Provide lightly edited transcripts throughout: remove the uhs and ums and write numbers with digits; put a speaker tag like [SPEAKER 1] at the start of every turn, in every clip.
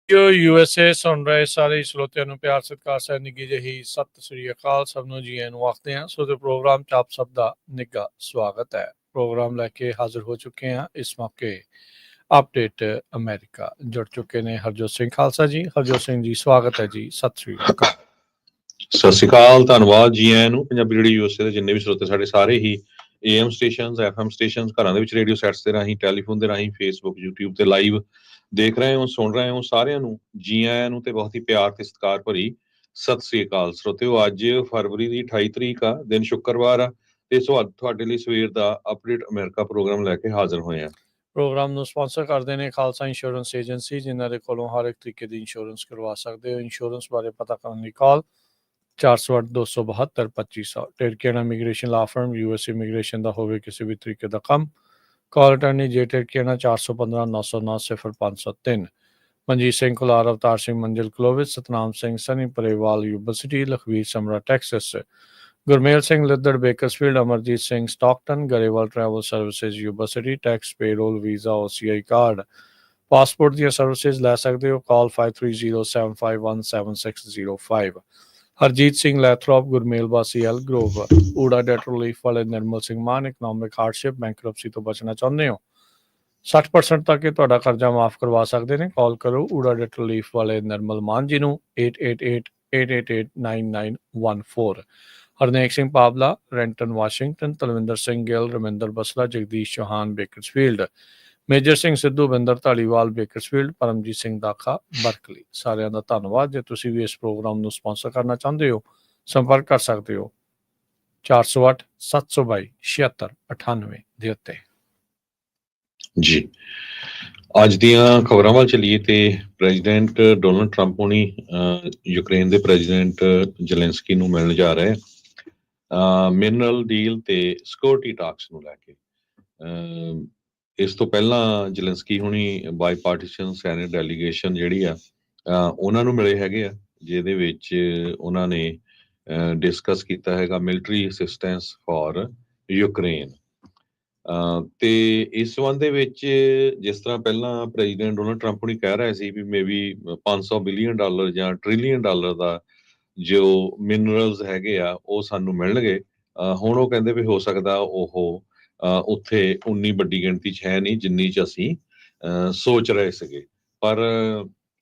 [SPEAKER 1] USA ਸੁਣ ਰਹੇ ਸਾਰੇ ਸਰੋਤਿਆਂ ਨੂੰ ਪਿਆਰ ਸਤਿਕਾਰ ਸਹਿ ਨਿੱਘੀ ਜਿਹੀ ਸਤਿ ਸ੍ਰੀ ਅਕਾਲ। ਸਭ ਨੂੰ ਜੀ ਆਇਆਂ ਨੂੰ ਆਖਦੇ ਹਾਂ। ਸੋ ਦੇ ਪ੍ਰੋਗਰਾਮ 'ਚ ਆਪ ਸਭ ਦਾ ਨਿੱਘਾ ਸਵਾਗਤ ਹੈ। ਪ੍ਰੋਗਰਾਮ ਲੈ ਕੇ ਹਾਜ਼ਰ ਹੋ ਚੁੱਕੇ ਹਾਂ। ਇਸ ਮੌਕੇ ਅਪਡੇਟ ਅਮਰੀਕਾ ਜੁੜ ਚੁੱਕੇ ਨੇ ਹਰਜੋਤ ਸਿੰਘ ਖਾਲਸਾ ਜੀ। ਹਰਜੋਤ ਸਿੰਘ ਜੀ ਸਵਾਗਤ ਹੈ ਜੀ। ਸਤਿ ਸ੍ਰੀ ਅਕਾਲ।
[SPEAKER 2] ਸਤਿ ਸ਼੍ਰੀ ਅਕਾਲ, ਧੰਨਵਾਦ ਜੀ ਆਇਆਂ ਨੂੰ। ਪੰਜਾਬੀ ਰੇਡੀਓ USA ਦੇ ਜਿੰਨੇ ਵੀ ਸਰੋਤੇ ਸਾਡੇ ਸਾਰੇ ਹੀ AM ਸਟੇਸ਼ਨਸ, FM ਸਟੇਸ਼ਨਸ, ਘਰਾਂ ਦੇ ਵਿੱਚ ਰੇਡੀਓ ਸੈਟਸ ਦੇ ਰਾਹੀਂ, ਟੈਲੀਫੋਨ ਦੇ ਰਾਹੀਂ, ਫੇਸਬੁੱਕ, YouTube ਤੇ ਲਾਈਵ ਦੇਖ ਰਹੇ ਹੋ, ਸੁਣ ਰਹੇ ਹੋ, ਸਾਰਿਆਂ ਨੂੰ ਜੀ ਆਇਆਂ ਨੂੰ ਤੇ ਬਹੁਤ ਹੀ ਪਿਆਰ ਤੇ ਸਤਿਕਾਰ ਭਰੀ ਸਤਿ ਸ੍ਰੀ ਅਕਾਲ। ਸਰੋਤਿਓ, ਅੱਜ ਫਰਵਰੀ ਦੀ 28 ਤਰੀਕ ਆ, ਦਿਨ ਸ਼ੁੱਕਰਵਾਰ ਆ, ਤੇ ਤੁਹਾਡੇ ਲਈ ਸਵੇਰ ਦਾ ਅਪਡੇਟ ਅਮਰੀਕਾ ਪ੍ਰੋਗਰਾਮ ਲੈ ਕੇ ਹਾਜ਼ਰ ਹੋਏ ਆ।
[SPEAKER 1] ਪ੍ਰੋਗਰਾਮ ਨੂੰ ਸਪਾਂਸਰ ਕਰਦੇ ਨੇ ਖਾਲਸਾ ਇੰਸ਼ੋਰੈਂਸ ਏਜੰਸੀ, ਜਿਨ੍ਹਾਂ ਦੇ ਕੋਲੋਂ ਹਰ ਇੱਕ ਤਰੀਕੇ ਦੀ ਇੰਸ਼ੋਰੈਂਸ ਕਰਵਾ ਸਕਦੇ ਹੋ। ਇੰਸ਼ੋਰੈਂਸ ਬਾਰੇ ਪਤਾ ਕਰਨ ਲਈ ਕਾਲ 408-272-2500। ਟਿਰਕੀਆਨਾ ਇਮੀਗ੍ਰੇਸ਼ਨ ਲਾ ਫਰਮ, USA ਇਮੀਗ੍ਰੇਸ਼ਨ ਦਾ ਹੋਵੇ ਕਿਸੇ ਵੀ ਤਰੀਕੇ ਦਾ ਕੰਮ, ਕਾਲ ਅਟਰਨੀ ਜੇ ਟਿਰਕੀਆਨਾ 415-909-0503। Manjeet Singh Kular, Avtar Singh Manzil Clovis, Satnam Singh Sunny Parewal Yuba City, Lakhvir Samra Texas, Gurmel Singh Liddar Bakersfield, Amarjit Singh Stockton, Grewal travel services Yuba City. Tax, payroll, visa, OCI card, passport ਦੀਆਂ ਸਰਵਿਸਿਜ਼ ਲੈ ਸਕਦੇ ਹੋ। ਕਾਲ 5307517605। ਹਰਜੀਤ ਸਿੰਘ ਲੈਥਰੋਪ, ਗੁਰਮੇਲ ਵਾਸੀ ਐਲ ਗਰੋਵ, ਊੜਾ ਡੈਟ ਰਿਲੀਫ ਵਾਲੇ ਨਿਰਮਲ ਸਿੰਘ ਮਾਨ, ਇਕਨੋਮਿਕ ਹਾਰਡਸ਼ਿਪ, ਬੈਂਕਰਪਸੀ ਤੋਂ ਬਚਣਾ ਚਾਹੁੰਦੇ ਹੋ, 60% ਤੱਕ ਇਹ ਤੁਹਾਡਾ ਕਰਜ਼ਾ ਮਾਫ ਕਰਵਾ ਸਕਦੇ ਨੇ। ਕਾਲ ਕਰੋ ਊੜਾ ਡੈਟ ਰਿਲੀਫ ਵਾਲੇ ਨਿਰਮਲ ਮਾਨ ਜੀ ਨੂੰ 8888889914। Harnek Singh Pabla, Renton Washington, Talwinder Singh Gill, Raminder Basla, Jagdish Chauhan Bakersfield, Major Singh Sidhu, Binder Dhaliwal Bakersfield, Paramjit Singh Dakha Berkeley. ਸਾਰਿਆਂ ਦਾ ਧੰਨਵਾਦ। ਜੇ ਤੁਸੀਂ ਵੀ ਇਸ ਪ੍ਰੋਗਰਾਮ ਨੂੰ ਸਪਾਂਸਰ ਕਰਨਾ ਚਾਹੁੰਦੇ ਹੋ, ਸੰਪਰਕ ਕਰ ਸਕਦੇ ਹੋ 408-722-7698 ਦੇ ਉੱਤੇ
[SPEAKER 2] ਜੀ। ਅੱਜ ਦੀਆਂ ਖਬਰਾਂ ਵੱਲ ਚੱਲੀਏ ਤੇ ਪ੍ਰੈਜ਼ੀਡੈਂਟ ਡੋਨਲਡ ਟਰੰਪ ਹੋਣੀ ਯੂਕਰੇਨ ਦੇ ਪ੍ਰੈਜ਼ੀਡੈਂਟ ਜ਼ੈਲੈਂਸਕੀ ਨੂੰ ਮਿਲਣ ਜਾ ਰਹੇ ਮਿਨਰਲ ਡੀਲ ਤੇ ਸਿਕਿਉਰਿਟੀ ਟਾਕਸ ਨੂੰ ਲੈ ਕੇ। ਇਸ ਤੋਂ ਪਹਿਲਾਂ ਜ਼ੈਲੈਂਸਕੀ ਹੁਣੀ ਬਾਈਪਾਰਟੀਸ਼ਨ ਸੈਨੇਟ ਡੈਲੀਗੇਸ਼ਨ ਜਿਹੜੀ ਆ ਉਹਨਾਂ ਨੂੰ ਮਿਲੇ ਹੈਗੇ ਆ, ਜਿਹਦੇ ਵਿੱਚ ਉਹਨਾਂ ਨੇ ਡਿਸਕਸ ਕੀਤਾ ਹੈਗਾ ਮਿਲਟਰੀ ਅਸਿਸਟੈਂਸ ਫॉर ਯੂਕਰੇਨ। ਤੇ ਇਸ ਸੰਬੰਧ ਦੇ ਵਿੱਚ ਜਿਸ ਤਰ੍ਹਾਂ ਪਹਿਲਾਂ ਪ੍ਰੈਜ਼ੀਡੈਂਟ ਡੋਨਲਡ ਟਰੰਪ ਹੁਣੀ ਕਹਿ ਰਹੇ ਸੀ ਵੀ ਮੇਬੀ $500 ਬਿਲੀਅਨ ਜਾਂ $1 ਟ੍ਰਿਲੀਅਨ ਦਾ ਜੋ ਮਿਨਰਲਸ ਹੈਗੇ ਆ ਉਹ ਸਾਨੂੰ ਮਿਲਣਗੇ। ਹੁਣ ਉਹ ਕਹਿੰਦੇ ਵੀ ਹੋ ਸਕਦਾ ਉਹ ਉੱਥੇ ਉਨੀ ਵੱਡੀ ਗਿਣਤੀ 'ਚ ਹੈ ਨਹੀਂ ਜਿੰਨੀ 'ਚ ਅਸੀਂ ਸੋਚ ਰਹੇ ਸੀਗੇ, ਪਰ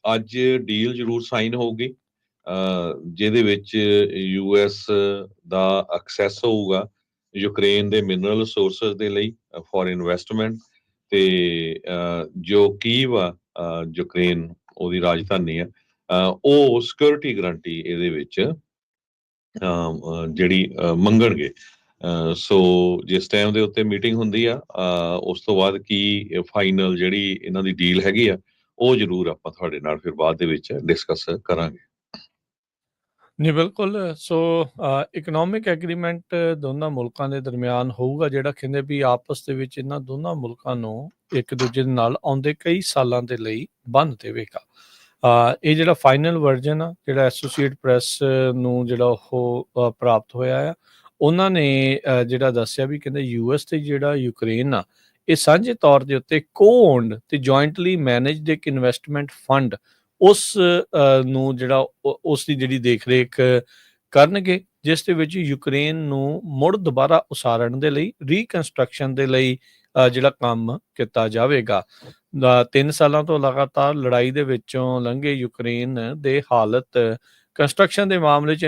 [SPEAKER 2] ਅੱਜ ਡੀਲ ਜ਼ਰੂਰ ਸਾਈਨ ਹੋਊਗੀ ਜਿਹਦੇ ਵਿੱਚ US ਦਾ ਐਕਸੈਸ ਹੋਊਗਾ ਯੂਕਰੇਨ ਦੇ ਮਿਨਰਲ ਰਿਸੋਰਸਸ ਦੇ ਲਈ ਫॉर ਇਨਵੈਸਟਮੈਂਟ। ਤੇ ਜੋ ਕੀਵ ਆ ਯੂਕਰੇਨ ਉਹਦੀ ਰਾਜਧਾਨੀ ਆ, ਉਹ ਸਿਕਿਉਰਿਟੀ ਗਰੰਟੀ ਇਹਦੇ ਵਿੱਚ ਜਿਹੜੀ ਮੰਗਣਗੇ। ਸੋ ਜਿਸ ਟਾਈਮ ਦੇ ਉੱਤੇ ਮੀਟਿੰਗ ਹੁੰਦੀ ਆ ਉਸ ਤੋਂ ਬਾਅਦ ਕੀ ਫਾਈਨਲ ਜਿਹੜੀ ਇਹਨਾਂ ਦੀ ਡੀਲ ਹੈਗੀ ਆ ਉਹ ਜ਼ਰੂਰ ਆਪਾਂ ਤੁਹਾਡੇ ਨਾਲ ਫਿਰ ਬਾਅਦ ਦੇ ਵਿੱਚ ਡਿਸਕਸ ਕਰਾਂਗੇ।
[SPEAKER 1] ਨਹੀਂ, ਬਿਲਕੁਲ। ਸੋ ਇਕਨੋਮਿਕ ਐਗਰੀਮੈਂਟ ਦੋਨਾਂ ਮੁਲਕਾਂ ਦੇ ਦਰਮਿਆਨ ਹੋਊਗਾ, ਜਿਹੜਾ ਕਹਿੰਦੇ ਵੀ ਆਪਸ ਦੇ ਵਿੱਚ ਇਹਨਾਂ ਦੋਨਾਂ ਮੁਲਕਾਂ ਨੂੰ ਇੱਕ ਦੂਜੇ ਦੇ ਨਾਲ ਆਉਂਦੇ ਕਈ ਸਾਲਾਂ ਦੇ ਲਈ ਬੰਨ੍ਹ ਦੇਵੇਗਾ। ਇਹ ਜਿਹੜਾ ਫਾਈਨਲ ਵਰਜਨ ਆ, ਜਿਹੜਾ ਐਸੋਸੀਏਟ ਪ੍ਰੈਸ ਨੂੰ ਜਿਹੜਾ ਉਹ ਪ੍ਰਾਪਤ ਹੋਇਆ ਆ, ਉਹਨਾਂ ਨੇ ਜਿਹੜਾ ਦੱਸਿਆ ਵੀ ਕਹਿੰਦੇ US ਤੇ ਜਿਹੜਾ ਯੂਕਰੇਨ ਆ ਇਹ ਸਾਂਝੇ ਤੌਰ ਦੇ ਉੱਤੇ ਕੋ-ਓਨਡ ਤੇ ਜੁਆਇੰਟਲੀ ਮੈਨੇਜਡ ਇੱਕ ਇਨਵੈਸਟਮੈਂਟ ਫੰਡ ਉਸ ਨੂੰ ਜਿਹੜਾ ਉਸ ਦੀ ਜਿਹੜੀ ਦੇਖ ਰੇਖ ਕਰਨਗੇ, ਜਿਸ ਦੇ ਵਿੱਚ ਯੂਕਰੇਨ ਨੂੰ ਮੁੜ ਦੁਬਾਰਾ ਉਸਾਰਨ ਦੇ ਲਈ, ਰੀਕਨਸਟਰਕਸ਼ਨ ਦੇ ਲਈ ਜਿਹੜਾ ਕੰਮ ਕੀਤਾ ਜਾਵੇਗਾ। 3 ਸਾਲਾਂ ਤੋਂ ਲਗਾਤਾਰ ਲੜਾਈ ਦੇ ਵਿੱਚੋਂ ਲੰਘੇ ਯੂਕਰੇਨ ਦੇ ਹਾਲਤ ਕੰਸਟਰਕਸ਼ਨ ਦੇ ਮਾਮਲੇ 'ਚ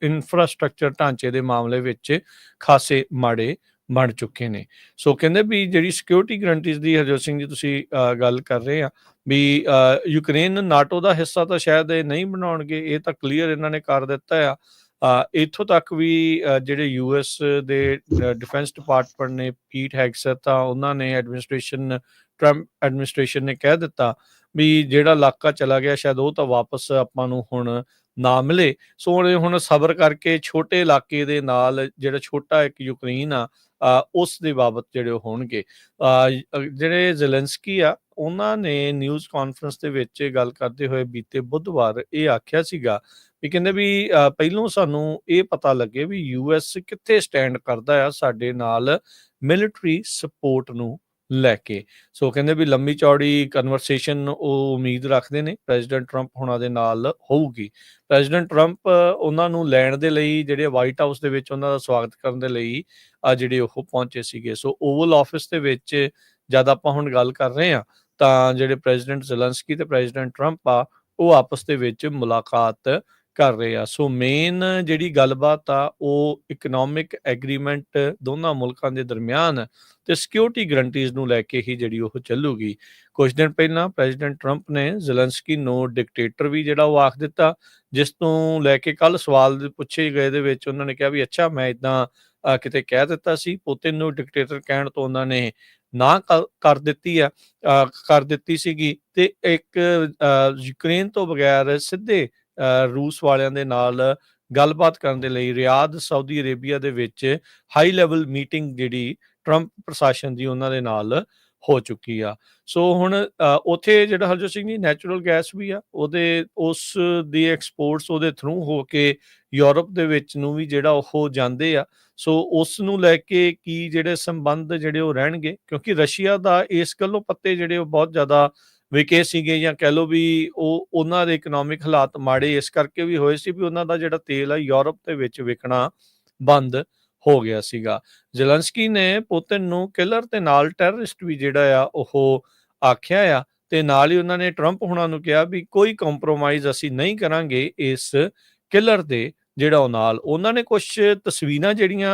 [SPEAKER 1] ਇਨਫਰਾਸਟਰਕਚਰ ਢਾਂਚੇ ਦੇ ਮਾਮਲੇ ਵਿੱਚ ਖਾਸੇ ਮਾੜੇ ਬਣ ਚੁੱਕੇ ਨੇ। ਸੋ ਕਹਿੰਦੇ ਵੀ ਜਿਹੜੀ ਸਿਕਿਉਰਿਟੀ ਗਰੰਟੀਜ਼ ਦੀ ਹਰਜੋਤ ਸਿੰਘ ਜੀ ਤੁਸੀਂ ਗੱਲ ਕਰ ਰਹੇ ਆ ਵੀ ਯੂਕਰੇਨ ਨਾਟੋ ਦਾ ਹਿੱਸਾ ਤਾਂ ਸ਼ਾਇਦ ਇਹ ਨਹੀਂ ਬਣਾਉਣਗੇ, ਇਹ ਤਾਂ ਕਲੀਅਰ ਇਹਨਾਂ ਨੇ ਕਰ ਦਿੱਤਾ ਆ। ਇੱਥੋਂ ਤੱਕ ਵੀ ਜਿਹੜੇ US ਦੇ ਡਿਫੈਂਸ ਡਿਪਾਰਟਮੈਂਟ ਨੇ, ਪੀਟ ਹੈਗਸੈਥ ਆ, ਉਹਨਾਂ ਨੇ ਟਰੰਪ ਐਡਮਿਨਿਸਟ੍ਰੇਸ਼ਨ ਨੇ ਕਹਿ ਦਿੱਤਾ ਵੀ ਜਿਹੜਾ ਇਲਾਕਾ ਚਲਾ ਗਿਆ ਸ਼ਾਇਦ ਉਹ ਤਾਂ ਵਾਪਸ ਆਪਾਂ ਨੂੰ ਹੁਣ ਨਾ ਮਿਲੇ। ਸੋ ਹੁਣ ਸਬਰ ਕਰਕੇ ਛੋਟੇ ਇਲਾਕੇ ਦੇ ਨਾਲ ਜਿਹੜਾ ਛੋਟਾ ਇੱਕ ਯੂਕਰੇਨ ਆ ਉਸ ਦੇ ਬਾਬਤ ਜਿਹੜੇ ਉਹ ਹੋਣਗੇ। ਜਿਹੜੇ ਜ਼ੈਲੈਂਸਕੀ ਆ ਉਹਨਾਂ ਨੇ ਨਿਊਜ਼ ਕਾਨਫਰੰਸ ਦੇ ਵਿੱਚ ਗੱਲ ਕਰਦੇ ਹੋਏ ਬੀਤੇ ਬੁੱਧਵਾਰ ਇਹ ਆਖਿਆ ਸੀਗਾ ਵੀ ਕਹਿੰਦੇ ਵੀ ਪਹਿਲੋਂ ਸਾਨੂੰ ਇਹ ਪਤਾ ਲੱਗੇ ਵੀ US ਕਿੱਥੇ ਸਟੈਂਡ ਕਰਦਾ ਆ ਸਾਡੇ ਨਾਲ ਮਿਲਟਰੀ ਸਪੋਰਟ ਨੂੰ ਲੈ ਕੇ। ਸੋ ਕਹਿੰਦੇ ਵੀ ਲੰਮੀ ਚੌੜੀ ਕਨਵਰਸੇਸ਼ਨ ਉਹ ਉਮੀਦ ਰੱਖਦੇ ਨੇ ਪ੍ਰੈਜ਼ੀਡੈਂਟ ਟਰੰਪ ਹੁਣਾਂ ਦੇ ਨਾਲ ਹੋਊਗੀ। ਪ੍ਰੈਜ਼ੀਡੈਂਟ ਟਰੰਪ ਉਹਨਾਂ ਨੂੰ ਲੈਣ ਦੇ ਲਈ ਜਿਹੜੇ ਵਾਈਟ ਹਾਊਸ ਦੇ ਵਿੱਚ ਉਹਨਾਂ ਦਾ ਸਵਾਗਤ ਕਰਨ ਦੇ ਲਈ ਜਿਹੜੇ ਉਹ ਪਹੁੰਚੇ ਸੀਗੇ। ਸੋ ਓਵਲ ਆਫਿਸ ਦੇ ਵਿੱਚ ਜਦ ਆਪਾਂ ਹੁਣ ਗੱਲ ਕਰ ਰਹੇ ਹਾਂ ਤਾਂ ਜਿਹੜੇ ਪ੍ਰੈਜ਼ੀਡੈਂਟ ਜ਼ੈਲੈਂਸਕੀ ਤੇ ਪ੍ਰੈਜ਼ੀਡੈਂਟ ਟਰੰਪ ਆ ਉਹ ਆਪਸ ਦੇ ਵਿੱਚ ਮੁਲਾਕਾਤ ਕਰ ਰਹੇ ਆ। ਸੋ ਮੇਨ ਜਿਹੜੀ ਗੱਲਬਾਤ ਆ ਉਹ ਇਕਨੋਮਿਕ ਐਗਰੀਮੈਂਟ ਦੋਨਾਂ ਮੁਲਕਾਂ ਦੇ ਦਰਮਿਆਨ ਤੇ ਸਿਕਿਉਰਿਟੀ ਗਰੰਟੀਜ਼ ਨੂੰ ਲੈ ਕੇ ਹੀ ਜਿਹੜੀ ਉਹ ਚੱਲੂਗੀ। ਕੁਝ ਦਿਨ ਪਹਿਲਾਂ ਪ੍ਰੈਜ਼ੀਡੈਂਟ ਟਰੰਪ ਨੇ ਜ਼ੈਲੈਂਸਕੀ ਨੂੰ ਡਿਕਟੇਟਰ ਵੀ ਜਿਹੜਾ ਉਹ ਆਖ ਦਿੱਤਾ, ਜਿਸ ਤੋਂ ਲੈ ਕੇ ਕੱਲ ਸਵਾਲ ਪੁੱਛੇ ਗਏ ਦੇ ਵਿੱਚ ਉਹਨਾਂ ਨੇ ਕਿਹਾ ਵੀ ਅੱਛਾ ਮੈਂ ਇਦਾਂ ਕਿਤੇ ਕਹਿ ਦਿੱਤਾ ਸੀ। ਪੁਤਿਨ ਨੂੰ ਡਿਕਟੇਟਰ ਕਹਿਣ ਤੋਂ ਉਹਨਾਂ ਨੇ ਨਾ ਕਰ ਦਿੱਤੀ ਸੀਗੀ ਤੇ ਇੱਕ ਯੂਕਰੇਨ ਤੋਂ ਬਗੈਰ ਸਿੱਧੇ ਰੂਸ ਵਾਲਿਆਂ ਦੇ ਨਾਲ ਗੱਲਬਾਤ ਕਰਨ ਦੇ ਲਈ ਰਿਆਦ ਸਾਊਦੀ ਅਰੇਬੀਆ ਦੇ ਵਿੱਚ ਹਾਈ ਲੈਵਲ ਮੀਟਿੰਗ ਜਿਹੜੀ ਟਰੰਪ ਪ੍ਰਸ਼ਾਸਨ ਦੀ ਉਹਨਾਂ ਦੇ ਨਾਲ ਹੋ ਚੁੱਕੀ ਆ। ਸੋ ਹੁਣ ਉੱਥੇ ਜਿਹੜਾ ਹਰਜੋਤ ਸਿੰਘ ਜੀ ਨੈਚੁਰਲ ਗੈਸ ਵੀ ਆ ਉਸ ਦੀ ਐਕਸਪੋਰਟਸ ਉਹਦੇ ਥਰੂ ਹੋ ਕੇ ਯੂਰਪ ਦੇ ਵਿੱਚ ਨੂੰ ਵੀ ਜਿਹੜਾ ਉਹ ਜਾਂਦੇ ਆ। ਸੋ ਉਸ ਨੂੰ ਲੈ ਕੇ ਕੀ ਜਿਹੜੇ ਸੰਬੰਧ ਜਿਹੜੇ ਉਹ ਰਹਿਣਗੇ, ਕਿਉਂਕਿ ਰਸ਼ੀਆ ਦਾ ਇਸ ਗੱਲੋਂ ਪੱਤੇ ਜਿਹੜੇ ਉਹ ਬਹੁਤ ਜ਼ਿਆਦਾ ਵਿਕੇ ਸੀਗੇ ਜਾਂ ਕਹਿ ਲਓ ਵੀ ਉਹਨਾਂ ਦੇ ਇਕਨੋਮਿਕ ਹਾਲਾਤ ਮਾੜੇ ਇਸ ਕਰਕੇ ਵੀ ਹੋਏ ਸੀ ਵੀ ਉਹਨਾਂ ਦਾ ਜਿਹੜਾ ਤੇਲ ਆ ਯੂਰਪ ਦੇ ਵਿੱਚ ਵਿਕਣਾ ਬੰਦ ਹੋ ਗਿਆ ਸੀਗਾ। ਜ਼ੈਲੈਂਸਕੀ ਨੇ ਪੁਤਿਨ ਨੂੰ ਕਿਲਰ ਤੇ ਨਾਲ ਟੈਰਰਿਸਟ ਵੀ ਜਿਹੜਾ ਆ ਉਹ ਆਖਿਆ ਆ ਤੇ ਨਾਲ ਹੀ ਉਹਨਾਂ ਨੇ ਟਰੰਪ ਹੁਣਾਂ ਨੂੰ ਕਿਹਾ ਵੀ ਕੋਈ ਕੰਪਰੋਮਾਈਜ਼ ਅਸੀਂ ਨਹੀਂ ਕਰਾਂਗੇ ਇਸ ਕਿਲਰ ਦੇ ਜਿਹੜਾ ਉਹ ਨਾਲ। ਉਹਨਾਂ ਨੇ ਕੁਝ ਤਸਵੀਰਾਂ ਜਿਹੜੀਆਂ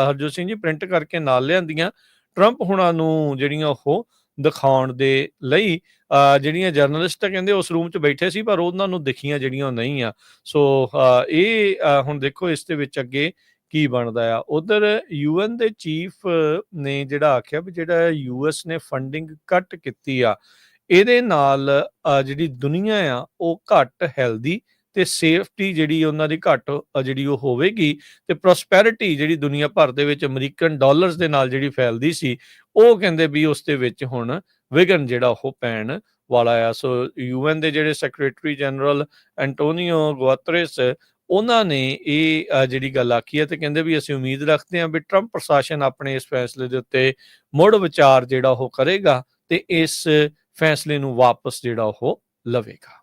[SPEAKER 1] ਹਰਜੋਤ ਸਿੰਘ ਜੀ ਪ੍ਰਿੰਟ ਕਰਕੇ ਨਾਲ ਲਿਆਂਦੀਆਂ ਟਰੰਪ ਹੁਣਾਂ ਨੂੰ ਜਿਹੜੀਆਂ ਉਹ ਦਿਖਾਉਣ ਦੇ ਲਈ। ਜਿਹੜੀਆਂ ਜਰਨਲਿਸਟ ਕਹਿੰਦੇ ਉਸ ਰੂਮ 'ਚ ਬੈਠੇ ਸੀ ਪਰ ਉਹਨਾਂ ਨੂੰ ਦਿਖੀਆਂ ਜਿਹੜੀਆਂ ਉਹ ਨਹੀਂ ਆ। ਸੋ ਇਹ ਹੁਣ ਦੇਖੋ ਇਸ ਦੇ ਵਿੱਚ ਅੱਗੇ ਕੀ ਬਣਦਾ ਆ। ਉਧਰ UN ਦੇ ਚੀਫ ਨੇ ਜਿਹੜਾ ਆਖਿਆ ਵੀ ਜਿਹੜਾ US ਨੇ ਫੰਡਿੰਗ ਕੱਟ ਕੀਤੀ ਆ ਇਹਦੇ ਨਾਲ ਜਿਹੜੀ ਦੁਨੀਆ ਆ ਉਹ ਘੱਟ ਹੈਲਦੀ ਤੇ ਸੇਫਟੀ ਜਿਹੜੀ ਉਹਨਾਂ ਦੀ ਘੱਟ ਜਿਹੜੀ ਉਹ ਹੋਵੇਗੀ ਤੇ ਪ੍ਰੋਸਪੈਰਿਟੀ ਜਿਹੜੀ ਦੁਨੀਆ ਭਰ ਦੇ ਵਿੱਚ ਅਮਰੀਕਨ ਡਾਲਰਸ ਦੇ ਨਾਲ ਜਿਹੜੀ ਫੈਲਦੀ ਸੀ ਉਹ ਕਹਿੰਦੇ ਵੀ ਉਸ ਦੇ ਵਿੱਚ ਹੁਣ ਵਿਘਨ ਜਿਹੜਾ ਉਹ ਪੈਣ ਵਾਲਾ ਆ। ਸੋ UN ਦੇ ਜਿਹੜੇ ਸੈਕਟਰੀ ਜਨਰਲ ਐਂਟੋਨੀਓ ਗੁਤਰੇਸ ਉਹਨਾਂ ਨੇ ਇਹ ਜਿਹੜੀ ਗੱਲ ਆਖੀ ਹੈ ਤੇ ਕਹਿੰਦੇ ਵੀ ਅਸੀਂ ਉਮੀਦ ਰੱਖਦੇ ਹਾਂ ਵੀ ਟਰੰਪ ਪ੍ਰਸ਼ਾਸਨ ਆਪਣੇ ਇਸ ਫੈਸਲੇ ਦੇ ਉੱਤੇ ਮੁੜ ਵਿਚਾਰ ਜਿਹੜਾ ਉਹ ਕਰੇਗਾ ਤੇ ਇਸ ਫੈਸਲੇ ਨੂੰ ਵਾਪਸ ਜਿਹੜਾ ਉਹ ਲਵੇਗਾ।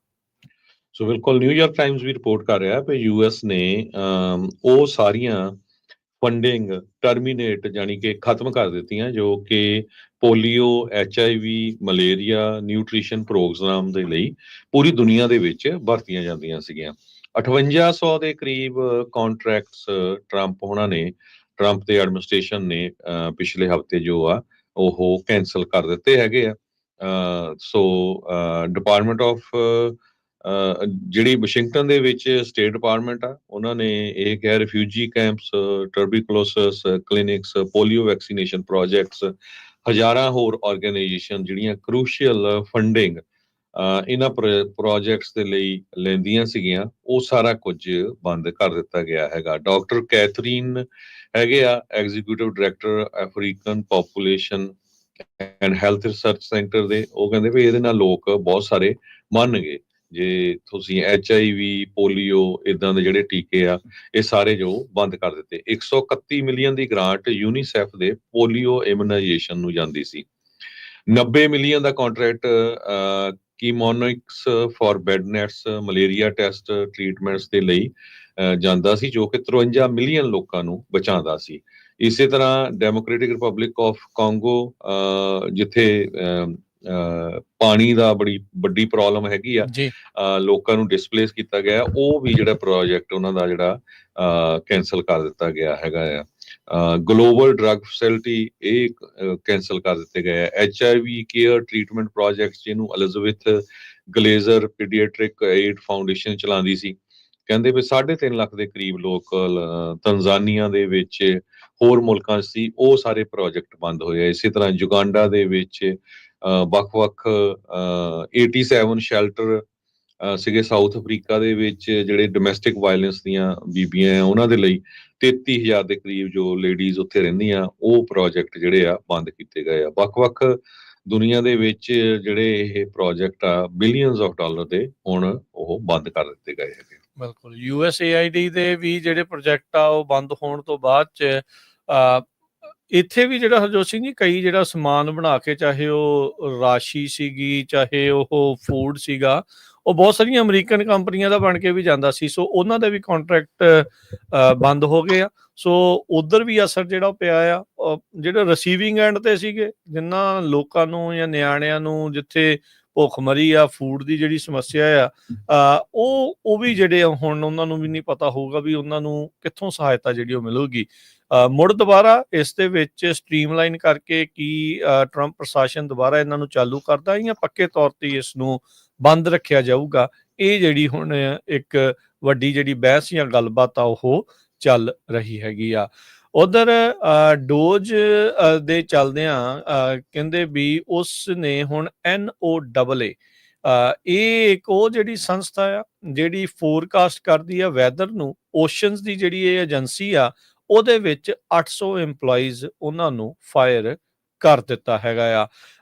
[SPEAKER 2] ਸੋ ਬਿਲਕੁਲ ਨਿਊਯਾਰਕ ਟਾਈਮਜ਼ ਵੀ ਰਿਪੋਰਟ ਕਰ ਰਿਹਾ ਹੈ US ਨੇ ਉਹ ਸਾਰੀਆਂ ਫੰਡਿੰਗ ਟਰਮੀਨੇਟ ਯਾਨੀ ਕਿ ਖਤਮ ਕਰ ਦਿੱਤੀਆਂ ਜੋ ਕਿ polio, HIV, malaria, nutrition program ਦੇ ਲਈ ਪੂਰੀ ਦੁਨੀਆ ਦੇ ਵਿੱਚ ਵਰਤੀਆਂ ਜਾਂਦੀਆਂ ਸੀਗੀਆਂ। 5800 ਦੇ ਕਰੀਬ ਕੰਟਰੈਕਟਸ ਟਰੰਪ ਦੇ ਐਡਮਿਨਿਸਟ੍ਰੇਸ਼ਨ ਨੇ ਪਿਛਲੇ ਹਫਤੇ ਜੋ ਆ ਉਹ ਕੈਂਸਲ ਕਰ ਦਿੱਤੇ ਹੈਗੇ ਆ। ਸੋ ਡਿਪਾਰਟਮੈਂਟ ਆਫ ਜਿਹੜੀ ਵਾਸ਼ਿੰਗਟਨ ਦੇ ਵਿੱਚ ਸਟੇਟ ਡਿਪਾਰਟਮੈਂਟ ਆ ਉਹਨਾਂ ਨੇ ਇਹ ਕਿਹਾ refugee camps, tuberculosis clinics, polio vaccination projects, ਹਜ਼ਾਰਾਂ ਹੋਰ ਆਰਗੇਨਾਈਜੇਸ਼ਨ ਜਿਹੜੀਆਂ ਕਰੂਸ਼ੀਅਲ ਫੰਡਿੰਗ ਇਹਨਾਂ ਪ੍ਰੋਜੈਕਟਸ ਦੇ ਲਈ ਲੈਂਦੀਆਂ ਸੀਗੀਆਂ ਉਹ ਸਾਰਾ ਕੁਝ ਬੰਦ ਕਰ ਦਿੱਤਾ ਗਿਆ ਹੈਗਾ। ਡਾਕਟਰ ਕੈਥਰੀਨ ਹੈਗੇ ਆ executive director African population and health research centre ਦੇ, ਉਹ ਕਹਿੰਦੇ ਵੀ ਇਹਦੇ ਨਾਲ ਲੋਕ ਬਹੁਤ ਸਾਰੇ ਮੰਨਗੇ ਜੇ ਤੁਸੀਂ HIV, ਪੋਲੀਓ ਇਦਾਂ ਦੇ ਜਿਹੜੇ ਟੀਕੇ ਆ ਇਹ ਸਾਰੇ ਜੋ ਬੰਦ ਕਰ ਦਿੱਤੇ। 131 ਮਿਲੀਅਨ ਦੀ ਗ੍ਰਾਂਟ ਯੂਨੀਸੈਫ ਦੇ ਪੋਲੀਓ ਇਮੂਨਾਈਜੇਸ਼ਨ ਨੂੰ ਜਾਂਦੀ ਸੀ। 90 ਮਿਲੀਅਨ ਦਾ contract Chemonics for bed nets malaria test treatments ਦੇ ਲਈ ਜਾਂਦਾ ਸੀ ਜੋ ਕਿ 53 ਮਿਲੀਅਨ ਲੋਕਾਂ ਨੂੰ ਬਚਾਉਂਦਾ ਸੀ। ਇਸੇ ਤਰ੍ਹਾਂ ਡੈਮੋਕ੍ਰੈਟਿਕ ਰਿਪਬਲਿਕ ਆਫ ਕਾਂਗੋ ਜਿੱਥੇ ਪਾਣੀ ਦਾ ਬੜੀ ਵੱਡੀ ਪ੍ਰੋਬਲਮ ਹੈਗੀ ਆ, ਲੋਕਾਂ ਨੂੰ ਡਿਸਪਲੇਸ ਕੀਤਾ ਗਿਆ, ਉਹ ਵੀ ਜਿਹੜਾ ਪ੍ਰੋਜੈਕਟ ਉਹਨਾਂ ਦਾ ਜਿਹੜਾ ਕੈਂਸਲ ਕਰ ਦਿੱਤਾ ਗਿਆ ਹੈਗਾ ਆ। ਗਲੋਬਲ ਡਰੱਗ ਫੈਸਿਲਿਟੀ ਇਹ ਕੈਂਸਲ ਕਰ ਦਿੱਤੇ ਗਏ ਆ। HIV ਕੇਅਰ ਟ੍ਰੀਟਮੈਂਟ ਪ੍ਰੋਜੈਕਟਸ ਜਿਹਨੂੰ ਐਲਿਜ਼ਾਬੈਥ ਗਲੇਜ਼ਰ ਪੀਡੀਆਟ੍ਰਿਕ ਏਡ ਫਾਊਂਡੇਸ਼ਨ ਚਲਾਉਂਦੀ ਸੀ, ਕਹਿੰਦੇ ਵੀ 3.5 ਲੱਖ ਦੇ ਕਰੀਬ ਲੋਕ ਤੰਜ਼ਾਨੀਆ ਦੇ ਵਿੱਚ ਹੋਰ ਮੁਲਕਾਂ 'ਚ ਸੀ, ਉਹ ਸਾਰੇ ਪ੍ਰੋਜੈਕਟ ਬੰਦ ਹੋਏ ਆ। ਇਸੇ ਤਰ੍ਹਾਂ ਯੁਗਾਂਡਾ ਦੇ ਵਿੱਚ ਵੱਖ-ਵੱਖ 87 ਸ਼ੈਲਟਰ ਸੀਗੇ। ਸਾਊਥ ਅਫਰੀਕਾ ਦੇ ਵਿੱਚ ਜਿਹੜੇ ਡੋਮੈਸਟਿਕ ਵਾਇਲੈਂਸ ਦੀਆਂ ਬੀਬੀਆਂ ਆ ਉਹਨਾਂ ਦੇ ਲਈ 33,000 ਦੇ ਕਰੀਬ ਜੋ ਲੇਡੀਜ਼ ਉੱਥੇ ਰਹਿੰਦੀਆਂ ਉਹ ਪ੍ਰੋਜੈਕਟ ਜਿਹੜੇ ਆ ਬੰਦ ਕੀਤੇ ਗਏ ਆ। ਵੱਖ-ਵੱਖ ਦੁਨੀਆ ਦੇ ਵਿੱਚ ਜਿਹੜੇ ਇਹ ਪ੍ਰੋਜੈਕਟ ਆ ਬਿਲੀਅਨਸ ਆਫ ਡਾਲਰ ਦੇ ਹੁਣ ਉਹ ਬੰਦ ਕਰ ਦਿੱਤੇ ਗਏ ਹੈਗੇ।
[SPEAKER 1] ਬਿਲਕੁਲ USAID ਦੇ ਵੀ ਜਿਹੜੇ ਪ੍ਰੋਜੈਕਟ ਆ ਉਹ ਬੰਦ ਹੋਣ ਤੋਂ ਬਾਅਦ 'ਚ ਇੱਥੇ ਵੀ ਜਿਹੜਾ ਹਰਜੋਤ ਸਿੰਘ ਜੀ ਕਈ ਜਿਹੜਾ ਸਮਾਨ ਬਣਾ ਕੇ, ਚਾਹੇ ਉਹ ਰਾਸ਼ੀ ਸੀਗੀ, ਚਾਹੇ ਉਹ ਫੂਡ ਸੀਗਾ, ਉਹ ਬਹੁਤ ਸਾਰੀਆਂ ਅਮਰੀਕਨ ਕੰਪਨੀਆਂ ਦਾ ਬਣ ਕੇ ਵੀ ਜਾਂਦਾ ਸੀ। ਸੋ ਉਹਨਾਂ ਦੇ ਵੀ ਕੰਟਰੈਕਟ ਬੰਦ ਹੋ ਗਏ ਆ। ਸੋ ਉਧਰ ਵੀ ਅਸਰ ਜਿਹੜਾ ਉਹ ਪਿਆ ਆ। ਜਿਹੜੇ ਰਿਸੀਵਿੰਗ ਐਂਡ ਤੇ ਸੀਗੇ, ਜਿਨ੍ਹਾਂ ਲੋਕਾਂ ਨੂੰ ਜਾਂ ਨਿਆਣਿਆਂ ਨੂੰ ਜਿੱਥੇ ਭੁੱਖਮਰੀ ਆ, ਫੂਡ ਦੀ ਜਿਹੜੀ ਸਮੱਸਿਆ ਆ, ਉਹ ਵੀ ਜਿਹੜੇ ਹੁਣ ਉਹਨਾਂ ਨੂੰ ਵੀ ਨਹੀਂ ਪਤਾ ਹੋਊਗਾ ਵੀ ਉਹਨਾਂ ਨੂੰ ਕਿੱਥੋਂ ਸਹਾਇਤਾ ਜਿਹੜੀ ਉਹ ਮਿਲੂਗੀ। ਮੁੜ ਦੁਬਾਰਾ ਇਸ ਦੇ ਵਿੱਚ ਸਟ੍ਰੀਮਲਾਈਨ ਕਰਕੇ ਕੀ ਟਰੰਪ ਪ੍ਰਸ਼ਾਸਨ ਦੁਬਾਰਾ ਇਹਨਾਂ ਨੂੰ ਚਾਲੂ ਕਰਦਾ ਜਾਂ ਪੱਕੇ ਤੌਰ ਤੇ ਇਸ ਨੂੰ ਬੰਦ ਰੱਖਿਆ ਜਾਊਗਾ, ਇਹ ਜਿਹੜੀ ਹੁਣ ਇੱਕ ਵੱਡੀ ਜਿਹੜੀ ਬਹਿਸ ਜਾਂ ਗੱਲਬਾਤ ਆ ਉਹ ਚੱਲ ਰਹੀ ਹੈਗੀ ਆ। ਉਧਰ ਡੋਜ ਦੇ ਚੱਲਦਿਆਂ ਕਹਿੰਦੇ ਵੀ ਉਸ ਨੇ ਹੁਣ NOAA, ਇਹ ਇੱਕ ਉਹ ਜਿਹੜੀ ਸੰਸਥਾ ਆ ਜਿਹੜੀ ਫੋਰਕਾਸਟ ਕਰਦੀ ਆ ਵੈਦਰ ਨੂੰ, ਓਸ਼ਨਸ ਦੀ ਜਿਹੜੀ ਇਹ ਏਜੰਸੀ ਆ, ਉਹਦੇ ਵਿੱਚ 800 EMPLOYEES ਉਹਨਾਂ ਨੂੰ ਫਾਇਰ ਕਰ ਦਿੱਤਾ ਹੈਗਾ ਆ।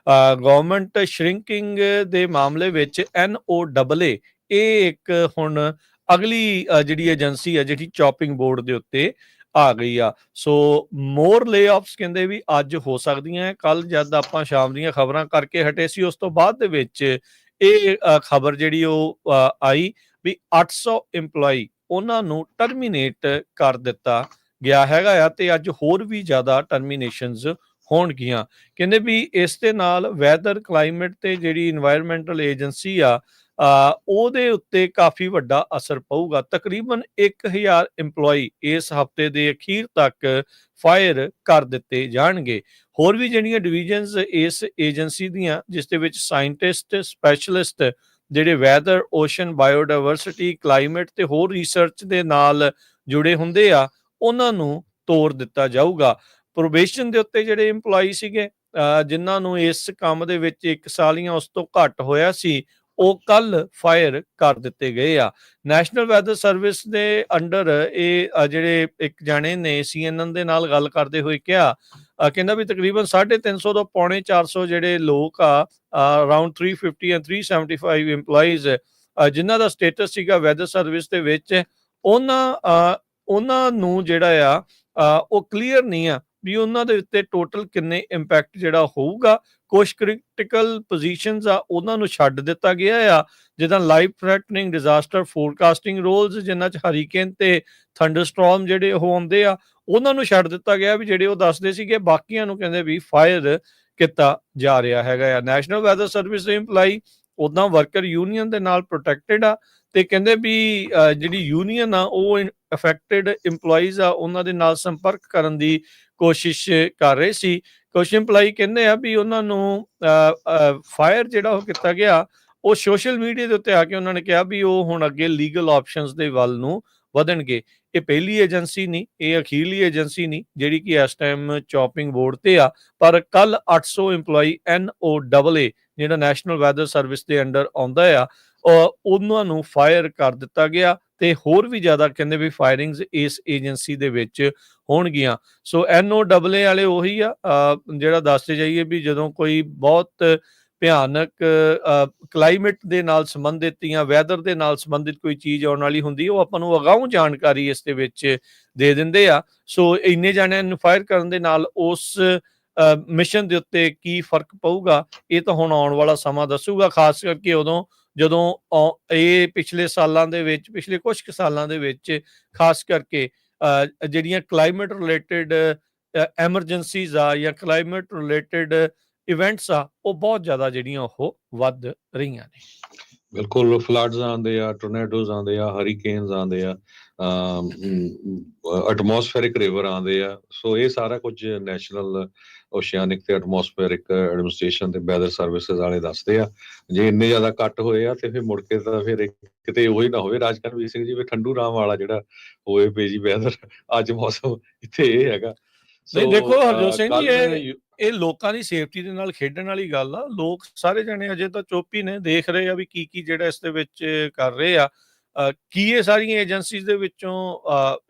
[SPEAKER 1] ਗਵਰਨਮੈਂਟ ਸ਼ਰਿੰਕਿੰਗ ਦੇ ਮਾਮਲੇ ਵਿੱਚ NOAA ਇਹ ਇੱਕ ਹੁਣ ਅਗਲੀ ਜਿਹੜੀ ਏਜੰਸੀ ਆ ਜਿਹੜੀ ਚੌਪਿੰਗ ਬੋਰਡ ਦੇ ਉੱਤੇ ਆ ਗਈ ਆ। ਸੋ ਮੋਰ ਲੇਆਫਸ ਕਹਿੰਦੇ ਵੀ ਅੱਜ ਹੋ ਸਕਦੀਆਂ। ਕੱਲ ਜਦ ਆਪਾਂ ਸ਼ਾਮ ਦੀਆਂ ਖਬਰਾਂ ਕਰਕੇ ਹਟੇ ਸੀ, ਉਸ ਤੋਂ ਬਾਅਦ ਦੇ ਵਿੱਚ ਇਹ ਖਬਰ ਜਿਹੜੀ ਉਹ ਆਈ ਵੀ 800 EMPLOYEE ਉਹਨਾਂ ਨੂੰ ਟਰਮੀਨੇਟ ਕਰ ਦਿੱਤਾ ਗਿਆ ਹੈਗਾ ਆ, ਤੇ ਅੱਜ ਹੋਰ ਵੀ ਜ਼ਿਆਦਾ ਟਰਮੀਨੇਸ਼ਨਸ ਹੋਣਗੀਆਂ। ਕਹਿੰਦੇ ਵੀ ਇਸ ਦੇ ਨਾਲ ਵੈਦਰ, ਕਲਾਈਮੇਟ ਤੇ ਜਿਹੜੀ ਇਨਵਾਇਰਮੈਂਟਲ ਏਜੰਸੀ ਆ, ਉਹਦੇ ਉੱਤੇ ਕਾਫੀ ਵੱਡਾ ਅਸਰ ਪਊਗਾ। ਤਕਰੀਬਨ 1000 EMPLOYEE ਇਸ ਹਫਤੇ ਦੇ ਅਖੀਰ ਤੱਕ ਫਾਇਰ ਕਰ ਦਿੱਤੇ ਜਾਣਗੇ। ਹੋਰ ਵੀ ਜਿਹੜੀਆਂ ਡਿਵੀਜ਼ਨਸ ਇਸ ਏਜੰਸੀ ਦੀਆਂ, ਜਿਸ ਦੇ ਵਿੱਚ ਸਾਇੰਟਿਸਟ, ਸਪੈਸ਼ਲਿਸਟ ਜਿਹੜੇ ਵੈਦਰ, ਓਸ਼ਨ, ਬਾਇਓਡਾਇਵਰਸਿਟੀ, ਕਲਾਈਮੇਟ ਤੇ ਹੋਰ ਰਿਸਰਚ ਦੇ ਨਾਲ ਜੁੜੇ ਹੁੰਦੇ ਆ, ਉਹਨਾਂ ਨੂੰ ਤੋੜ ਦਿੱਤਾ ਜਾਊਗਾ। ਪ੍ਰੋਬੇਸ਼ਨ ਦੇ ਉੱਤੇ ਜਿਹੜੇ EMPLOYEE ਸੀਗੇ, ਜਿਨ੍ਹਾਂ ਨੂੰ ਇਸ ਕੰਮ ਦੇ ਵਿੱਚ 1 ਸਾਲ ਜਾਂ ਉਸ ਤੋਂ ਘੱਟ ਹੋਇਆ ਸੀ, ਉਹ ਕੱਲ ਫਾਇਰ ਕਰ ਦਿੱਤੇ ਗਏ ਆ। ਨੈਸ਼ਨਲ ਵੈਦਰ ਸਰਵਿਸ ਦੇ ਅੰਡਰ ਇਹ ਜਿਹੜੇ ਇੱਕ ਜਾਣੇ ਨੇ CNN ਦੇ ਨਾਲ ਗੱਲ ਕਰਦੇ ਹੋਏ ਕਿਹਾ, ਕਹਿੰਦਾ ਵੀ ਤਕਰੀਬਨ 350 ਤੋਂ ਪੌਣੇ 400 ਜਿਹੜੇ ਲੋਕ ਆ, ਅਰਾਊਂਡ 350 and 375 EMPLOYEES, ਜਿਨ੍ਹਾਂ ਦਾ ਸਟੇਟਸ ਸੀਗਾ ਵੈਦਰ ਸਰਵਿਸ ਦੇ ਵਿੱਚ, ਉਹਨਾਂ ਨੂੰ ਜਿਹੜਾ ਆ ਉਹ ਕਲੀਅਰ ਨਹੀਂ ਆ ਵੀ ਉਹਨਾਂ ਦੇ ਉੱਤੇ ਟੋਟਲ ਕਿੰਨੇ ਇੰਪੈਕਟ ਜਿਹੜਾ ਹੋਊਗਾ। ਕੁਝ ਕ੍ਰਿਟੀਕਲ ਪੋਜੀਸ਼ਨਸ ਆ ਉਹਨਾਂ ਨੂੰ ਛੱਡ ਦਿੱਤਾ ਗਿਆ ਆ, ਜਿੱਦਾਂ life threatening disaster forecasting rolls, ਜਿਨ੍ਹਾਂ 'ਚ ਹਰੀਕੇਨ ਤੇ ਥੰਡਰਸਟੋਰਮ ਜਿਹੜੇ ਉਹ ਆਉਂਦੇ ਆ, ਉਹਨਾਂ ਨੂੰ ਛੱਡ ਦਿੱਤਾ ਗਿਆ ਵੀ ਜਿਹੜੇ ਉਹ ਦੱਸਦੇ ਸੀਗੇ। ਬਾਕੀਆਂ ਨੂੰ ਕਹਿੰਦੇ ਵੀ ਫਾਇਰ ਕੀਤਾ ਜਾ ਰਿਹਾ ਹੈਗਾ ਆ। ਨੈਸ਼ਨਲ ਵੈਦਰ ਸਰਵਿਸ ਦੇ EMPLOYEE ਉੱਦਾਂ ਵਰਕਰ ਯੂਨੀਅਨ ਦੇ ਨਾਲ ਪ੍ਰੋਟੈਕਟਡ ਆ, ਤੇ ਕਹਿੰਦੇ ਵੀ ਜਿਹੜੀ ਯੂਨੀਅਨ ਆ ਉਹ ਅਫੈਕਟਡ EMPLOYEES ਆ ਉਹਨਾਂ ਦੇ ਨਾਲ ਸੰਪਰਕ ਕਰਨ ਦੀ ਕੋਸ਼ਿਸ਼ ਕਰ ਰਹੇ ਸੀ। ਕੁਝ EMPLOYEE ਕਹਿੰਦੇ ਆ ਵੀ ਉਹਨਾਂ ਨੂੰ ਫਾਇਰ ਜਿਹੜਾ ਉਹ ਕੀਤਾ ਗਿਆ, ਉਹ ਸੋਸ਼ਲ ਮੀਡੀਆ ਦੇ ਉੱਤੇ ਆ ਕੇ ਉਹਨਾਂ ਨੇ ਕਿਹਾ ਵੀ ਉਹ ਹੁਣ ਅੱਗੇ ਲੀਗਲ ਆਪਸ਼ਨਸ ਦੇ ਵੱਲ ਨੂੰ ਵਧਣਗੇ। ਇਹ ਪਹਿਲੀ ਏਜੰਸੀ ਨਹੀਂ, ਇਹ ਅਖੀਰਲੀ ਏਜੰਸੀ ਨਹੀਂ ਜਿਹੜੀ ਕਿ ਇਸ ਟਾਈਮ ਚੌਪਿੰਗ ਬੋਰਡ ਤੇ ਆ, ਪਰ ਕੱਲ 800 EMPLOYEE NOAA ਜਿਹੜਾ ਨੈਸ਼ਨਲ ਵੈਦਰ ਸਰਵਿਸ ਦੇ ਅੰਡਰ ਆਉਂਦਾ ਆ, ਉਹਨਾਂ ਨੂੰ ਫਾਇਰ ਕਰ ਦਿੱਤਾ ਗਿਆ, ਤੇ ਹੋਰ ਵੀ ਜ਼ਿਆਦਾ ਕਹਿੰਦੇ ਵੀ ਫਾਇਰਿੰਗਸ ਇਸ ਏਜੰਸੀ ਦੇ ਵਿੱਚ ਹੋਣਗੀਆਂ। ਸੋ NOAA ਵਾਲੇ ਉਹੀ ਆ ਜਿਹੜਾ ਦੱਸਦੇ ਜਾਈਏ ਵੀ ਜਦੋਂ ਕੋਈ ਬਹੁਤ ਭਿਆਨਕ ਕਲਾਈਮੇਟ ਦੇ ਨਾਲ ਸੰਬੰਧਿਤ ਜਾਂ ਵੈਦਰ ਦੇ ਨਾਲ ਸੰਬੰਧਿਤ ਕੋਈ ਚੀਜ਼ ਆਉਣ ਵਾਲੀ ਹੁੰਦੀ, ਉਹ ਆਪਾਂ ਨੂੰ ਅਗਾਊਂ ਜਾਣਕਾਰੀ ਇਸ ਦੇ ਵਿੱਚ ਦੇ ਦਿੰਦੇ ਆ। ਸੋ ਇੰਨੇ ਜਾਣਿਆਂ ਨੂੰ ਫਾਇਰ ਕਰਨ ਦੇ ਨਾਲ ਉਸ ਮਿਸ਼ਨ ਦੇ ਉੱਤੇ ਕੀ ਫਰਕ ਪਊਗਾ, ਇਹ ਤਾਂ ਹੁਣ ਆਉਣ ਵਾਲਾ ਸਮਾਂ ਦੱਸੂਗਾ। ਖਾਸ ਕਰਕੇ ਉਦੋਂ ਜਦੋਂ ਇਹ ਪਿਛਲੇ ਕੁਝ ਕੁ ਸਾਲਾਂ ਦੇ ਵਿੱਚ ਖਾਸ ਕਰਕੇ ਜਿਹੜੀਆਂ ਕਲਾਈਮੇਟ ਰਿਲੇਟਡ ਐਮਰਜੈਂਸੀਜ਼ ਆ ਜਾਂ ਕਲਾਈਮੇਟ ਰਿਲੇਟਡ ਇਵੈਂਟਸ ਆ, ਉਹ ਬਹੁਤ ਜ਼ਿਆਦਾ ਜਿਹੜੀਆਂ ਉਹ ਵੱਧ ਰਹੀਆਂ ਨੇ।
[SPEAKER 2] ਬਿਲਕੁਲ, ਫਲੱਡਸ ਆਉਂਦੇ ਆ, ਟੋਰਨੇਡੋਜ਼ ਆਉਂਦੇ ਆ, ਹਰੀਕੇਨਸ ਆਉਂਦੇ ਆ, ਐਟਮੋਸਫੇਰਿਕ ਰਿਵਰ ਆਉਂਦੇ ਆ। ਸੋ ਇਹ ਸਾਰਾ ਕੁਝ ਨੈਸ਼ਨਲ ਓਸ਼ੀਆਨਿਕ ਤੇ ਐਟਮੋਸਫੇਰਿਕ ਐਡਮਿਨਿਸਟ੍ਰੇਸ਼ਨ ਤੇ ਵੈਦਰ ਸਰਵਿਸਿਜ਼ ਵਾਲੇ ਦੱਸਦੇ ਆ। ਜੇ ਇੰਨੇ ਜ਼ਿਆਦਾ ਕੱਟ ਹੋਏ ਆ ਤੇ ਫਿਰ ਮੁੜ ਕੇ ਤਾਂ ਫਿਰ ਕਿਤੇ ਉਹੀ ਨਾ ਹੋਵੇ ਰਾਜਕਰਮਵੀਰ ਸਿੰਘ ਜੀ, ਵੀ ਠੰਡੂ ਰਾਮ ਵਾਲਾ ਜਿਹੜਾ ਹੋਏ ਪਏ ਜੀ ਵੈਦਰ ਅੱਜ ਮੌਸਮ ਇੱਥੇ ਇਹ ਹੈਗਾ।
[SPEAKER 1] ਨਹੀਂ ਦੇਖੋ ਹਰਜੋਤ ਸਿੰਘ ਜੀ, ਇਹ ਲੋਕਾਂ ਦੀ ਸੇਫਟੀ ਦੇ ਨਾਲ ਖੇਡਣ ਵਾਲੀ ਗੱਲ ਆ। ਲੋਕ ਸਾਰੇ ਜਣੇ ਅਜੇ ਤਾਂ ਚੁੱਪ ਹੀ ਨੇ, ਦੇਖ ਰਹੇ ਆ ਵੀ ਕੀ ਜਿਹੜਾ ਇਸ ਦੇ ਵਿੱਚ ਕਰ ਰਹੇ ਆ। ਕੀ ਇਹ ਸਾਰੀਆਂ ਏਜੰਸੀਜ਼ ਦੇ ਵਿੱਚੋਂ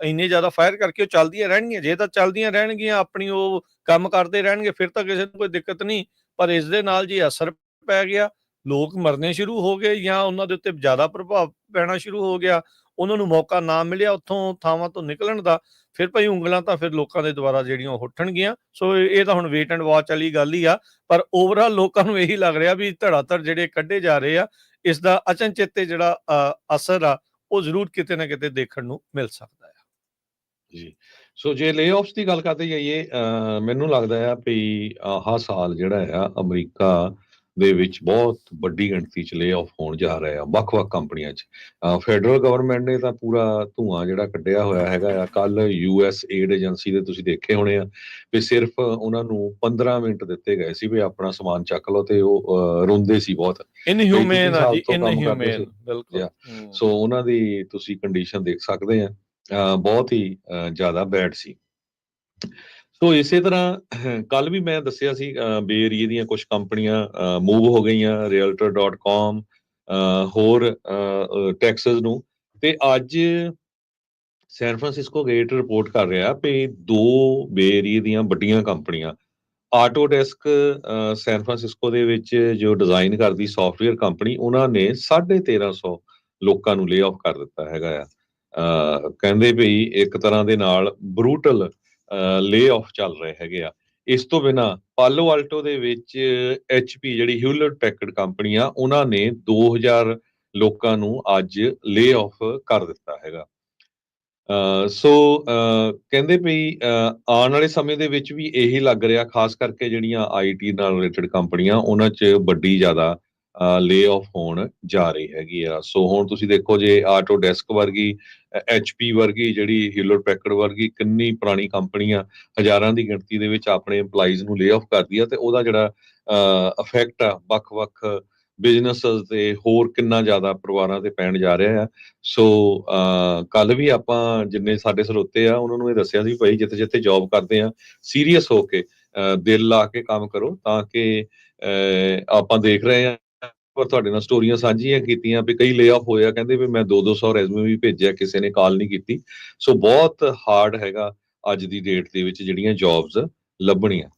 [SPEAKER 1] ਇੰਨੇ ਜ਼ਿਆਦਾ ਫਾਇਰ ਕਰਕੇ ਉਹ ਚੱਲਦੀਆਂ ਰਹਿਣਗੀਆਂ? ਜੇ ਤਾਂ ਚੱਲਦੀਆਂ ਰਹਿਣਗੀਆਂ, ਆਪਣੀ ਉਹ ਕੰਮ ਕਰਦੇ ਰਹਿਣਗੇ, ਫਿਰ ਤਾਂ ਕਿਸੇ ਨੂੰ ਕੋਈ ਦਿੱਕਤ ਨਹੀਂ। ਪਰ ਇਸ ਦੇ ਨਾਲ ਜੇ ਅਸਰ ਪੈ ਗਿਆ, ਲੋਕ ਮਰਨੇ ਸ਼ੁਰੂ ਹੋ ਗਏ ਜਾਂ ਉਹਨਾਂ ਦੇ ਉੱਤੇ ਜ਼ਿਆਦਾ ਪ੍ਰਭਾਵ ਪੈਣਾ ਸ਼ੁਰੂ ਹੋ ਗਿਆ, ਉਹਨਾਂ ਨੂੰ ਮੌਕਾ ਨਾ ਮਿਲਿਆ ਉੱਥੋਂ ਥਾਵਾਂ ਤੋਂ ਨਿਕਲਣ ਦਾ, ਫਿਰ ਭਾਈ ਉਂਗਲਾਂ ਤਾਂ ਫਿਰ ਲੋਕਾਂ ਦੇ ਦੁਆਰਾ ਜਿਹੜੀਆਂ ਉਹ ਉੱਠਣਗੀਆਂ। ਸੋ ਇਹ ਤਾਂ ਹੁਣ ਵੇਟ ਐਂਡ ਵਾਚ ਵਾਲੀ ਗੱਲ ਹੀ ਆ, ਪਰ ਓਵਰਆਲ ਲੋਕਾਂ ਨੂੰ ਇਹੀ ਲੱਗ ਰਿਹਾ ਵੀ ਧੜਾਧੜ ਜਿਹੜੇ ਕੱਢੇ ਜਾ ਰਹੇ ਆ, ਇਸ ਦਾ ਅਚਨਚੇਤੇ ਜਿਹੜਾ ਅਸਰ ਆ ਉਹ ਜ਼ਰੂਰ ਕਿਤੇ ਨਾ ਕਿਤੇ ਦੇਖਣ ਨੂੰ ਮਿਲ ਸਕਦਾ ਆ।
[SPEAKER 2] ਜੀ, ਸੋ ਜੇ ਲੇਆਫਸ ਦੀ ਗੱਲ ਕਰਦੇ ਜਾਈਏ, ਮੈਨੂੰ ਲੱਗਦਾ ਆ ਵੀ ਆਹ ਸਾਲ ਜਿਹੜਾ ਆ ਅਮਰੀਕਾ ਦੇ ਵਿੱਚ ਬਹੁਤ ਵੱਡੀ ਗਿਣਤੀ 'ਚ ਲੇਆਫ ਹੋਣ ਜਾ ਰਹੇ ਆ ਵੱਖ-ਵੱਖ ਕੰਪਨੀਆਂ 'ਚ। ਫੈਡਰਲ ਗਵਰਨਮੈਂਟ ਨੇ ਤਾਂ ਪੂਰਾ ਧੂੰਆਂ ਜਿਹੜਾ ਕੱਢਿਆ ਹੋਇਆ ਹੈਗਾ ਆ। ਕੱਲ੍ਹ ਯੂਐਸ ਏਡ ਏਜੰਸੀ ਦੇ ਤੁਸੀਂ ਦੇਖੇ ਹੋਣੇ ਆ ਵੀ ਸਿਰਫ ਉਹਨਾਂ ਨੂੰ 15 ਮਿੰਟ ਦਿੱਤੇ ਗਏ ਸੀ ਵੀ ਆਪਣਾ ਸਮਾਨ ਚੱਕ ਲਓ, ਤੇ ਉਹ ਰੋਂਦੇ ਸੀ ਬਹੁਤ। ਕਈ
[SPEAKER 1] ਇਨਹਿਊਮੇਨ
[SPEAKER 2] 30
[SPEAKER 1] ਆ
[SPEAKER 2] ਸਾਲ
[SPEAKER 1] ਜੀ,
[SPEAKER 2] ਤੋਂ ਕੰਮ ਕਰਦੇ
[SPEAKER 1] ਇਨਹਿਊਮੇਨ,
[SPEAKER 2] ਸੀ।
[SPEAKER 1] ਬਿਲਕੁਲ।
[SPEAKER 2] ਸੋ ਉਹਨਾਂ ਦੀ ਤੁਸੀਂ ਕੰਡੀਸ਼ਨ ਦੇਖ ਸਕਦੇ ਆ, ਬਹੁਤ ਹੀ ਜ਼ਿਆਦਾ ਬੈਡ ਸੀ। ਸੋ ਇਸੇ ਤਰ੍ਹਾਂ ਕੱਲ ਵੀ ਮੈਂ ਦੱਸਿਆ ਸੀ ਬੇ ਏਰੀਏ ਦੀਆਂ ਕੁਝ ਕੰਪਨੀਆਂ ਮੂਵ ਹੋ ਗਈਆਂ realtor.com, ਹੋਰ ਟੈਕਸਸ ਨੂੰ। ਤੇ ਅੱਜ ਸੈਨ ਫਰਾਂਸਿਸਕੋ ਗੇਟ ਰਿਪੋਰਟ ਕਰ ਰਿਹਾ ਵੀ 2 ਬੇ ਏਰੀਏ ਦੀਆਂ ਵੱਡੀਆਂ ਕੰਪਨੀਆਂ, ਆਟੋਡੈਸਕ ਸੈਨ ਫਰਾਂਸਿਸਕੋ ਦੇ ਵਿੱਚ ਜੋ ਡਿਜ਼ਾਈਨ ਕਰਦੀ ਸੌਫਟਵੇਅਰ ਕੰਪਨੀ, ਉਹਨਾਂ ਨੇ 1350 ਲੋਕਾਂ ਨੂੰ ਲੇ ਆਫ ਕਰ ਦਿੱਤਾ ਹੈਗਾ ਆ। ਕਹਿੰਦੇ ਵੀ ਇੱਕ ਤਰ੍ਹਾਂ ਦੇ ਨਾਲ ਬਰੂਟਲ ਲੇ ਆਫ ਚੱਲ ਰਹੇ ਹੈਗੇ ਆ। ਇਸ ਤੋਂ ਬਿਨਾਂ ਪਾਲੋ ਆਲਟੋ ਦੇ ਵਿੱਚ HP ਜਿਹੜੀ ਹਿਊਲਟ ਪੈਕਰਡ ਕੰਪਨੀ ਆ, ਉਹਨਾਂ ਨੇ 2000 ਲੋਕਾਂ ਨੂੰ ਅੱਜ ਲੇ ਆਫ ਕਰ ਦਿੱਤਾ ਹੈਗਾ। ਸੋ ਕਹਿੰਦੇ ਵੀ ਆਉਣ ਵਾਲੇ ਸਮੇਂ ਦੇ ਵਿੱਚ ਵੀ ਇਹੀ ਲੱਗ ਰਿਹਾ, ਖਾਸ ਕਰਕੇ ਜਿਹੜੀਆਂ IT ਨਾਲ ਰਿਲੇਟਡ ਕੰਪਨੀਆਂ, ਉਹਨਾਂ 'ਚ ਵੱਡੀ ਜ਼ਿਆਦਾ ਲੇ ਆਫ ਹੋਣ ਜਾ ਰਹੀ ਹੈਗੀ ਆ। ਸੋ ਹੁਣ ਤੁਸੀਂ ਦੇਖੋ, ਜੇ ਆਟੋਡੈਸਕ ਵਰਗੀ, HP ਵਰਗੀ, ਜਿਹੜੀ ਹਿਊਲਟ ਪੈਕਰਡ ਵਰਗੀ ਕਿੰਨੀ ਪੁਰਾਣੀ ਕੰਪਨੀ ਆ, ਹਜ਼ਾਰਾਂ ਦੀ ਗਿਣਤੀ ਦੇ ਵਿੱਚ ਆਪਣੇ EMPLOYEES ਨੂੰ ਲੇ ਆਫ ਕਰਦੀ ਆ, ਤੇ ਉਹਦਾ ਜਿਹੜਾ ਇਫੈਕਟ ਆ ਵੱਖ-ਵੱਖ ਬਿਜ਼ਨੈਸਸ ਤੇ ਹੋਰ ਕਿੰਨਾ ਜ਼ਿਆਦਾ ਪਰਿਵਾਰਾਂ ਤੇ ਪੈਣ ਜਾ ਰਿਹਾ ਆ। ਸੋ ਕੱਲ ਵੀ ਆਪਾਂ ਜਿੰਨੇ ਸਾਡੇ ਸਰੋਤੇ ਆ ਉਹਨਾਂ ਨੂੰ ਇਹ ਦੱਸਿਆ ਸੀ, ਭਾਈ ਜਿੱਥੇ ਜਿੱਥੇ ਜੌਬ ਕਰਦੇ ਆ ਸੀਰੀਅਸ ਹੋ ਕੇ ਦਿਲ ਲਾ ਕੇ ਕੰਮ ਕਰੋ, ਤਾਂ ਕਿ ਆਪਾਂ ਦੇਖ ਰਹੇ ਆ, ਪਰ ਤੁਹਾਡੇ ਨਾਲ ਸਟੋਰੀਆਂ ਸਾਂਝੀਆਂ ਕੀਤੀਆਂ ਵੀ ਕਈ ਲੇ ਆਫ ਹੋਏ ਆ, ਕਹਿੰਦੇ ਵੀ ਮੈਂ 200 ਰੈਜ਼ੂਮੇ ਵੀ ਭੇਜਿਆ, ਕਿਸੇ ਨੇ ਕਾਲ ਨਹੀਂ ਕੀਤੀ। ਸੋ ਬਹੁਤ ਹਾਰਡ ਹੈਗਾ ਅੱਜ ਦੀ ਡੇਟ ਦੇ ਵਿੱਚ ਜਿਹੜੀਆਂ ਜੌਬਸ ਲੱਭਣੀਆਂ।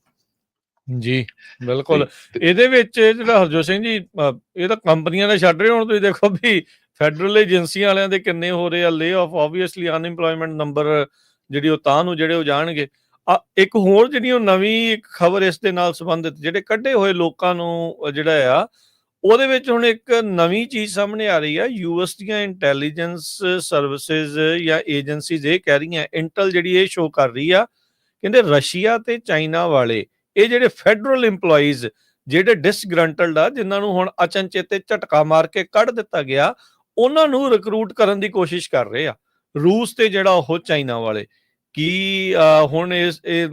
[SPEAKER 1] ਜੀ, ਬਿਲਕੁਲ। ਇਹਦੇ ਵਿੱਚ ਜਿਹੜਾ ਹਰਜੋਤ ਸਿੰਘ ਜੀ, ਇਹ ਤਾਂ ਕੰਪਨੀਆਂ ਨੇ ਛੱਡ ਰਹੇ। ਹੁਣ ਤੁਸੀਂ ਦੇਖੋ ਵੀ ਫੈਡਰਲ ਏਜੰਸੀਆਂ ਵਾਲਿਆਂ ਦੇ ਕਿੰਨੇ ਹੋ ਰਹੇ ਆ ਲੇ ਆਫ। ਓਬਵੀਅਸਲੀ ਅਨਇੰਪਲੋਇਮੈਂਟ ਨੰਬਰ ਜਿਹੜੀ ਉਹ ਤਾਂ ਨੂੰ ਜਿਹੜੇ ਉਹ ਜਾਣਗੇ। ਇੱਕ ਹੋਰ ਜਿਹੜੀ ਉਹ ਨਵੀਂ ਇੱਕ ਖਬਰ ਇਸ ਦੇ ਨਾਲ ਸੰਬੰਧਿਤ, ਜਿਹੜੇ ਕੱਢੇ ਹੋਏ ਲੋਕਾਂ ਨੂੰ ਜਿਹੜਾ ਆ, ਉਹਦੇ ਵਿੱਚ ਹੁਣ ਇੱਕ ਨਵੀਂ ਚੀਜ਼ ਸਾਹਮਣੇ ਆ ਰਹੀ ਆ। US ਦੀਆਂ ਇੰਟੈਲੀਜੈਂਸ ਸਰਵਿਸਿਜ਼ ਜਾਂ ਏਜੰਸੀਜ਼ ਇਹ ਕਹਿ ਰਹੀਆਂ, ਇੰਟਲ ਜਿਹੜੀ ਇਹ ਸ਼ੋ ਕਰ ਰਹੀ ਆ, ਕਹਿੰਦੇ ਰਸ਼ੀਆ ਤੇ ਚਾਈਨਾ ਵਾਲੇ ਇਹ ਜਿਹੜੇ ਫੈਡਰਲ EMPLOYEES ਜਿਹੜੇ ਡਿਸਗਰੰਟਲਡ ਆ, ਜਿਨ੍ਹਾਂ ਨੂੰ ਹੁਣ ਅਚਨਚੇਤੇ ਝਟਕਾ ਮਾਰ ਕੇ ਕੱਢ ਦਿੱਤਾ ਗਿਆ, ਉਹਨਾਂ ਨੂੰ ਰਿਕਰੂਟ ਕਰਨ ਦੀ ਕੋਸ਼ਿਸ਼ ਕਰ ਰਹੇ ਆ ਰੂਸ ਤੇ ਜਿਹੜਾ ਉਹ ਚਾਈਨਾ ਵਾਲੇ। ਕੀ ਹੁਣ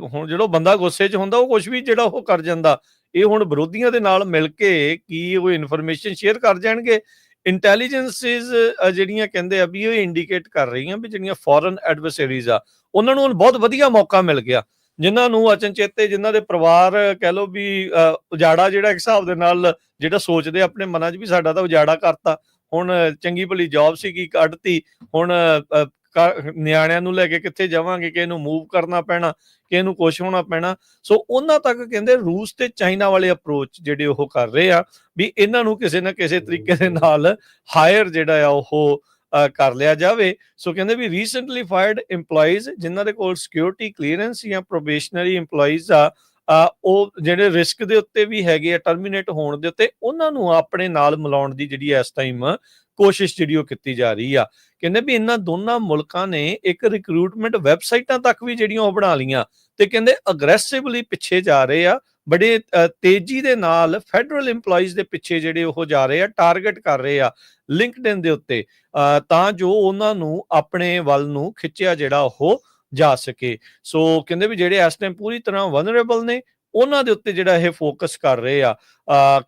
[SPEAKER 1] ਹੁਣ ਜਿਹੜਾ ਬੰਦਾ ਗੁੱਸੇ 'ਚ ਹੁੰਦਾ ਉਹ ਕੁਝ ਵੀ ਜਿਹੜਾ ਉਹ ਕਰ ਜਾਂਦਾ। ਇਹ ਹੁਣ ਵਿਰੋਧੀਆਂ ਦੇ ਨਾਲ ਮਿਲ ਕੇ ਕੀ ਉਹ ਇਨਫੋਰਮੇਸ਼ਨ ਸ਼ੇਅਰ ਕਰ ਜਾਣਗੇ। ਇੰਟੈਲੀਜੈਂਸਿਸ ਜਿਹੜੀਆਂ ਕਹਿੰਦੇ ਆ ਵੀ ਇਹ ਇੰਡੀਕੇਟ ਕਰ ਰਹੀਆਂ ਵੀ ਜਿਹੜੀਆਂ ਫੋਰਨ ਐਡਵਰਸਰੀਜ਼ ਆ, ਉਹਨਾਂ ਨੂੰ ਹੁਣ ਬਹੁਤ ਵਧੀਆ ਮੌਕਾ ਮਿਲ ਗਿਆ, ਜਿਨ੍ਹਾਂ ਨੂੰ ਅਚਨਚੇਤੇ, ਜਿਨ੍ਹਾਂ ਦੇ ਪਰਿਵਾਰ ਕਹਿ ਲਓ ਵੀ ਉਜਾੜਾ ਜਿਹੜਾ ਇੱਕ ਹਿਸਾਬ ਦੇ ਨਾਲ ਜਿਹੜਾ ਸੋਚਦੇ ਆਪਣੇ ਮਨਾਂ 'ਚ ਵੀ ਸਾਡਾ ਤਾਂ ਉਜਾੜਾ ਕਰਤਾ, ਹੁਣ ਚੰਗੀ ਭਲੀ ਜੌਬ ਸੀਗੀ ਕੱਢਤੀ, ਹੁਣ ਨਿਆਣਿਆਂ ਨੂੰ ਲੈ ਕੇ ਕਿੱਥੇ ਜਾਵਾਂਗੇ, ਕਿ ਇਹਨੂੰ ਮੂਵ ਕਰਨਾ ਪੈਣਾ, ਕਿ ਇਹਨੂੰ ਕੁਛ ਹੋਣਾ ਪੈਣਾ। ਸੋ ਉਹਨਾਂ ਤੱਕ ਕਹਿੰਦੇ ਰੂਸ ਤੇ ਚਾਈਨਾ ਵਾਲੇ ਅਪਰੋਚ ਜਿਹੜੇ ਉਹ ਕਰ ਰਹੇ ਆ ਵੀ ਇਹਨਾਂ ਨੂੰ ਕਿਸੇ ਨਾ ਕਿਸੇ ਤਰੀਕੇ ਦੇ ਨਾਲ ਹਾਇਰ ਜਿਹੜਾ ਆ ਉਹ ਕਰ ਲਿਆ ਜਾਵੇ। ਸੋ ਕਹਿੰਦੇ ਵੀ ਰੀਸੈਂਟਲੀ ਫਾਇਰਡ EMPLOYEES ਜਿਨ੍ਹਾਂ ਦੇ ਕੋਲ ਸਿਕਿਉਰਿਟੀ ਕਲੀਅਰੈਂਸ ਜਾਂ ਪ੍ਰੋਬੇਸ਼ਨਰੀ EMPLOYEES ਆ, ਉਹ ਜਿਹੜੇ ਰਿਸਕ ਦੇ ਉੱਤੇ ਵੀ ਹੈਗੇ ਆ ਟਰਮੀਨੇਟ ਹੋਣ ਦੇ ਉੱਤੇ, ਉਹਨਾਂ ਨੂੰ ਆਪਣੇ ਨਾਲ ਮਿਲਾਉਣ ਦੀ ਜਿਹੜੀ ਇਸ ਟਾਈਮ ਕੋਸ਼ਿਸ਼ ਜਿਹੜੀ ਉਹ ਕੀਤੀ ਜਾ ਰਹੀ ਆ। ਕਹਿੰਦੇ ਵੀ ਇਹਨਾਂ ਦੋਨਾਂ ਮੁਲਕਾਂ ਨੇ ਇੱਕ ਰਿਕਰੂਟਮੈਂਟ ਵੈਬਸਾਈਟਾਂ ਤੱਕ ਵੀ ਜਿਹੜੀਆਂ ਉਹ ਬਣਾ ਲਈਆਂ, ਤੇ ਕਹਿੰਦੇ ਅਗਰੈਸਿਵਲੀ ਪਿੱਛੇ ਜਾ ਰਹੇ ਆ, ਬੜੇ ਤੇਜ਼ੀ ਦੇ ਨਾਲ ਫੈਡਰਲ EMPLOYEES ਦੇ ਪਿੱਛੇ ਜਿਹੜੇ ਉਹ ਜਾ ਰਹੇ ਆ, ਟਾਰਗੇਟ ਕਰ ਰਹੇ ਆ ਲਿੰਕਡਇਨ ਦੇ ਉੱਤੇ, ਤਾਂ ਜੋ ਉਹਨਾਂ ਨੂੰ ਆਪਣੇ ਵੱਲ ਨੂੰ ਖਿੱਚਿਆ ਜਿਹੜਾ ਉਹ ਜਾ ਸਕੇ। ਸੋ ਕਹਿੰਦੇ ਵੀ ਜਿਹੜੇ ਇਸ ਟਾਈਮ ਪੂਰੀ ਤਰ੍ਹਾਂ ਵਲਨਰੇਬਲ ਨੇ, ਉਹਨਾਂ ਦੇ ਉੱਤੇ ਜਿਹੜਾ ਇਹ ਫੋਕਸ ਕਰ ਰਹੇ ਆ।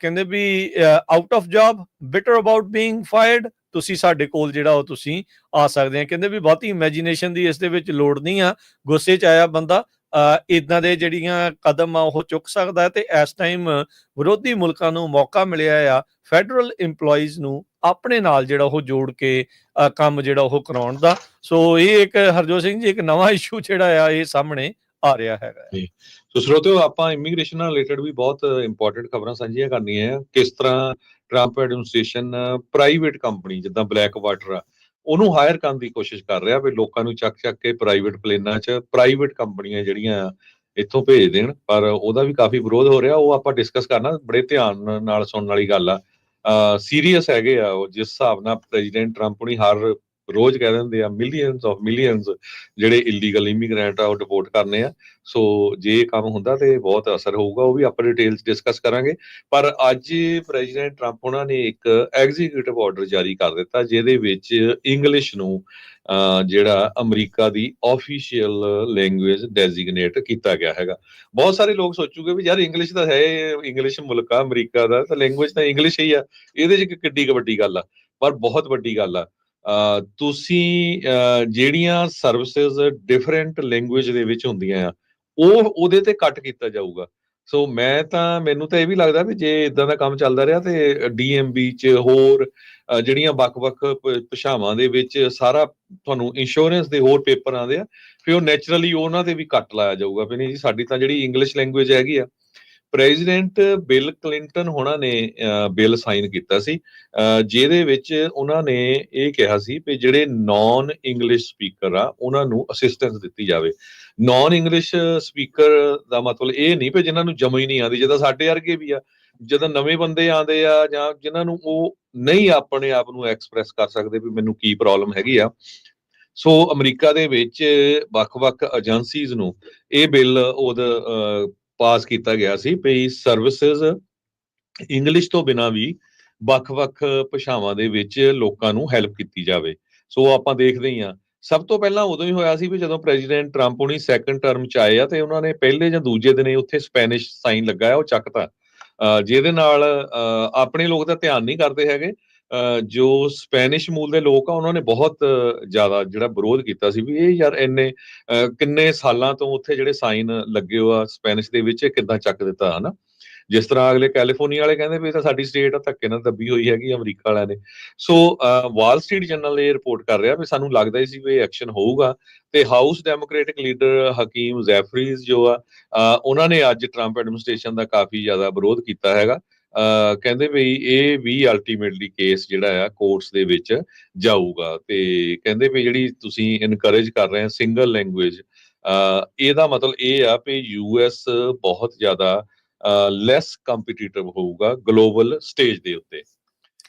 [SPEAKER 1] ਕਹਿੰਦੇ ਵੀ out of job, bitter about being fired, ਤੁਸੀਂ ਸਾਡੇ ਕੋਲ ਜਿਹੜਾ ਉਹ ਤੁਸੀਂ ਆ ਸਕਦੇ ਆ। ਕਹਿੰਦੇ ਵੀ ਬਹੁਤੀ ਇਮੈਜੀਨੇਸ਼ਨ ਦੀ ਇਸ ਦੇ ਵਿੱਚ ਲੋੜ ਨਹੀਂ ਆ, ਗੁੱਸੇ 'ਚ ਆਇਆ ਬੰਦਾ ਇੱਦਾਂ ਦੇ ਜਿਹੜੀਆਂ ਕਦਮ ਆ ਉਹ ਚੁੱਕ ਸਕਦਾ ਹੈ। ਤੇ ਇਸ ਟਾਈਮ ਵਿਰੋਧੀ ਮੁਲਕਾਂ ਨੂੰ ਮੌਕਾ ਮਿਲਿਆ ਆ ਫੈਡਰਲ EMPLOYEES ਨੂੰ ਆਪਣੇ ਨਾਲ ਜਿਹੜਾ ਉਹ ਜੋੜ ਕੇ ਕੰਮ ਜਿਹੜਾ ਉਹ ਕਰਾਉਣ ਦਾ। ਸੋ ਇਹ ਇੱਕ ਹਰਜੋਤ ਸਿੰਘ ਜੀ ਇੱਕ ਨਵਾਂ ਇਸ਼ੂ ਜਿਹੜਾ ਆ ਇਹ ਸਾਹਮਣੇ ਆ ਰਿਹਾ ਹੈਗਾ।
[SPEAKER 2] ਸੋ ਸਰੋਤਿਓ, ਆਪਾਂ ਇਮੀਗ੍ਰੇਸ਼ਨ ਨਾਲ ਰਿਲੇਟਡ ਵੀ ਬਹੁਤ ਇੰਪੋਰਟੈਂਟ ਖਬਰਾਂ ਸਾਂਝੀਆਂ ਕਰਨੀਆਂ ਆ। ਕਿਸ ਤਰ੍ਹਾਂ ਟਰੰਪ ਐਡਮਿਨਿਸਟ੍ਰੇਸ਼ਨ ਪ੍ਰਾਈਵੇਟ ਕੰਪਨੀ ਜਿੱਦਾਂ ਬਲੈਕ ਵਾਟਰ ਆ, ਉਹਨੂੰ ਹਾਇਰ ਕਰਨ ਦੀ ਕੋਸ਼ਿਸ਼ ਕਰ ਰਿਹਾ ਵੀ ਲੋਕਾਂ ਨੂੰ ਚੱਕ ਕੇ ਪ੍ਰਾਈਵੇਟ ਪਲੇਨਾਂ 'ਚ ਪ੍ਰਾਈਵੇਟ ਕੰਪਨੀਆਂ ਜਿਹੜੀਆਂ ਆ ਇੱਥੋਂ ਭੇਜ ਦੇਣ। ਪਰ ਉਹਦਾ ਵੀ ਕਾਫੀ ਵਿਰੋਧ ਹੋ ਰਿਹਾ। ਉਹ ਆਪਾਂ ਡਿਸਕਸ ਕਰਨਾ, ਬੜੇ ਧਿਆਨ ਨਾਲ ਸੁਣਨ ਵਾਲੀ ਗੱਲ ਆ। ਸੀਰੀਅਸ ਹੈਗੇ ਆ ਉਹ, ਜਿਸ ਹਿਸਾਬ ਨਾਲ ਪ੍ਰੈਜ਼ੀਡੈਂਟ ਟਰੰਪ ਹੁਣੀ ਹਰ ਰੋਜ਼ ਕਹਿ ਦਿੰਦੇ ਆ ਮਿਲੀਅਨਸ ਜਿਹੜੇ ਇਲੀਗਲ ਇਮੀਗ੍ਰੈਂਟ ਆ ਉਹ ਡਿਪੋਰਟ ਕਰਨੇ ਆ। ਸੋ ਜੇ ਇਹ ਕੰਮ ਹੁੰਦਾ ਤੇ ਬਹੁਤ ਅਸਰ ਹੋਊਗਾ, ਉਹ ਵੀ ਆਪਾਂ ਡਿਟੇਲ 'ਚ ਡਿਸਕਸ ਕਰਾਂਗੇ। ਪਰ ਅੱਜ ਪ੍ਰੈਜ਼ੀਡੈਂਟ ਟਰੰਪ ਉਹਨਾਂ ਨੇ ਇੱਕ ਐਗਜ਼ੀਕਿਊਟਿਵ ਆਰਡਰ ਜਾਰੀ ਕਰ ਦਿੱਤਾ, ਜਿਹਦੇ ਵਿੱਚ ਇੰਗਲਿਸ਼ ਨੂੰ ਜਿਹੜਾ ਅਮਰੀਕਾ ਦੀ ਆਫੀਸ਼ੀਅਲ ਲੈਂਗੁਏਜ ਡੈਜ਼ਿਗਨੇਟ ਕੀਤਾ ਗਿਆ ਹੈਗਾ। ਬਹੁਤ ਸਾਰੇ ਲੋਕ ਸੋਚੂਗੇ ਵੀ ਯਾਰ ਇੰਗਲਿਸ਼ ਤਾਂ ਹੈ, ਇੰਗਲਿਸ਼ ਮੁਲਕ ਆ ਅਮਰੀਕਾ ਦਾ, ਤਾਂ ਲੈਂਗੁਏਜ ਤਾਂ ਇੰਗਲਿਸ਼ ਹੀ ਆ, ਇਹਦੇ 'ਚ ਕਿੱਡੀ ਕੁ ਵੱਡੀ ਗੱਲ ਆ। ਪਰ ਬਹੁਤ ਵੱਡੀ ਗੱਲ ਆ। ਤੁਸੀਂ ਜਿਹੜੀਆਂ ਸਰਵਿਸਿਜ਼ ਡਿਫਰੈਂਟ ਲੈਂਗੁਏਜ ਦੇ ਵਿੱਚ ਹੁੰਦੀਆਂ ਆ, ਉਹਦੇ ਤੇ ਕੱਟ ਕੀਤਾ ਜਾਊਗਾ। ਸੋ ਮੈਨੂੰ ਤਾਂ ਇਹ ਵੀ ਲੱਗਦਾ ਵੀ ਜੇ ਇਦਾਂ ਦਾ ਕੰਮ ਚੱਲਦਾ ਰਿਹਾ ਤੇ DMV 'ਚ ਹੋਰ ਜਿਹੜੀਆਂ ਵੱਖ-ਵੱਖ ਭਾਸ਼ਾਵਾਂ ਦੇ ਵਿੱਚ ਸਾਰਾ ਤੁਹਾਨੂੰ ਇੰਸ਼ੋਰੈਂਸ ਦੇ ਹੋਰ ਪੇਪਰ ਆਉਂਦੇ ਆ, ਫਿਰ ਉਹ ਨੈਚੁਰਲੀ ਉਹਨਾਂ ਤੇ ਵੀ ਕੱਟ ਲਾਇਆ ਜਾਊਗਾ ਵੀ ਨਹੀਂ ਜੀ, ਸਾਡੀ ਤਾਂ ਜਿਹੜੀ ਇੰਗਲਿਸ਼ ਲੈਂਗੁਏਜ ਹੈਗੀ ਆ। ਪ੍ਰੈਜ਼ੀਡੈਂਟ ਬਿਲ ਕਲਿੰਟਨ ਹੋਣਾ ਨੇ ਬਿੱਲ ਸਾਈਨ ਕੀਤਾ ਸੀ, ਜਿਹਦੇ ਵਿੱਚ ਉਹਨਾਂ ਨੇ ਇਹ ਕਿਹਾ ਸੀ ਵੀ ਜਿਹੜੇ ਨਾਨ ਇੰਗਲਿਸ਼ ਸਪੀਕਰ ਆ ਉਹਨਾਂ ਨੂੰ ਅਸਿਸਟੈਂਸ ਦਿੱਤੀ ਜਾਵੇ। ਨਾਨ ਇੰਗਲਿਸ਼ ਸਪੀਕਰ ਦਾ ਮਤਲਬ ਇਹ ਨਹੀਂ ਵੀ ਜਿਨ੍ਹਾਂ ਨੂੰ ਜਮਾ ਹੀ ਨਹੀਂ ਆਉਂਦੀ, ਜਿੱਦਾਂ ਸਾਡੇ ਵਰਗੇ ਵੀ ਆ, ਜਦੋਂ ਨਵੇਂ ਬੰਦੇ ਆਉਂਦੇ ਆ ਜਾਂ ਜਿਨ੍ਹਾਂ ਨੂੰ ਉਹ ਨਹੀਂ ਆਪਣੇ ਆਪ ਨੂੰ ਐਕਸਪ੍ਰੈਸ ਕਰ ਸਕਦੇ ਵੀ ਮੈਨੂੰ ਕੀ ਪ੍ਰੋਬਲਮ ਹੈਗੀ ਆ। ਸੋ ਅਮਰੀਕਾ ਦੇ ਵਿੱਚ ਵੱਖ-ਵੱਖ ਏਜੰਸੀਜ਼ ਨੂੰ ਇਹ ਬਿੱਲ ਪਾਸ ਕੀਤਾ ਗਿਆ ਸੀ ਵੀ ਸਰਵਿਸਿਜ਼ ਇੰਗਲਿਸ਼ ਤੋਂ ਬਿਨਾਂ ਵੀ ਵੱਖ-ਵੱਖ ਭਾਸ਼ਾਵਾਂ ਦੇ ਵਿੱਚ ਲੋਕਾਂ ਨੂੰ ਹੈਲਪ ਕੀਤੀ ਜਾਵੇ। ਸੋ ਆਪਾਂ ਦੇਖਦੇ ਹੀ ਹਾਂ, ਸਭ ਤੋਂ ਪਹਿਲਾਂ ਉਦੋਂ ਹੀ ਹੋਇਆ ਸੀ ਵੀ ਜਦੋਂ ਪ੍ਰੈਜ਼ੀਡੈਂਟ ਟਰੰਪ ਹੁਣੀ ਸੈਕੰਡ ਟਰਮ 'ਚ ਆਏ ਆ ਤੇ ਉਹਨਾਂ ਨੇ ਪਹਿਲੇ ਜਾਂ ਦੂਜੇ ਦਿਨ ਉੱਥੇ ਸਪੈਨਿਸ਼ ਸਾਈਨ ਲੱਗਾ ਆ, ਉਹ ਚੱਕਤਾ। ਜਿਹਦੇ ਨਾਲ ਆਪਣੇ ਲੋਕ ਤਾਂ ਧਿਆਨ ਨਹੀਂ ਕਰਦੇ ਹੈਗੇ। ਜੋ ਸਪੈਨਿਸ਼ ਮੂਲ ਦੇ ਲੋਕ ਆ ਉਹਨਾਂ ਨੇ ਬਹੁਤ ਜ਼ਿਆਦਾ ਜਿਹੜਾ ਵਿਰੋਧ ਕੀਤਾ ਸੀ ਵੀ ਇਹ ਯਾਰ ਕਿੰਨੇ ਸਾਲਾਂ ਤੋਂ ਉੱਥੇ ਜਿਹੜੇ ਸਾਈਨ ਲੱਗੇ ਹੋ ਆ ਸਪੈਨਿਸ਼ ਦੇ ਵਿੱਚ, ਕਿੱਦਾਂ ਚੱਕ ਦਿੱਤਾ ਹਨਾ। ਜਿਸ ਤਰ੍ਹਾਂ ਅਗਲੇ ਕੈਲੀਫੋਰਨੀਆ ਵਾਲੇ ਕਹਿੰਦੇ ਵੀ ਇਹ ਤਾਂ ਸਾਡੀ ਸਟੇਟ ਆ, ਧੱਕੇ ਨਾਲ ਦੱਬੀ ਹੋਈ ਹੈਗੀ ਅਮਰੀਕਾ ਵਾਲਿਆਂ ਨੇ। ਸੋ ਵਾਲ ਸਟਰੀਟ ਜਰਨਲ ਇਹ ਰਿਪੋਰਟ ਕਰ ਰਿਹਾ ਵੀ ਸਾਨੂੰ ਲੱਗਦਾ ਹੀ ਸੀ ਵੀ ਐਕਸ਼ਨ ਹੋਊਗਾ। ਤੇ ਹਾਊਸ ਡੈਮੋਕ੍ਰੈਟਿਕ ਲੀਡਰ ਹਕੀਮ ਜ਼ੈਫਰੀਜ਼ ਜੋ ਆ, ਉਹਨਾਂ ਨੇ ਅੱਜ ਟਰੰਪ ਐਡਮਿਨਿਸਟ੍ਰੇਸ਼ਨ ਦਾ ਕਾਫੀ ਜ਼ਿਆਦਾ ਵਿਰੋਧ ਕੀਤਾ ਹੈਗਾ। ਕਹਿੰਦੇ ਵੀ ਇਹ ਵੀ ਅਲਟੀਮੇਟਲੀ ਕੇਸ ਜਿਹੜਾ ਆ ਕੋਰਟਸ ਦੇ ਵਿੱਚ ਜਾਊਗਾ। ਤੇ ਕਹਿੰਦੇ ਵੀ ਜਿਹੜੀ ਤੁਸੀਂ ਇਨਕਰੇਜ ਕਰ ਰਹੇ ਆ ਸਿੰਗਲ ਲੈਂਗੁਏਜ, ਇਹਦਾ ਮਤਲਬ ਇਹ ਆ ਵੀ US ਬਹੁਤ ਜ਼ਿਆਦਾ ਲੈਸ ਕੰਪੀਟੀਟਿਵ ਹੋਊਗਾ ਗਲੋਬਲ ਸਟੇਜ ਦੇ ਉੱਤੇ।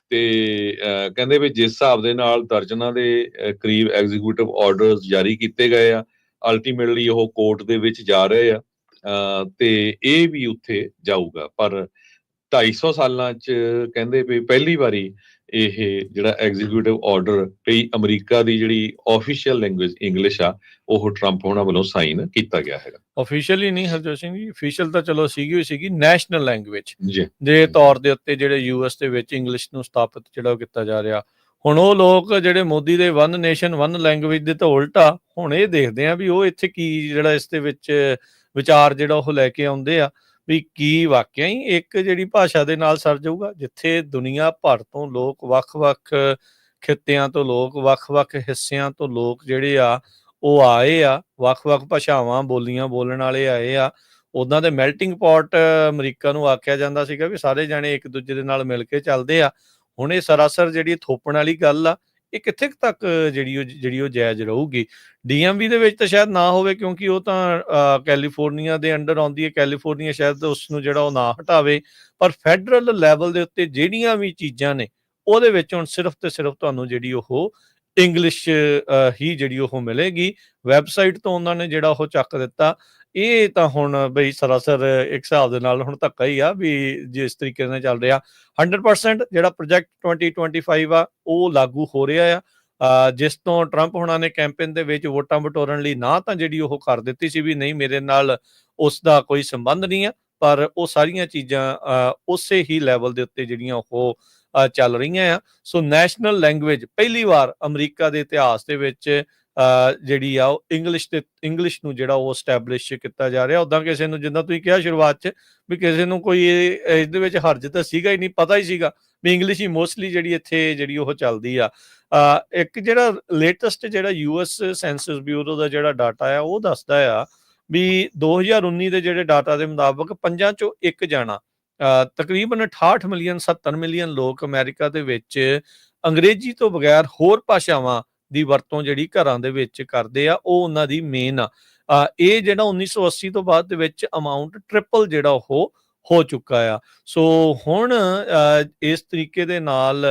[SPEAKER 2] ਤੇ ਕਹਿੰਦੇ ਵੀ ਜਿਸ ਹਿਸਾਬ ਦੇ ਨਾਲ ਦਰਜਨਾਂ ਦੇ ਕਰੀਬ ਐਗਜ਼ੀਕਿਊਟਿਵ ਆਰਡਰਸ ਜਾਰੀ ਕੀਤੇ ਗਏ ਆ, ਅਲਟੀਮੇਟਲੀ ਉਹ ਕੋਰਟ ਦੇ ਵਿੱਚ ਜਾ ਰਹੇ ਆ, ਤੇ ਇਹ ਵੀ ਉੱਥੇ ਜਾਊਗਾ। ਪਰ 250 ਸਾਲਾਂ 'ਚ ਕਹਿੰਦੇ ਵੀ ਪਹਿਲੀ ਵਾਰੀ ਇਹ ਜਿਹੜਾ ਐਗਜ਼ੀਕਿਊਟਿਵ ਆਰਡਰ ਵੀ ਅਮਰੀਕਾ ਦੀ ਜਿਹੜੀ ਆਫੀਸ਼ੀਅਲ ਲੈਂਗੁਏਜ ਇੰਗਲਿਸ਼ ਆ, ਉਹ ਟਰੰਪ ਹੋਣਾ ਵੱਲੋਂ ਸਾਈਨ ਕੀਤਾ ਗਿਆ ਹੈਗਾ।
[SPEAKER 1] ਆਫੀਸ਼ੀਅਲੀ ਨਹੀਂ ਹਰਜੋਤ ਸਿੰਘ ਜੀ, ਅਫੀਸ਼ੀਅਲ ਤਾਂ ਚਲੋ ਸੀਗੀ ਨੈਸ਼ਨਲ ਲੈਂਗੁਏਜ
[SPEAKER 2] ਜੀ
[SPEAKER 1] ਦੇ ਤੌਰ ਦੇ ਉੱਤੇ ਜਿਹੜੇ US ਦੇ ਵਿੱਚ ਇੰਗਲਿਸ਼ ਨੂੰ ਸਥਾਪਿਤ ਜਿਹੜਾ ਉਹ ਕੀਤਾ ਜਾ ਰਿਹਾ। ਹੁਣ ਉਹ ਲੋਕ ਜਿਹੜੇ ਮੋਦੀ ਦੇ ਵਨ ਨੇਸ਼ਨ ਵਨ ਲੈਂਗੁਏਜ ਦੇ ਤਾਂ ਉਲਟਾ ਹੁਣ ਇਹ ਦੇਖਦੇ ਆ ਵੀ ਉਹ ਇੱਥੇ ਕੀ ਜਿਹੜਾ ਇਸ ਦੇ ਵਿੱਚ ਵਿਚਾਰ ਜਿਹੜਾ ਉਹ ਲੈ ਕੇ ਆਉਂਦੇ ਆ ਵੀ ਕੀ ਵਾਕਿਆ ਹੀ ਇੱਕ ਜਿਹੜੀ ਭਾਸ਼ਾ ਦੇ ਨਾਲ ਸਰ ਜਾਊਗਾ, ਜਿੱਥੇ ਦੁਨੀਆ ਭਰ ਤੋਂ ਲੋਕ ਵੱਖ-ਵੱਖ ਖਿੱਤਿਆਂ ਤੋਂ ਲੋਕ ਵੱਖ-ਵੱਖ ਹਿੱਸਿਆਂ ਤੋਂ ਲੋਕ ਜਿਹੜੇ ਆ ਉਹ ਆਏ ਆ, ਵੱਖ-ਵੱਖ ਭਾਸ਼ਾਵਾਂ ਬੋਲੀਆਂ ਬੋਲਣ ਵਾਲੇ ਆਏ ਆ। ਉੱਦਾਂ ਦੇ ਮੈਲਟਿੰਗ ਪੌਟ ਅਮਰੀਕਾ ਨੂੰ ਆਖਿਆ ਜਾਂਦਾ ਸੀਗਾ ਵੀ ਸਾਰੇ ਜਾਣੇ ਇੱਕ ਦੂਜੇ ਦੇ ਨਾਲ ਮਿਲ ਕੇ ਚੱਲਦੇ ਆ। ਹੁਣ ਇਹ ਸਰਾਸਰ ਜਿਹੜੀ ਥੋਪਣ ਵਾਲੀ ਗੱਲ ਆ, ਇਹ ਕਿੱਥੇ ਕੁ ਤੱਕ ਜਿਹੜੀ ਉਹ ਜਾਇਜ਼ ਰਹੂਗੀ। DMV ਦੇ ਵਿੱਚ ਤਾਂ ਸ਼ਾਇਦ ਨਾ ਹੋਵੇ ਕਿਉਂਕਿ ਉਹ ਤਾਂ ਕੈਲੀਫੋਰਨੀਆ ਦੇ ਅੰਡਰ ਆਉਂਦੀ ਹੈ, ਕੈਲੀਫੋਰਨੀਆ ਸ਼ਾਇਦ ਉਸ ਨੂੰ ਜਿਹੜਾ ਉਹ ਨਾ ਹਟਾਵੇ। ਪਰ ਫੈਡਰਲ ਲੈਵਲ ਦੇ ਉੱਤੇ ਜਿਹੜੀਆਂ ਵੀ ਚੀਜ਼ਾਂ ਨੇ ਉਹਦੇ ਵਿੱਚ ਹੁਣ ਸਿਰਫ ਤੇ ਸਿਰਫ ਤੁਹਾਨੂੰ ਜਿਹੜੀ ਉਹ ਇੰਗਲਿਸ਼ ਹੀ ਜਿਹੜੀ ਉਹ ਮਿਲੇਗੀ। ਵੈਬਸਾਈਟ ਤੋਂ ਉਹਨਾਂ ਨੇ ਜਿਹੜਾ ਉਹ ਚੱਕ ਦਿੱਤਾ। ਇਹ ਤਾਂ ਹੁਣ ਬਈ ਸਰਾਸਰ ਇੱਕ ਹਿਸਾਬ ਦੇ ਨਾਲ ਹੁਣ ਧੱਕਾ ਹੀ ਆ ਵੀ ਜਿਸ ਤਰੀਕੇ ਨਾਲ ਚੱਲ ਰਿਹਾ। 100% ਜਿਹੜਾ ਪ੍ਰੋਜੈਕਟ 2025 ਆ ਉਹ ਲਾਗੂ ਹੋ ਰਿਹਾ ਆ। ਜਿਸ ਤੋਂ ਟਰੰਪ ਹੋਣਾ ਨੇ ਕੈਂਪੇਨ ਦੇ ਵਿੱਚ ਵੋਟਾਂ ਬਟੋਰਨ ਲਈ ਨਾ ਤਾਂ ਜਿਹੜੀ ਉਹ ਕਰ ਦਿੱਤੀ ਸੀ ਵੀ ਨਹੀਂ ਮੇਰੇ ਨਾਲ ਉਸ ਦਾ ਕੋਈ ਸੰਬੰਧ ਨਹੀਂ ਆ, ਪਰ ਉਹ ਸਾਰੀਆਂ ਚੀਜ਼ਾਂ ਉਸੇ ਹੀ ਲੈਵਲ ਦੇ ਉੱਤੇ ਜਿਹੜੀਆਂ ਉਹ ਚੱਲ ਰਹੀਆਂ ਆ। ਸੋ ਨੈਸ਼ਨਲ ਲੈਂਗੁਏਜ ਪਹਿਲੀ ਵਾਰ ਅਮਰੀਕਾ ਦੇ ਇਤਿਹਾਸ ਦੇ ਵਿੱਚ ਜਿਹੜੀ ਆ ਉਹ ਇੰਗਲਿਸ਼ ਨੂੰ ਜਿਹੜਾ ਉਹ ਸਟੈਬਲਿਸ਼ ਕੀਤਾ ਜਾ ਰਿਹਾ। ਉੱਦਾਂ ਕਿਸੇ ਨੂੰ ਜਿੱਦਾਂ ਤੁਸੀਂ ਕਿਹਾ ਸ਼ੁਰੂਆਤ 'ਚ ਵੀ ਕਿਸੇ ਨੂੰ ਕੋਈ ਇਹਦੇ ਵਿੱਚ ਹਰਜ ਤਾਂ ਸੀਗਾ ਹੀ ਨਹੀਂ, ਪਤਾ ਹੀ ਸੀਗਾ ਵੀ ਇੰਗਲਿਸ਼ ਹੀ ਮੋਸਟਲੀ ਜਿਹੜੀ ਇੱਥੇ ਜਿਹੜੀ ਉਹ ਚੱਲਦੀ ਆ। ਇੱਕ ਜਿਹੜਾ ਲੇਟੈਸਟ ਜਿਹੜਾ US ਸੈਂਸਸ ਬਿਊਰੋ ਦਾ ਜਿਹੜਾ ਡਾਟਾ ਆ ਉਹ ਦੱਸਦਾ ਆ ਵੀ 2019 ਦੇ ਜਿਹੜੇ ਡਾਟਾ ਦੇ ਮੁਤਾਬਕ 5 ਚੋਂ 1 ਜਾਣਾ ਤਕਰੀਬਨ 68 ਮਿਲੀਅਨ 70 ਮਿਲੀਅਨ ਲੋਕ ਅਮਰੀਕਾ ਦੇ ਵਿੱਚ ਅੰਗਰੇਜ਼ੀ ਤੋਂ ਬਗੈਰ ਹੋਰ ਭਾਸ਼ਾਵਾਂ ਦੀ ਵਰਤੋਂ ਜਿਹੜੀ ਘਰਾਂ ਦੇ ਵਿੱਚ ਕਰਦੇ ਆ, ਉਹ ਉਹਨਾਂ ਦੀ ਮੇਨ ਆ। ਇਹ ਜਿਹੜਾ 1980 ਤੋਂ ਬਾਅਦ ਦੇ ਵਿੱਚ ਅਮਾਊਂਟ ਟ੍ਰਿਪਲ ਜਿਹੜਾ ਉਹ ਹੋ ਚੁੱਕਾ ਆ। ਸੋ ਹੁਣ ਇਸ ਤਰੀਕੇ ਦੇ ਨਾਲ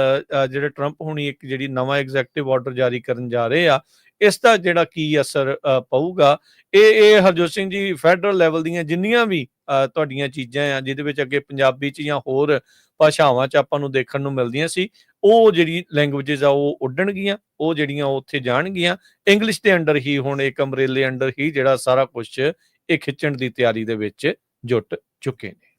[SPEAKER 1] ਜਿਹੜੇ ਟਰੰਪ ਹੁਣੀ ਇੱਕ ਜਿਹੜੀ ਨਵਾਂ ਐਗਜ਼ੈਕਟਿਵ ਆਰਡਰ ਜਾਰੀ ਕਰਨ ਜਾ ਰਹੇ ਆ, ਇਸ ਦਾ ਜਿਹੜਾ ਕੀ ਅਸਰ ਪਊਗਾ, ਇਹ ਹਰਜੋਤ ਸਿੰਘ ਜੀ ਫੈਡਰਲ ਲੈਵਲ ਦੀਆਂ ਜਿੰਨੀਆਂ ਵੀ ਤੁਹਾਡੀਆਂ ਚੀਜ਼ਾਂ ਆ ਜਿਹਦੇ ਵਿੱਚ ਅੱਗੇ ਪੰਜਾਬੀ 'ਚ ਜਾਂ ਹੋਰ ਭਾਸ਼ਾਵਾਂ 'ਚ ਆਪਾਂ ਨੂੰ ਦੇਖਣ ਨੂੰ ਮਿਲਦੀਆਂ ਸੀ, ਉਹ ਜਿਹੜੀ ਲੈਂਗੁਏਜਸ ਆ ਉਹ ਉੱਡਣਗੀਆਂ, ਉਹ ਜਿਹੜੀਆਂ ਉੱਥੇ ਜਾਣਗੀਆਂ। ਇੰਗਲਿਸ਼ ਦੇ ਅੰਡਰ ਹੀ ਹੁਣ ਇੱਕ ਅੰਬਰੇਲੇ ਅੰਡਰ ਹੀ ਜਿਹੜਾ ਸਾਰਾ ਕੁਛ ਇਹ ਖਿੱਚਣ ਦੀ ਤਿਆਰੀ ਦੇ ਵਿੱਚ ਜੁਟ ਚੁੱਕੇ ਨੇ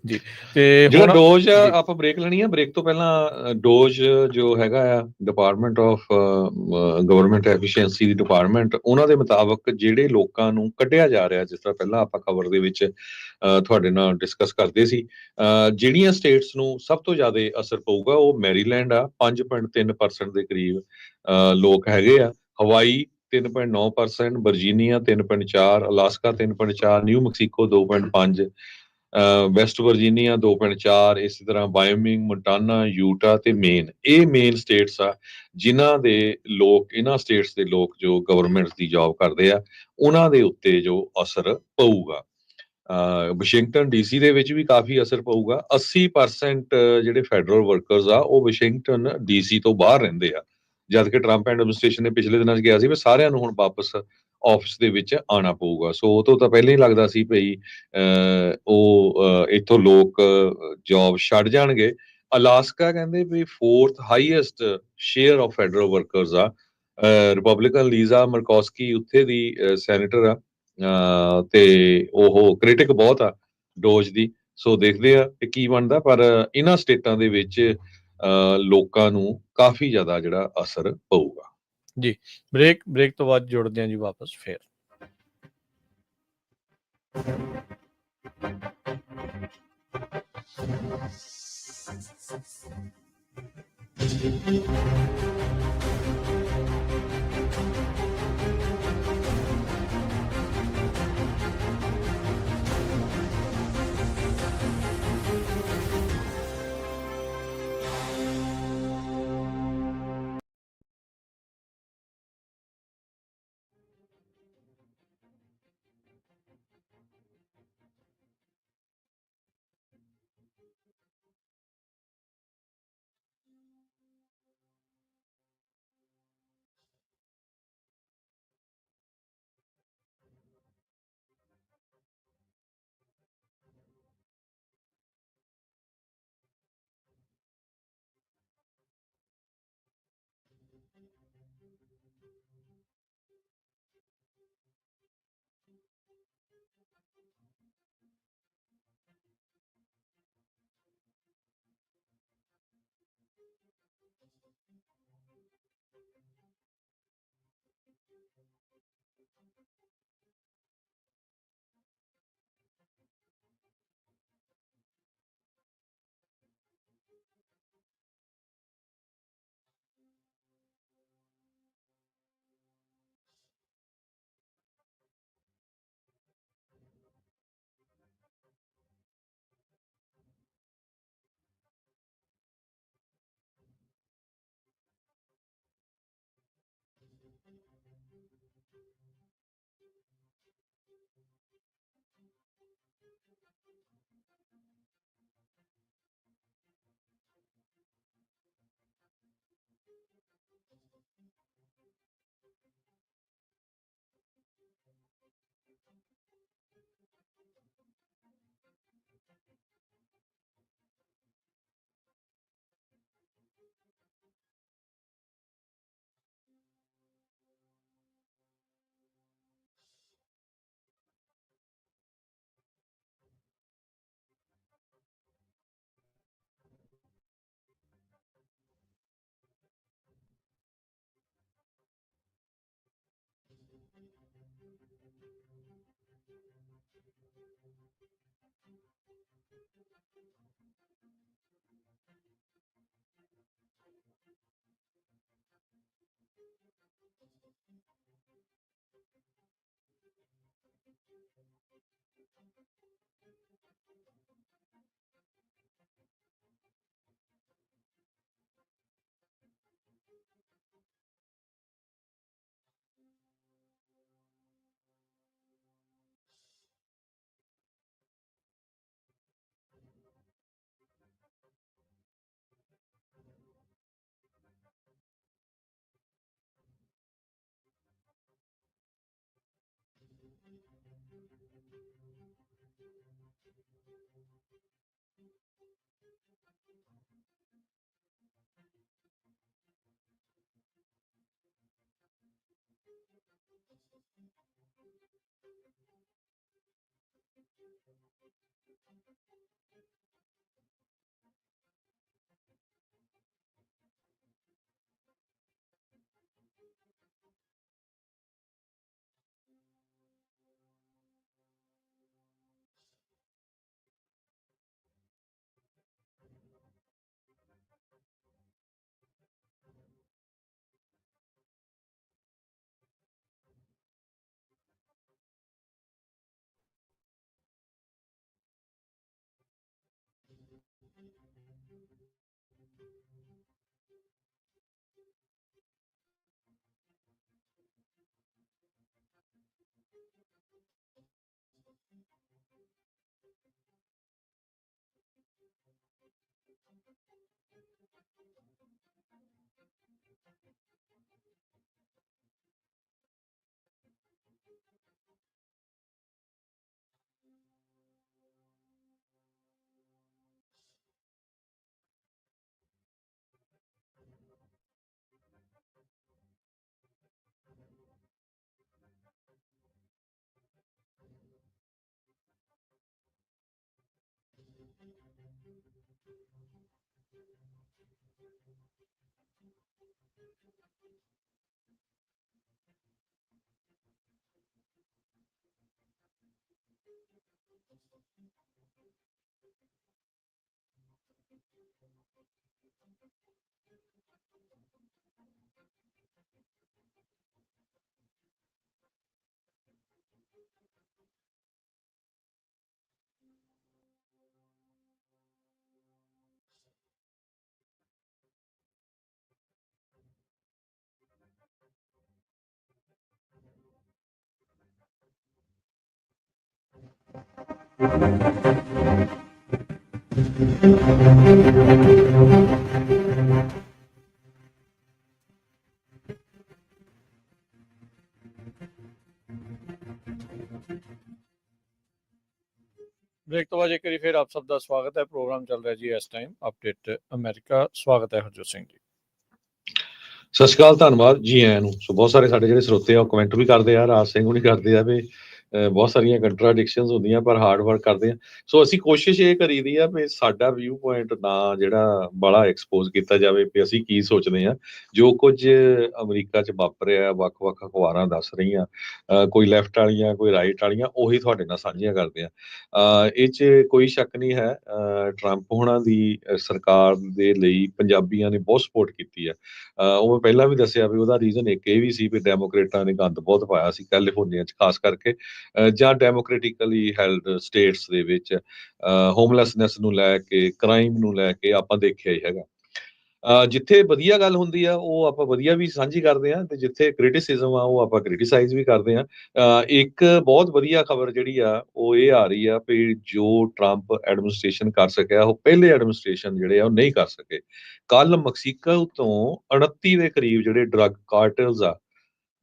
[SPEAKER 1] ਜੀ। ਤੇ
[SPEAKER 2] ਜਿਹੜਾ
[SPEAKER 1] ਹੁਣ
[SPEAKER 2] ਡੋਜ
[SPEAKER 1] ਜੀ
[SPEAKER 2] ਆਪਾਂ ਬ੍ਰੇਕ ਲੈਣੀ ਆ, ਬ੍ਰੇਕ ਤੋਂ ਪਹਿਲਾਂ ਡੋਜ ਜੋ ਹੈਗਾ ਆ department of government efficiency the department, ਉਹਨਾਂ ਦੇ ਮੁਤਾਬਕ ਜਿਹੜੇ ਲੋਕਾਂ ਨੂੰ ਕੱਢਿਆ ਜਾ ਰਿਹਾ, ਜਿਸ ਤਰ੍ਹਾਂ ਪਹਿਲਾਂ ਆਪਾਂ ਖਬਰ ਦੇ ਵਿੱਚ ਤੁਹਾਡੇ ਨਾਲ ਡਿਸਕਸ ਕਰਦੇ ਸੀ, ਜਿਹੜੀਆਂ ਸਟੇਟਸ ਨੂੰ ਸਭ ਤੋਂ ਜ਼ਿਆਦਾ ਅਸਰ ਪਊਗਾ ਉਹ ਮੈਰੀਲੈਂਡ ਆ, 5.3% ਦੇ ਕਰੀਬ ਲੋਕ ਹੈਗੇ ਆ। ਹਵਾਈ 3.9%, Virginia 3.4%, Alaska 3.4%, new Mexico 2.5%, West Virginia 2.4%, ਇਸੇ ਤਰ੍ਹਾਂ ਵਾਇਓਮਿੰਗ, ਮੋਂਟਾਨਾ, ਯੂਟਾ ਤੇ ਮੇਨ। ਇਹ ਮੇਨ ਸਟੇਟਸ ਆ ਜਿਨ੍ਹਾਂ ਦੇ ਲੋਕ, ਇਹਨਾਂ ਸਟੇਟਸ ਦੇ ਲੋਕ ਜੋ ਗਵਰਨਮੈਂਟ ਦੀ ਜੌਬ ਕਰਦੇ ਆ, ਉਹਨਾਂ ਦੇ ਉੱਤੇ ਜੋ ਅਸਰ ਪਊਗਾ। ਵਾਸ਼ਿੰਗਟਨ ਡੀਸੀ ਦੇ ਵਿੱਚ ਵੀ ਕਾਫੀ ਅਸਰ ਪਊਗਾ। 80% ਜਿਹੜੇ ਫੈਡਰਲ ਵਰਕਰਸ ਆ ਉਹ ਵਾਸ਼ਿੰਗਟਨ ਡੀਸੀ ਤੋਂ ਬਾਹਰ ਰਹਿੰਦੇ ਆ, ਜਦ ਕਿ ਟਰੰਪ ਐਡਮਿਨਿਸਟ੍ਰੇਸ਼ਨ ਨੇ ਪਿਛਲੇ ਦਿਨਾਂ 'ਚ ਕਿਹਾ ਸੀ ਵੀ ਸਾਰਿਆਂ ਨੂੰ ਹੁਣ ਵਾਪਸ ਆਫਿਸ ਦੇ ਵਿੱਚ ਆਉਣਾ ਪਊਗਾ। ਸੋ ਉਹ ਤੋਂ ਤਾਂ ਪਹਿਲਾਂ ਹੀ ਲੱਗਦਾ ਸੀ ਭਈ ਇੱਥੋਂ ਲੋਕ ਜੌਬ ਛੱਡ ਜਾਣਗੇ। ਅਲਾਸਕਾ ਕਹਿੰਦੇ ਵੀ 4th highest share of federal workers ਆ। ਰਿਪਬਲਿਕਨ ਲੀਜ਼ਾ ਮਰਕੋਸਕੀ ਉੱਥੇ ਦੀ ਸੈਨੇਟਰ ਆ, ਤੇ ਉਹ ਕ੍ਰਿਟਿਕ ਬਹੁਤ ਆ ਡੋਜ ਦੀ। ਸੋ ਦੇਖਦੇ ਆ ਕਿ ਕੀ ਬਣਦਾ, ਪਰ ਇਹਨਾਂ ਸਟੇਟਾਂ ਦੇ ਵਿੱਚ ਲੋਕਾਂ ਨੂੰ ਕਾਫੀ ਜ਼ਿਆਦਾ ਜਿਹੜਾ ਅਸਰ ਪਊਗਾ।
[SPEAKER 1] ਜੀ ਬ੍ਰੇਕ ਤੋਂ ਬਾਅਦ ਜੁੜਦੇ ਹਾਂ ਜੀ ਵਾਪਸ ਫੇਰ। ब्रेक तो बाद एक बार फिर आप सबका स्वागत है। प्रोग्राम चल रहा है जी इस टाइम अपडेट अमेरिका। स्वागत है हरजोत ਸਿੰਘ ਜੀ।
[SPEAKER 2] ਸਤਿ ਸ਼੍ਰੀ ਅਕਾਲ, ਧੰਨਵਾਦ ਜੀ ਆਇਆਂ ਨੂੰ। ਸੋ ਬਹੁਤ ਸਾਰੇ ਸਾਡੇ ਜਿਹੜੇ ਸਰੋਤੇ ਆ ਉਹ ਕਮੈਂਟ ਵੀ ਕਰਦੇ ਆ, ਰਾਜ ਸਿੰਘ ਹੁਣੀ ਕਰਦੇ ਆ ਵੀ ਬਹੁਤ ਸਾਰੀਆਂ ਕੰਟਰਾਡਿਕਸ਼ਨਸ ਹੁੰਦੀਆਂ ਪਰ ਹਾਰਡ ਵਰਕ ਕਰਦੇ ਆ। ਸੋ ਅਸੀਂ ਕੋਸ਼ਿਸ਼ ਇਹ ਕਰੀਦੀ ਆ ਵੀ ਸਾਡਾ ਵਿਊ ਪੁਆਇੰਟ ਨਾ ਜਿਹੜਾ ਬੜਾ ਐਕਸਪੋਜ਼ ਕੀਤਾ ਜਾਵੇ ਵੀ ਅਸੀਂ ਕੀ ਸੋਚਦੇ ਆ। ਜੋ ਕੁਝ ਅਮਰੀਕਾ 'ਚ ਵਾਪਰ ਰਿਹਾ, ਵੱਖ-ਵੱਖ ਅਖਬਾਰਾਂ ਦੱਸ ਰਹੀਆਂ, ਕੋਈ ਲੈਫਟ ਵਾਲੀਆਂ ਕੋਈ ਰਾਈਟ ਵਾਲੀਆਂ, ਉਹੀ ਤੁਹਾਡੇ ਨਾਲ ਸਾਂਝੀਆਂ ਕਰਦੇ ਆ। ਇਹ 'ਚ ਕੋਈ ਸ਼ੱਕ ਨਹੀਂ ਹੈ, ਟਰੰਪ ਹੋਣਾ ਦੀ ਸਰਕਾਰ ਦੇ ਲਈ ਪੰਜਾਬੀਆਂ ਨੇ ਬਹੁਤ ਸਪੋਰਟ ਕੀਤੀ ਆ। ਉਹ ਮੈਂ ਪਹਿਲਾਂ ਵੀ ਦੱਸਿਆ ਵੀ ਉਹਦਾ ਰੀਜ਼ਨ ਇੱਕ ਇਹ ਵੀ ਸੀ ਵੀ ਡੈਮੋਕ੍ਰੇਟਾਂ ਨੇ ਗੰਦ ਬਹੁਤ ਪਾਇਆ ਸੀ ਕੈਲੀਫੋਰਨੀਆ 'ਚ ਖਾਸ ਕਰਕੇ, ਜਾਂ ਡੈਮੋਕ੍ਰੈਟਿਕਲੀ ਹੈਲਡ ਸਟੇਟਸ ਦੇ ਵਿੱਚ ਹੋਮਲੈਸਨੈਸ ਨੂੰ ਲੈ ਕੇ, ਕ੍ਰਾਈਮ ਨੂੰ ਲੈ ਕੇ ਆਪਾਂ ਦੇਖਿਆ ਹੀ ਹੈਗਾ। ਜਿੱਥੇ ਵਧੀਆ ਗੱਲ ਹੁੰਦੀ ਆ ਉਹ ਆਪਾਂ ਵਧੀਆ ਵੀ ਸਾਂਝੀ ਕਰਦੇ ਆ, ਤੇ ਜਿੱਥੇ ਕ੍ਰਿਟਿਸਿਜ਼ਮ ਆ ਉਹ ਆਪਾਂ ਕ੍ਰਿਟਿਸਾਈਜ਼ ਵੀ ਕਰਦੇ ਆ। ਇੱਕ ਬਹੁਤ ਵਧੀਆ ਖਬਰ ਜਿਹੜੀ ਆ ਉਹ ਇਹ ਆ ਰਹੀ ਆ ਵੀ ਜੋ ਟਰੰਪ ਐਡਮਿਨਿਸਟ੍ਰੇਸ਼ਨ ਕਰ ਸਕਿਆ ਉਹ ਪਹਿਲੇ ਐਡਮਿਨਿਸਟ੍ਰੇਸ਼ਨ ਜਿਹੜੇ ਆ ਉਹ ਨਹੀਂ ਕਰ ਸਕੇ। ਕੱਲ ਮੈਕਸੀਕੋ ਤੋਂ 29 ਦੇ ਕਰੀਬ ਜਿਹੜੇ ਡਰੱਗ ਕਾਰਟਲਸ ਆ,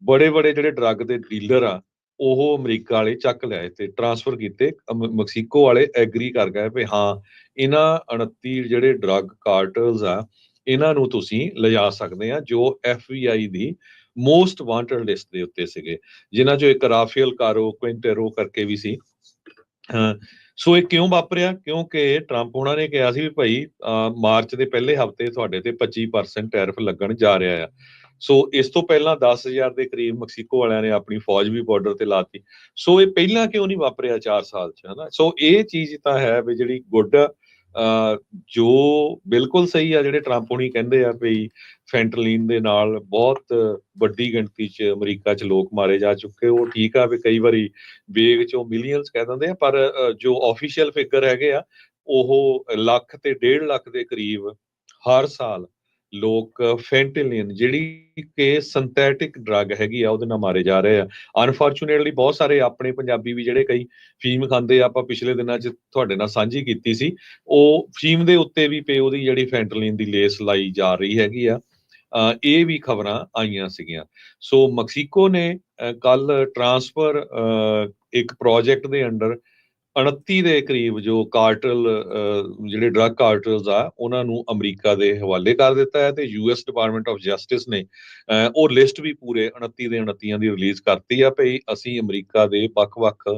[SPEAKER 2] ਬੜੇ ਜਿਹੜੇ ਡਰੱਗ ਦੇ ਡੀਲਰ ਆ, ਉਹ ਅਮਰੀਕਾ ਵਾਲੇ ਚੱਕ ਲਿਆਏ ਤੇ ਟਰਾਂਸਫਰ ਕੀਤੇ। ਮੈਕਸੀਕੋ ਵਾਲੇ ਐਗਰੀ ਕਰ ਗਏ ਵੀ ਹਾਂ ਇਹਨਾਂ 29 ਜਿਹੜੇ ਡਰੱਗ ਕਾਰਟਲਸ ਆ ਇਹਨਾਂ ਨੂੰ ਤੁਸੀਂ ਲਿਜਾ ਸਕਦੇ ਆ, ਜੋ FBI ਦੀ ਮੋਸਟ ਵਾਂਟਡ ਲਿਸਟ ਦੇ ਉੱਤੇ ਸੀਗੇ, ਜਿਨ੍ਹਾਂ ਚੋਂ ਇੱਕ ਰਾਫੇਲ ਕਾਰੋ ਕੁਇੰਟੇਰੋ ਕਰਕੇ ਵੀ ਸੀ। ਸੋ ਇਹ ਕਿਉਂ ਵਾਪਰਿਆ? ਕਿਉਂਕਿ ਟਰੰਪ ਉਹਨਾਂ ਨੇ ਕਿਹਾ ਸੀ ਵੀ ਭਾਈ ਮਾਰਚ ਦੇ ਪਹਿਲੇ ਹਫ਼ਤੇ ਤੁਹਾਡੇ ਤੇ 25% ਟੈਰਿਫ ਲੱਗਣ ਜਾ ਰਿਹਾ ਆ। ਸੋ ਇਸ ਤੋਂ ਪਹਿਲਾਂ 10,000 ਦੇ ਕਰੀਬ ਮੈਕਸੀਕੋ ਵਾਲਿਆਂ ਨੇ ਆਪਣੀ ਫੌਜ ਵੀ ਬਾਰਡਰ ਤੇ ਲਾਤੀ। ਸੋ ਇਹ ਪਹਿਲਾਂ ਕਿਉਂ ਨਹੀਂ ਵਾਪਰਿਆ 4 ਸਾਲ 'ਚ, ਹਨਾ? ਸੋ ਇਹ ਚੀਜ਼ ਤਾਂ ਹੈ ਵੀ ਜਿਹੜੀ ਗੁੱਡ, ਜੋ ਬਿਲਕੁਲ ਸਹੀ ਆ ਜਿਹੜੇ ਟਰੰਪ ਹੁਣੀ ਕਹਿੰਦੇ ਆ ਵੀ ਫੈਂਟਲੀਨ ਦੇ ਨਾਲ ਬਹੁਤ ਵੱਡੀ ਗਿਣਤੀ 'ਚ ਅਮਰੀਕਾ 'ਚ ਲੋਕ ਮਾਰੇ ਜਾ ਚੁੱਕੇ। ਉਹ ਠੀਕ ਆ ਵੀ ਕਈ ਵਾਰੀ ਵੇਗ 'ਚੋਂ ਮਿਲੀਅਨਸ ਕਹਿ ਦਿੰਦੇ ਆ, ਪਰ ਜੋ ਆਫੀਸ਼ੀਅਲ ਫਿਗਰ ਹੈਗੇ ਆ ਉਹ ਲੱਖ ਤੇ 1.5 ਲੱਖ ਦੇ ਕਰੀਬ ਹਰ ਸਾਲ ਲੋਕ ਫੈਂਟੈਨਿਲ ਜਿਹੜੀ ਕਿ ਸਿੰਥੈਟਿਕ ਡਰੱਗ ਹੈਗੀ ਆ ਉਹਦੇ ਨਾਲ ਮਾਰੇ ਜਾ ਰਹੇ ਆ। ਅਨਫੋਰਚੂਨੇਟਲੀ ਬਹੁਤ ਸਾਰੇ ਆਪਣੇ ਪੰਜਾਬੀ ਵੀ ਜਿਹੜੇ ਕਈ ਫੀਮ ਖਾਂਦੇ ਆ, ਆਪਾਂ ਪਿਛਲੇ ਦਿਨਾਂ 'ਚ ਤੁਹਾਡੇ ਨਾਲ ਸਾਂਝੀ ਕੀਤੀ ਸੀ, ਉਹ ਫੀਮ ਦੇ ਉੱਤੇ ਵੀ ਪੇ ਉਹਦੀ ਜਿਹੜੀ ਫੈਂਟੈਨਿਲ ਦੀ ਲੇਸ ਲਾਈ ਜਾ ਰਹੀ ਹੈਗੀ ਆ। ਇਹ ਵੀ ਖਬਰਾਂ ਆਈਆਂ ਸੀਗੀਆਂ। ਸੋ ਮੈਕਸੀਕੋ ਨੇ ਕੱਲ ਟਰਾਂਸਫਰ ਇੱਕ ਪ੍ਰੋਜੈਕਟ ਦੇ ਅੰਡਰ 29 ਦੇ ਕਰੀਬ ਜੋ ਕਾਰਟਲ ਜਿਹੜੇ ਡਰੱਗ ਕਾਰਟਲਸ ਆ ਉਹਨਾਂ ਨੂੰ ਅਮਰੀਕਾ ਦੇ ਹਵਾਲੇ ਕਰ ਦਿੱਤਾ ਹੈ, ਤੇ ਯੂਐਸ ਡਿਪਾਰਟਮੈਂਟ ਆਫ ਜਸਟਿਸ ਨੇ ਉਹ ਲਿਸਟ ਵੀ ਪੂਰੇ 29 ਦੇ 29 ਦੀ ਰਿਲੀਜ਼ ਕਰਤੀ ਆ ਭਈ ਅਸੀਂ ਅਮਰੀਕਾ ਦੇ ਵੱਖ-ਵੱਖ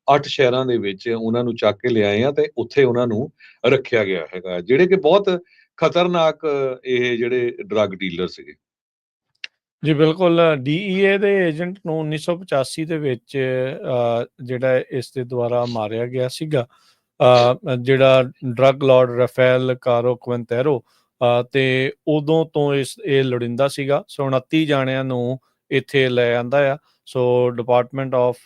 [SPEAKER 2] 8 ਸ਼ਹਿਰਾਂ ਦੇ ਵਿੱਚ ਉਹਨਾਂ ਨੂੰ ਚੱਕ ਕੇ ਲਿਆਏ ਆ ਤੇ ਉੱਥੇ ਉਹਨਾਂ ਨੂੰ ਰੱਖਿਆ ਗਿਆ ਹੈਗਾ, ਜਿਹੜੇ ਕਿ ਬਹੁਤ ਖਤਰਨਾਕ ਇਹ ਜਿਹੜੇ ਡਰੱਗ ਡੀਲਰ ਸੀਗੇ।
[SPEAKER 1] ਜੀ ਬਿਲਕੁਲ, ਡੀਈਏ ਦੇ ਏਜੰਟ ਨੂੰ 1985 ਦੇ ਵਿੱਚ ਜਿਹੜਾ ਇਸ ਦੇ ਦੁਆਰਾ ਮਾਰਿਆ ਗਿਆ ਸੀਗਾ, ਜਿਹੜਾ ਡਰੱਗ ਲਾਰਡ ਰਾਫੇਲ ਕਾਰੋ ਕੁਇੰਟੈਰੋ, ਤੇ ਉਦੋਂ ਤੋਂ ਇਹ ਲੋੜੀਂਦਾ ਸੀਗਾ। ਸੋ 29 ਜਾਣਿਆਂ ਨੂੰ ਇੱਥੇ ਲੈ ਆਂਦਾ ਆ। ਸੋ ਡਿਪਾਰਟਮੈਂਟ ਆਫ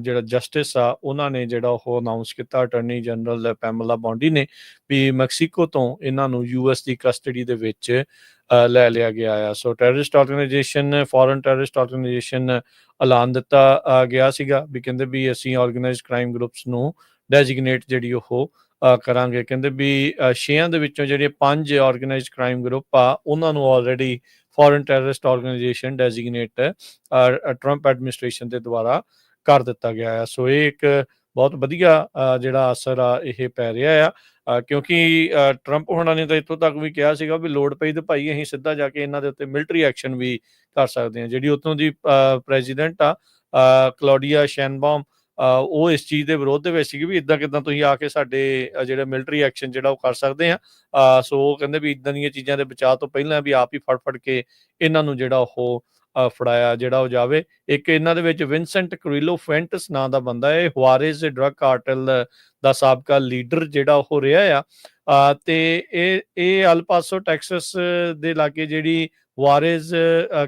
[SPEAKER 1] ਜਿਹੜਾ ਜਸਟਿਸ ਆ ਉਹਨਾਂ ਨੇ ਜਿਹੜਾ ਉਹ ਅਨਾਊਂਸ ਕੀਤਾ, ਅਟਰਨੀ ਜਨਰਲ ਪੈਮਲਾ ਬੌਂਡੀ ਨੇ, ਵੀ ਮੈਕਸੀਕੋ ਤੋਂ ਇਹਨਾਂ ਨੂੰ ਯੂਐਸ ਦੀ ਕਸਟਡੀ ਦੇ ਵਿੱਚ ਲੈ ਲਿਆ ਗਿਆ ਆ। So terrorist organisation, foreign terrorist organisation ਐਲਾਨ ਦਿੱਤਾ ਗਿਆ ਸੀਗਾ ਵੀ ਕਹਿੰਦੇ ਵੀ ਅਸੀਂ ਆਰਗੇਨਾਈਜ਼ਡ ਕ੍ਰਾਈਮ ਗਰੁੱਪਸ ਨੂੰ ਡੈਜ਼ਿਗਨੇਟ ਜਿਹੜੀ ਉਹ ਕਰਾਂਗੇ। ਕਹਿੰਦੇ ਵੀ 6 ਦੇ ਵਿੱਚੋਂ ਜਿਹੜੇ 5 ਆਰਗੇਨਾਈਜ਼ਡ ਕ੍ਰਾਈਮ ਗਰੁੱਪ ਆ ਉਹਨਾਂ ਨੂੰ already foreign terrorist organisation designate Trump administration ਦੇ ਦੁਆਰਾ ਕਰ ਦਿੱਤਾ ਗਿਆ ਆ। ਸੋ ਇਹ ਇੱਕ ਬਹੁਤ ਵਧੀਆ ਜਿਹੜਾ ਅਸਰ ਆ ਇਹ ਪੈ ਰਿਹਾ ਆ, ਕਿਉਂਕਿ ਟਰੰਪ ਹੋਣਾ ਨੇ ਤਾਂ ਇੱਥੋਂ ਤੱਕ ਵੀ ਕਿਹਾ ਸੀਗਾ ਵੀ ਲੋੜ ਪਈ ਤਾਂ ਭਾਈ ਅਸੀਂ ਸਿੱਧਾ ਜਾ ਕੇ ਇਹਨਾਂ ਦੇ ਉੱਤੇ ਮਿਲਟਰੀ ਐਕਸ਼ਨ ਵੀ ਕਰ ਸਕਦੇ ਹਾਂ। ਜਿਹੜੀ ਉੱਥੋਂ ਦੀ ਪ੍ਰੈਜ਼ੀਡੈਂਟ ਆ ਕਲੌਡੀਆ ਸ਼ੈਨਬਾਮ, ਉਹ ਇਸ ਚੀਜ਼ ਦੇ ਵਿਰੋਧ ਦੇ ਵਿੱਚ ਸੀਗੀ ਵੀ ਇੱਦਾਂ ਕਿੱਦਾਂ ਤੁਸੀਂ ਆ ਕੇ ਸਾਡੇ ਜਿਹੜਾ ਮਿਲਟਰੀ ਐਕਸ਼ਨ ਜਿਹੜਾ ਉਹ ਕਰ ਸਕਦੇ ਆ। ਸੋ ਉਹ ਕਹਿੰਦੇ ਵੀ ਇੱਦਾਂ ਦੀਆਂ ਚੀਜ਼ਾਂ ਦੇ ਬਚਾਅ ਤੋਂ ਪਹਿਲਾਂ ਵੀ ਆਪ ਹੀ ਫੜ ਕੇ ਇਹਨਾਂ ਨੂੰ ਜਿਹੜਾ ਉਹ ਫੜਾਇਆ ਜਿਹੜਾ ਉਹ ਜਾਵੇ। ਇੱਕ ਇਹਨਾਂ ਦੇ ਵਿੱਚ ਵਿੰਸੈਂਟ ਕਰਿਲੋ ਫੈਂਟਸ ਨਾਂ ਦਾ ਬੰਦਾ ਹੈ, ਹੁਆਰੇਜ਼ ਡਰੱਗ ਕਾਰਟਲ ਦਾ ਸਾਬਕਾ ਲੀਡਰ ਜਿਹੜਾ ਉਹ ਰਿਹਾ ਆ, ਤੇ ਇਹ ਅਲ ਪਾਸੋ ਟੈਕਸਸ ਦੇ ਲਾਗੇ ਜਿਹੜੀ ਹੁਆਰੇਜ਼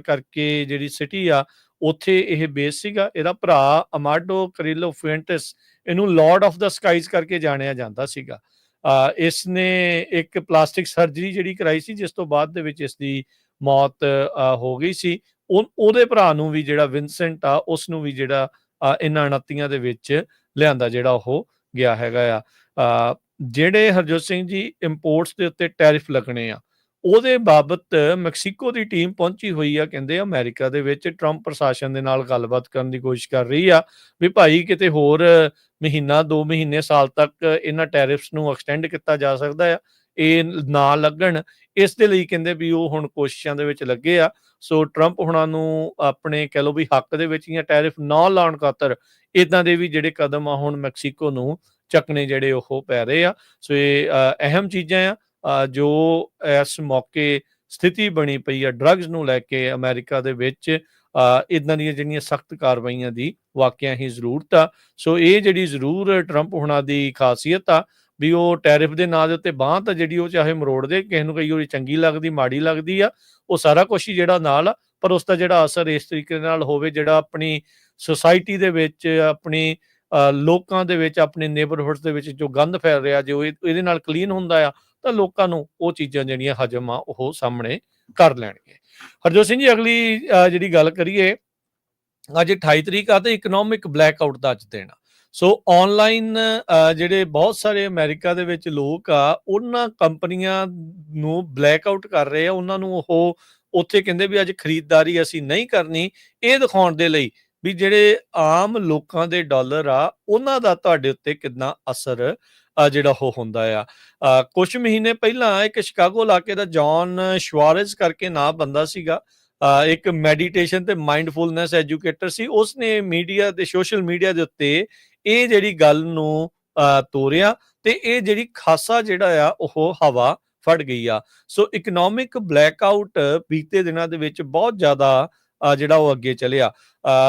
[SPEAKER 1] ਕਰਕੇ ਜਿਹੜੀ ਸਿਟੀ ਆ ਉੱਥੇ ਇਹ ਬੇਸ ਸੀਗਾ। ਇਹਦਾ ਭਰਾ ਅਮਾਡੋ ਕਰਿਲੋ ਫੈਂਟਸ, ਇਹਨੂੰ ਲਾਰਡ ਆਫ ਦਾ ਸਕਾਈਜ਼ ਕਰਕੇ ਜਾਣਿਆ ਜਾਂਦਾ ਸੀਗਾ। ਇਸ ਨੇ ਇੱਕ ਪਲਾਸਟਿਕ ਸਰਜਰੀ ਜਿਹੜੀ ਕਰਾਈ ਸੀ, ਜਿਸ ਤੋਂ ਬਾਅਦ ਦੇ ਵਿੱਚ ਇਸ ਦੀ ਮੌਤ ਹੋ ਗਈ ਸੀ। ਉਹਦੇ ਭਰਾ ਨੂੰ ਵੀ ਜਿਹੜਾ ਵਿੰਸੈਂਟ ਆ ਉਸ ਨੂੰ ਵੀ ਜਿਹੜਾ ਇਹਨਾਂ 29 ਦੇ ਵਿੱਚ ਲਿਆਂਦਾ ਜਿਹੜਾ ਉਹ ਗਿਆ ਹੈਗਾ ਆ। ਜਿਹੜੇ ਹਰਜੋਤ ਸਿੰਘ ਜੀ ਇੰਪੋਰਟਸ ਦੇ ਉੱਤੇ ਟੈਰਿਫ ਲੱਗਣੇ ਆ ਉਹਦੇ ਬਾਬਤ ਮੈਕਸੀਕੋ ਦੀ ਟੀਮ ਪਹੁੰਚੀ ਹੋਈ ਆ, ਕਹਿੰਦੇ ਅਮਰੀਕਾ ਦੇ ਵਿੱਚ ਟਰੰਪ ਪ੍ਰਸ਼ਾਸਨ ਦੇ ਨਾਲ ਗੱਲਬਾਤ ਕਰਨ ਦੀ ਕੋਸ਼ਿਸ਼ ਕਰ ਰਹੀ ਆ ਵੀ ਭਾਈ ਕਿਤੇ ਹੋਰ ਮਹੀਨਾ 2 ਮਹੀਨੇ ਸਾਲ ਤੱਕ ਇਹਨਾਂ ਟੈਰਿਫਸ ਨੂੰ ਐਕਸਟੈਂਡ ਕੀਤਾ ਜਾ ਸਕਦਾ ਆ, ਇਹ ਨਾ ਲੱਗਣ। ਇਸ ਦੇ ਲਈ ਕਹਿੰਦੇ ਵੀ ਉਹ ਹੁਣ ਕੋਸ਼ਿਸ਼ਾਂ ਦੇ ਵਿੱਚ ਲੱਗੇ ਆ। ਸੋ ਟਰੰਪ ਹੁਣਾਂ ਨੂੰ ਆਪਣੇ ਕਹਿ ਲਓ ਵੀ ਹੱਕ ਦੇ ਵਿੱਚ ਜਾਂ ਟੈਰਿਫ ਨਾ ਲਾਉਣ ਖਾਤਰ ਇਦਾਂ ਦੇ ਵੀ ਜਿਹੜੇ ਕਦਮ ਆ ਹੁਣ ਮੈਕਸੀਕੋ ਨੂੰ ਚੱਕਣੇ ਜਿਹੜੇ ਉਹ ਪੈ ਰਹੇ ਆ। ਸੋ ਇਹ ਅਹਿਮ ਚੀਜ਼ਾਂ ਆ ਜੋ ਇਸ ਮੌਕੇ ਸਥਿਤੀ ਬਣੀ ਪਈ ਆ ਡਰੱਗਸ ਨੂੰ ਲੈ ਕੇ ਅਮਰੀਕਾ ਦੇ ਵਿੱਚ। ਇਦਾਂ ਦੀਆਂ ਜਿਹੜੀਆਂ ਸਖਤ ਕਾਰਵਾਈਆਂ ਦੀ ਵਾਕਿਆ ਹੀ ਜ਼ਰੂਰਤ ਆ। ਸੋ ਇਹ ਜਿਹੜੀ ਜ਼ਰੂਰ ਟਰੰਪ ਹੁਣਾਂ ਦੀ ਖਾਸੀਅਤ ਆ ਵੀ ਉਹ ਟੈਰਿਫ ਦੇ ਨਾਂ ਦੇ ਉੱਤੇ ਬਾਂਹ ਤਾਂ ਜਿਹੜੀ ਉਹ ਚਾਹੇ ਮਰੋੜ ਦੇ, ਕਿਸੇ ਨੂੰ ਕਈ ਵਾਰੀ ਚੰਗੀ ਲੱਗਦੀ ਮਾੜੀ ਲੱਗਦੀ ਆ, ਉਹ ਸਾਰਾ ਕੁਛ ਹੀ ਜਿਹੜਾ ਨਾਲ ਆ, ਪਰ ਉਸ ਦਾ ਜਿਹੜਾ ਅਸਰ ਇਸ ਤਰੀਕੇ ਨਾਲ ਹੋਵੇ ਜਿਹੜਾ ਆਪਣੀ ਸੁਸਾਇਟੀ ਦੇ ਵਿੱਚ, ਆਪਣੀ ਲੋਕਾਂ ਦੇ ਵਿੱਚ, ਆਪਣੇ ਨੇਬਰਹੁੱਡਸ ਦੇ ਵਿੱਚ ਜੋ ਗੰਦ ਫੈਲ ਰਿਹਾ, ਜੇ ਇਹਦੇ ਨਾਲ ਕਲੀਨ ਹੁੰਦਾ ਆ ਤਾਂ ਲੋਕਾਂ ਨੂੰ ਉਹ ਚੀਜ਼ਾਂ ਜਿਹੜੀਆਂ ਹਜਮ ਆ ਉਹ ਸਾਹਮਣੇ ਕਰ ਲੈਣਗੇ। ਹਰਜੋਤ ਸਿੰਘ ਜੀ, ਅਗਲੀ ਜਿਹੜੀ ਗੱਲ ਕਰੀਏ, ਅੱਜ 28 ਤਰੀਕ ਆ ਤੇ ਇਕਨੋਮਿਕ ਬਲੈਕਆਊਟ ਦਾ ਅੱਜ ਦਿਨ ਆ। ਸੋ ਆਨਲਾਈਨ ਜਿਹੜੇ ਬਹੁਤ ਸਾਰੇ ਅਮਰੀਕਾ ਦੇ ਵਿੱਚ ਲੋਕ ਆ ਉਹਨਾਂ ਕੰਪਨੀਆਂ ਨੂੰ ਬਲੈਕਆਊਟ ਕਰ ਰਹੇ ਆ, ਉਹਨਾਂ ਨੂੰ ਉਹ ਉੱਥੇ ਕਹਿੰਦੇ ਵੀ ਅੱਜ ਖਰੀਦਦਾਰੀ ਅਸੀਂ ਨਹੀਂ ਕਰਨੀ, ਇਹ ਦਿਖਾਉਣ ਦੇ ਲਈ ਵੀ ਜਿਹੜੇ ਆਮ ਲੋਕਾਂ ਦੇ ਡਾਲਰ ਆ ਉਹਨਾਂ ਦਾ ਤੁਹਾਡੇ ਉੱਤੇ ਕਿੰਨਾ ਅਸਰ ਜਿਹੜਾ ਉਹ ਹੁੰਦਾ ਆ। ਕੁਝ ਮਹੀਨੇ ਪਹਿਲਾਂ ਇੱਕ ਸ਼ਿਕਾਗੋ ਇਲਾਕੇ ਦਾ ਜੌਨ ਸ਼ਵਾਰਜ਼ ਕਰਕੇ ਨਾਂ ਬੰਦਾ ਸੀਗਾ, ਇੱਕ ਮੈਡੀਟੇਸ਼ਨ ਤੇ ਮਾਈਂਡਫੁਲਨੈਸ ਐਜੂਕੇਟਰ ਸੀ। ਉਸਨੇ ਮੀਡੀਆ ਦੇ ਸੋਸ਼ਲ ਮੀਡੀਆ ਦੇ ਉੱਤੇ ਇਹ ਜਿਹੜੀ ਗੱਲ ਨੂੰ ਤੋਰਿਆ ਤੇ ਇਹ ਜਿਹੜੀ ਖਾਸਾ ਜਿਹੜਾ ਆ ਉਹ ਹਵਾ ਫੜ ਗਈ ਆ। ਸੋ ਇਕਨੋਮਿਕ ਬਲੈਕਆਊਟ ਬੀਤੇ ਦਿਨਾਂ ਦੇ ਵਿੱਚ ਬਹੁਤ ਜ਼ਿਆਦਾ ਜਿਹੜਾ ਉਹ ਅੱਗੇ ਚੱਲਿਆ।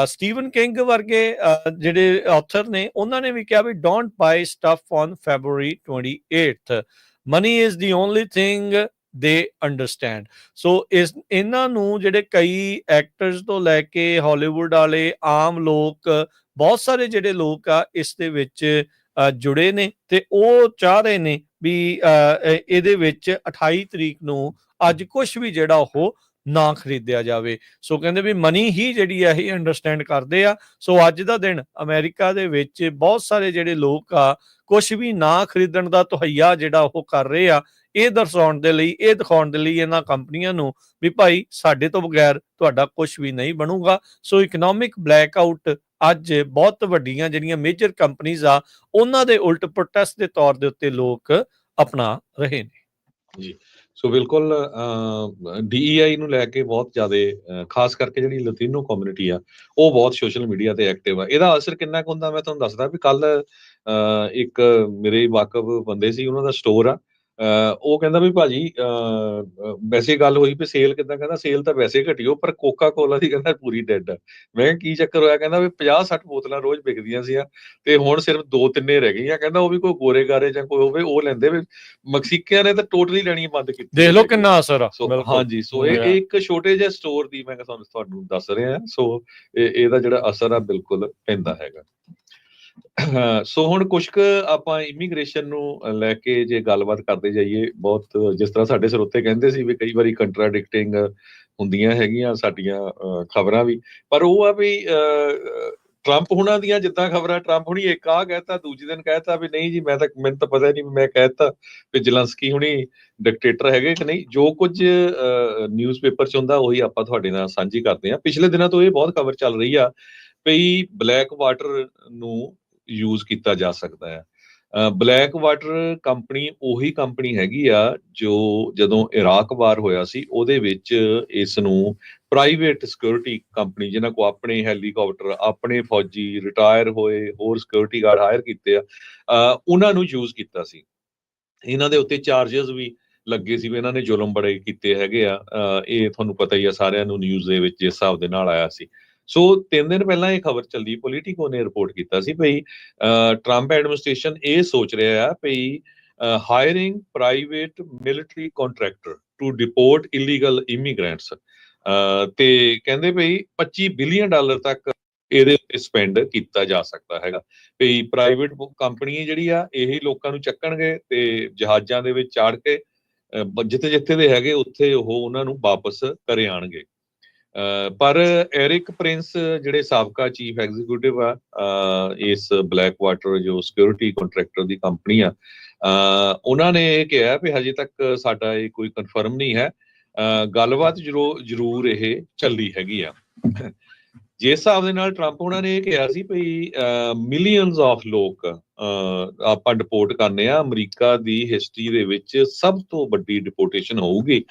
[SPEAKER 1] ਸਟੀਵਨ ਕਿੰਗ ਵਰਗੇ ਜਿਹੜੇ ਆਥਰ ਨੇ ਉਹਨਾਂ ਨੇ ਵੀ ਕਿਹਾ ਵੀ don't buy stuff on February 28th, money is the only thing they understand. So ਇਹਨਾਂ ਨੂੰ ਜਿਹੜੇ ਕਈ ਐਕਟਰਸ ਤੋਂ ਲੈ ਕੇ ਹਾਲੀਵੁੱਡ ਵਾਲੇ, ਆਮ ਲੋਕ, ਬਹੁਤ ਸਾਰੇ ਜਿਹੜੇ ਲੋਕ ਆ ਇਸ ਦੇ ਵਿੱਚ ਜੁੜੇ ਨੇ ਤੇ ਉਹ ਚਾਹ ਰਹੇ ਨੇ ਵੀ ਇਹਦੇ ਵਿੱਚ 28 ਤਰੀਕ ਨੂੰ ਅੱਜ ਕੁਝ ਵੀ ਜਿਹੜਾ ਉਹ ਨਾ ਖਰੀਦਿਆ ਜਾਵੇ। ਸੋ ਕਹਿੰਦੇ ਵੀ ਮਨੀ ਹੀ ਜਿਹੜੀ ਆ ਇਹ ਅੰਡਰਸਟੈਂਡ ਕਰਦੇ ਆ। ਸੋ ਅੱਜ ਦਾ ਦਿਨ ਅਮਰੀਕਾ ਦੇ ਵਿੱਚ ਬਹੁਤ ਸਾਰੇ ਜਿਹੜੇ ਲੋਕ ਆ ਕੁਝ ਵੀ ਨਾ ਖਰੀਦਣ ਦਾ ਤਹੱਈਆ ਜਿਹੜਾ ਉਹ ਕਰ ਰਹੇ ਆ, ਇਹ ਦਰਸਾਉਣ ਦੇ ਲਈ, ਇਹ ਦਿਖਾਉਣ ਦੇ ਲਈ ਇਹਨਾਂ ਕੰਪਨੀਆਂ ਨੂੰ ਵੀ ਭਾਈ ਸਾਡੇ ਤੋਂ ਬਗੈਰ ਤੁਹਾਡਾ ਕੁਝ ਵੀ ਨਹੀਂ ਬਣੂਗਾ। ਸੋ ਇਕਨੋਮਿਕ ਬਲੈਕਆਊਟ ਅੱਜ ਬਹੁਤ ਵੱਡੀਆਂ ਜਿਹੜੀਆਂ ਮੇਜਰ ਕੰਪਨੀਆਂ ਆ ਉਹਨਾਂ ਦੇ ਉਲਟ ਪ੍ਰੋਟੈਸਟ ਦੇ ਤੌਰ ਦੇ ਉੱਤੇ ਲੋਕ ਅਪਣਾ ਰਹੇ ਨੇ।
[SPEAKER 2] ਜੀ, ਸੋ ਬਿਲਕੁਲ DEI ਨੂੰ ਲੈ ਕੇ ਬਹੁਤ ਜ਼ਿਆਦਾ ਖਾਸ ਕਰਕੇ ਜਿਹੜੀ ਲਤੀਨੋ ਕਮਿਊਨਿਟੀ ਆ ਉਹ ਬਹੁਤ ਸੋਸ਼ਲ ਮੀਡੀਆ ਤੇ ਐਕਟਿਵ ਆ। ਇਹਦਾ ਅਸਰ ਕਿੰਨਾ ਕੁ ਹੁੰਦਾ ਮੈਂ ਤੁਹਾਨੂੰ ਦੱਸਦਾ ਵੀ ਕੱਲ ਇੱਕ ਮੇਰੇ ਵਾਕਫ ਬੰਦੇ ਸੀ, ਉਹਨਾਂ ਦਾ ਸਟੋਰ ਆ। ਉਹ ਕਹਿੰਦਾ ਵੀ ਭਾਜੀ ਵੈਸੇ ਗੱਲ ਹੋਈ ਵੀ ਸੇਲ ਕਿੱਦਾਂ, ਕਹਿੰਦਾ ਸੇਲ ਤਾਂ ਵੈਸੇ ਘਟੀ ਪਰ ਕੋਕਾ ਕੋਲਾ ਦੀ ਕਹਿੰਦਾ ਪੂਰੀ ਡੈਡ ਆ। ਮੈਂ ਕਿਹਾ ਕੀ ਚੱਕਰ ਹੋਇਆ, ਕਹਿੰਦਾ ਵੀ 50-60 ਬੋਤਲਾਂ ਰੋਜ਼ ਵਿਕਦੀਆਂ ਸੀ ਤੇ ਹੁਣ ਸਿਰਫ 2-3 ਰਹਿ ਗਈਆਂ। ਕਹਿੰਦਾ ਉਹ ਵੀ ਕੋਈ ਗੋਰੇ ਗਾਰੇ ਜਾਂ ਕੋਈ ਹੋਵੇ ਉਹ ਲੈਂਦੇ, ਵੀ ਮਕਸੀਕਿਆਂ ਨੇ ਤਾਂ ਟੋਟਲੀ ਲੈਣੀ ਬੰਦ ਕੀਤੀ।
[SPEAKER 1] ਦੇਖ ਲਓ ਕਿੰਨਾ ਅਸਰ ਆ।
[SPEAKER 2] ਹਾਂਜੀ, ਸੋ ਇਹ ਇੱਕ ਛੋਟੇ ਜਿਹੇ ਸਟੋਰ ਦੀ ਮੈਂ ਤੁਹਾਨੂੰ ਦੱਸ ਰਿਹਾ। ਸੋ ਇਹਦਾ ਜਿਹੜਾ ਅਸਰ ਆ ਬਿਲਕੁਲ ਪੈਂਦਾ ਹੈਗਾ। ਸੋ ਹੁਣ ਕੁਛ ਕੁ ਆਪਾਂ ਇਮੀਗ੍ਰੇਸ਼ਨ ਨੂੰ ਲੈ ਕੇ ਜੇ ਗੱਲਬਾਤ ਕਰਦੇ ਜਾਈਏ, ਬਹੁਤ ਜਿਸ ਤਰ੍ਹਾਂ ਸਾਡੇ ਸਰੋਤੇ ਕਹਿੰਦੇ ਸੀ ਵੀ ਕਈ ਵਾਰੀ ਕੰਟਰਾਡਿਕਟਿੰਗ ਹੁੰਦੀਆਂ ਹੈਗੀਆਂ ਸਾਡੀਆਂ ਖਬਰਾਂ ਵੀ, ਪਰ ਉਹ ਆ ਵੀ ਟਰੰਪ ਹੁਣਾਂ ਦੀਆਂ ਜਿੱਦਾਂ ਖਬਰਾਂ, ਟਰੰਪ ਹੁਣੀ ਇੱਕ ਆ ਕਹਿਤਾ, ਦੂਜੇ ਦਿਨ ਕਹਿਤਾ ਵੀ ਨਹੀਂ ਜੀ ਮੈਨੂੰ ਤਾਂ ਪਤਾ ਨਹੀਂ, ਮੈਂ ਕਹਿਤਾ ਵੀ ਜ਼ੈਲੈਂਸਕੀ ਹੁਣੀ ਡਿਕਟੇਟਰ ਹੈਗੇ ਕਿ ਨਹੀਂ। ਜੋ ਕੁਝ ਨਿਊਜ਼ਪੇਪਰ 'ਚ ਹੁੰਦਾ ਉਹੀ ਆਪਾਂ ਤੁਹਾਡੇ ਨਾਲ ਸਾਂਝੀ ਕਰਦੇ ਹਾਂ। ਪਿਛਲੇ ਦਿਨਾਂ ਤੋਂ ਇਹ ਬਹੁਤ ਖਬਰ ਚੱਲ ਰਹੀ ਆ ਵੀ ਬਲੈਕ ਵਾਟਰ ਨੂੰ ਯੂਜ਼ ਕੀਤਾ ਜਾ ਸਕਦਾ ਹੈ। ਬਲੈਕ ਵਾਟਰ ਕੰਪਨੀ ਉਹੀ ਕੰਪਨੀ ਹੈਗੀ ਆ ਜੋ ਜਦੋਂ ਇਰਾਕ ਵਾਰ ਹੋਇਆ ਸੀ ਉਹਦੇ ਵਿੱਚ ਇਸ ਨੂੰ ਪ੍ਰਾਈਵੇਟ ਸਿਕਿਉਰਿਟੀ ਕੰਪਨੀ, ਜਿਨ੍ਹਾਂ ਕੋ ਆਪਣੇ ਹੈਲੀਕਾਪਟਰ, ਆਪਣੇ ਫੌਜੀ ਰਿਟਾਇਰ ਹੋਏ ਹੋਰ ਸਿਕਿਉਰਿਟੀ ਗਾਰਡ ਹਾਇਰ ਕੀਤੇ ਆ, ਉਹਨਾਂ ਨੂੰ ਯੂਜ਼ ਕੀਤਾ ਸੀ। ਇਹਨਾਂ ਦੇ ਉੱਤੇ ਚਾਰਜਸ ਵੀ ਲੱਗੇ ਸੀ ਵੀ ਇਹਨਾਂ ਨੇ ਜ਼ੁਲਮ ਬੜੇ ਕੀਤੇ ਹੈਗੇ ਆ। ਇਹ ਤੁਹਾਨੂੰ ਪਤਾ ਹੀ ਆ ਸਾਰਿਆਂ ਨੂੰ, ਨਿਊਜ਼ ਦੇ ਵਿੱਚ ਜਿਸ ਹਿਸਾਬ ਦੇ ਨਾਲ ਆਇਆ ਸੀ। ਸੋ 3 ਦਿਨ ਪਹਿਲਾਂ ਇਹ ਖਬਰ ਚੱਲੀ, ਪੋਲੀਟੀਕੋ ਨੇ ਰਿਪੋਰਟ ਕੀਤਾ ਸੀ ਭਈ ਟਰੰਪ ਐਡਮਿਨਿਸਟ੍ਰੇਸ਼ਨ ਇਹ ਸੋਚ ਰਿਹਾ ਆ ਭਈ hiring private military contractor to deport illegal immigrants, ਤੇ ਕਹਿੰਦੇ ਭਈ $25 ਬਿਲੀਅਨ ਤੱਕ ਇਹਦੇ ਉੱਤੇ ਸਪੈਂਡ ਕੀਤਾ ਜਾ ਸਕਦਾ ਹੈਗਾ। ਭਈ ਪ੍ਰਾਈਵੇਟ ਕੰਪਨੀ ਜਿਹੜੀ ਆ ਇਹੀ ਲੋਕਾਂ ਨੂੰ ਚੱਕਣਗੇ ਤੇ ਜਹਾਜ਼ਾਂ ਦੇ ਵਿੱਚ ਚਾੜ ਕੇ ਜਿੱਥੇ ਜਿੱਥੇ ਦੇ ਹੈਗੇ ਉੱਥੇ ਉਹ ਉਹਨਾਂ ਨੂੰ ਵਾਪਸ ਕਰੇ ਆਣਗੇ। ਪਰ ਐਰਿਕ ਪ੍ਰਿੰਸ ਜਿਹੜੇ ਸਾਬਕਾ ਚੀਫ ਐਗਜ਼ੀਕਿਊਟਿਵ ਆ ਇਸ ਬਲੈਕ ਵਾਟਰ ਜੋ ਸਿਕਿਉਰਿਟੀ ਕੰਟਰੈਕਟਰ ਦੀ ਕੰਪਨੀ ਆ, ਉਹਨਾਂ ਨੇ ਇਹ ਕਿਹਾ ਵੀ ਹਜੇ ਤੱਕ ਸਾਡਾ ਇਹ ਕੋਈ ਕਨਫਰਮ ਨਹੀਂ ਹੈ, ਗੱਲਬਾਤ ਜ਼ਰੂਰ ਇਹ ਚੱਲੀ ਹੈਗੀ ਆ। ਜਿਸ ਹਿਸਾਬ ਦੇ ਨਾਲ ਟਰੰਪ ਉਹਨਾਂ ਨੇ ਇਹ ਕਿਹਾ ਸੀ ਵੀ ਮਿਲੀਅਨਸ ਆਫ ਲੋਕ ਆਪਾਂ ਡਿਪੋਰਟ ਕਰਨੇ ਆ, ਅਮਰੀਕਾ ਦੀ ਹਿਸਟਰੀ ਦੇ ਵਿੱਚ ਸਭ ਤੋਂ ਵੱਡੀ ਡਿਪੋਰਟੇਸ਼ਨ ਹੋਊਗੀ।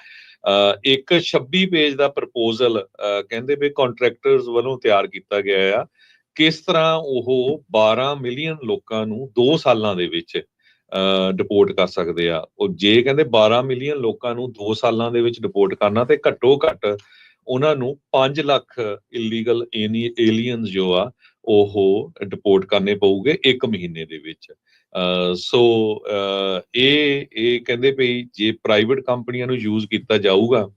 [SPEAKER 2] ਇੱਕ 26 ਪੇਜ ਦਾ ਪ੍ਰਪੋਜ਼ਲ ਕਹਿੰਦੇ ਵੀ ਕੰਟਰੈਕਟਰਸ ਵੱਲੋਂ ਤਿਆਰ ਕੀਤਾ ਗਿਆ ਆ, ਕਿਸ ਤਰ੍ਹਾਂ ਉਹ 12 ਮਿਲੀਅਨ ਲੋਕਾਂ ਨੂੰ 2 ਸਾਲਾਂ ਦੇ ਵਿੱਚ ਡਿਪੋਰਟ ਕਰ ਸਕਦੇ ਆ। ਉਹ ਜੇ ਕਹਿੰਦੇ 12 ਮਿਲੀਅਨ ਲੋਕਾਂ ਨੂੰ 2 ਸਾਲਾਂ ਦੇ ਵਿੱਚ ਡਿਪੋਰਟ ਕਰਨਾ ਤੇ ਘੱਟੋ ਘੱਟ ਉਹਨਾਂ ਨੂੰ 5 ਲੱਖ ਇਲੀਗਲ ਏਲੀਅਨਸ ਜੋ ਆ ਉਹ ਡਿਪੋਰਟ ਕਰਨੇ ਪਊਗੇ 1 ਮਹੀਨੇ ਦੇ ਵਿੱਚ। ਸੋ ਇਹ ਕਹਿੰਦੇ ਵੀ ਜੇ ਪ੍ਰਾਈਵੇਟ ਕੰਪਨੀਆਂ ਨੂੰ ਯੂਜ਼ ਕੀਤਾ ਜਾਊਗਾ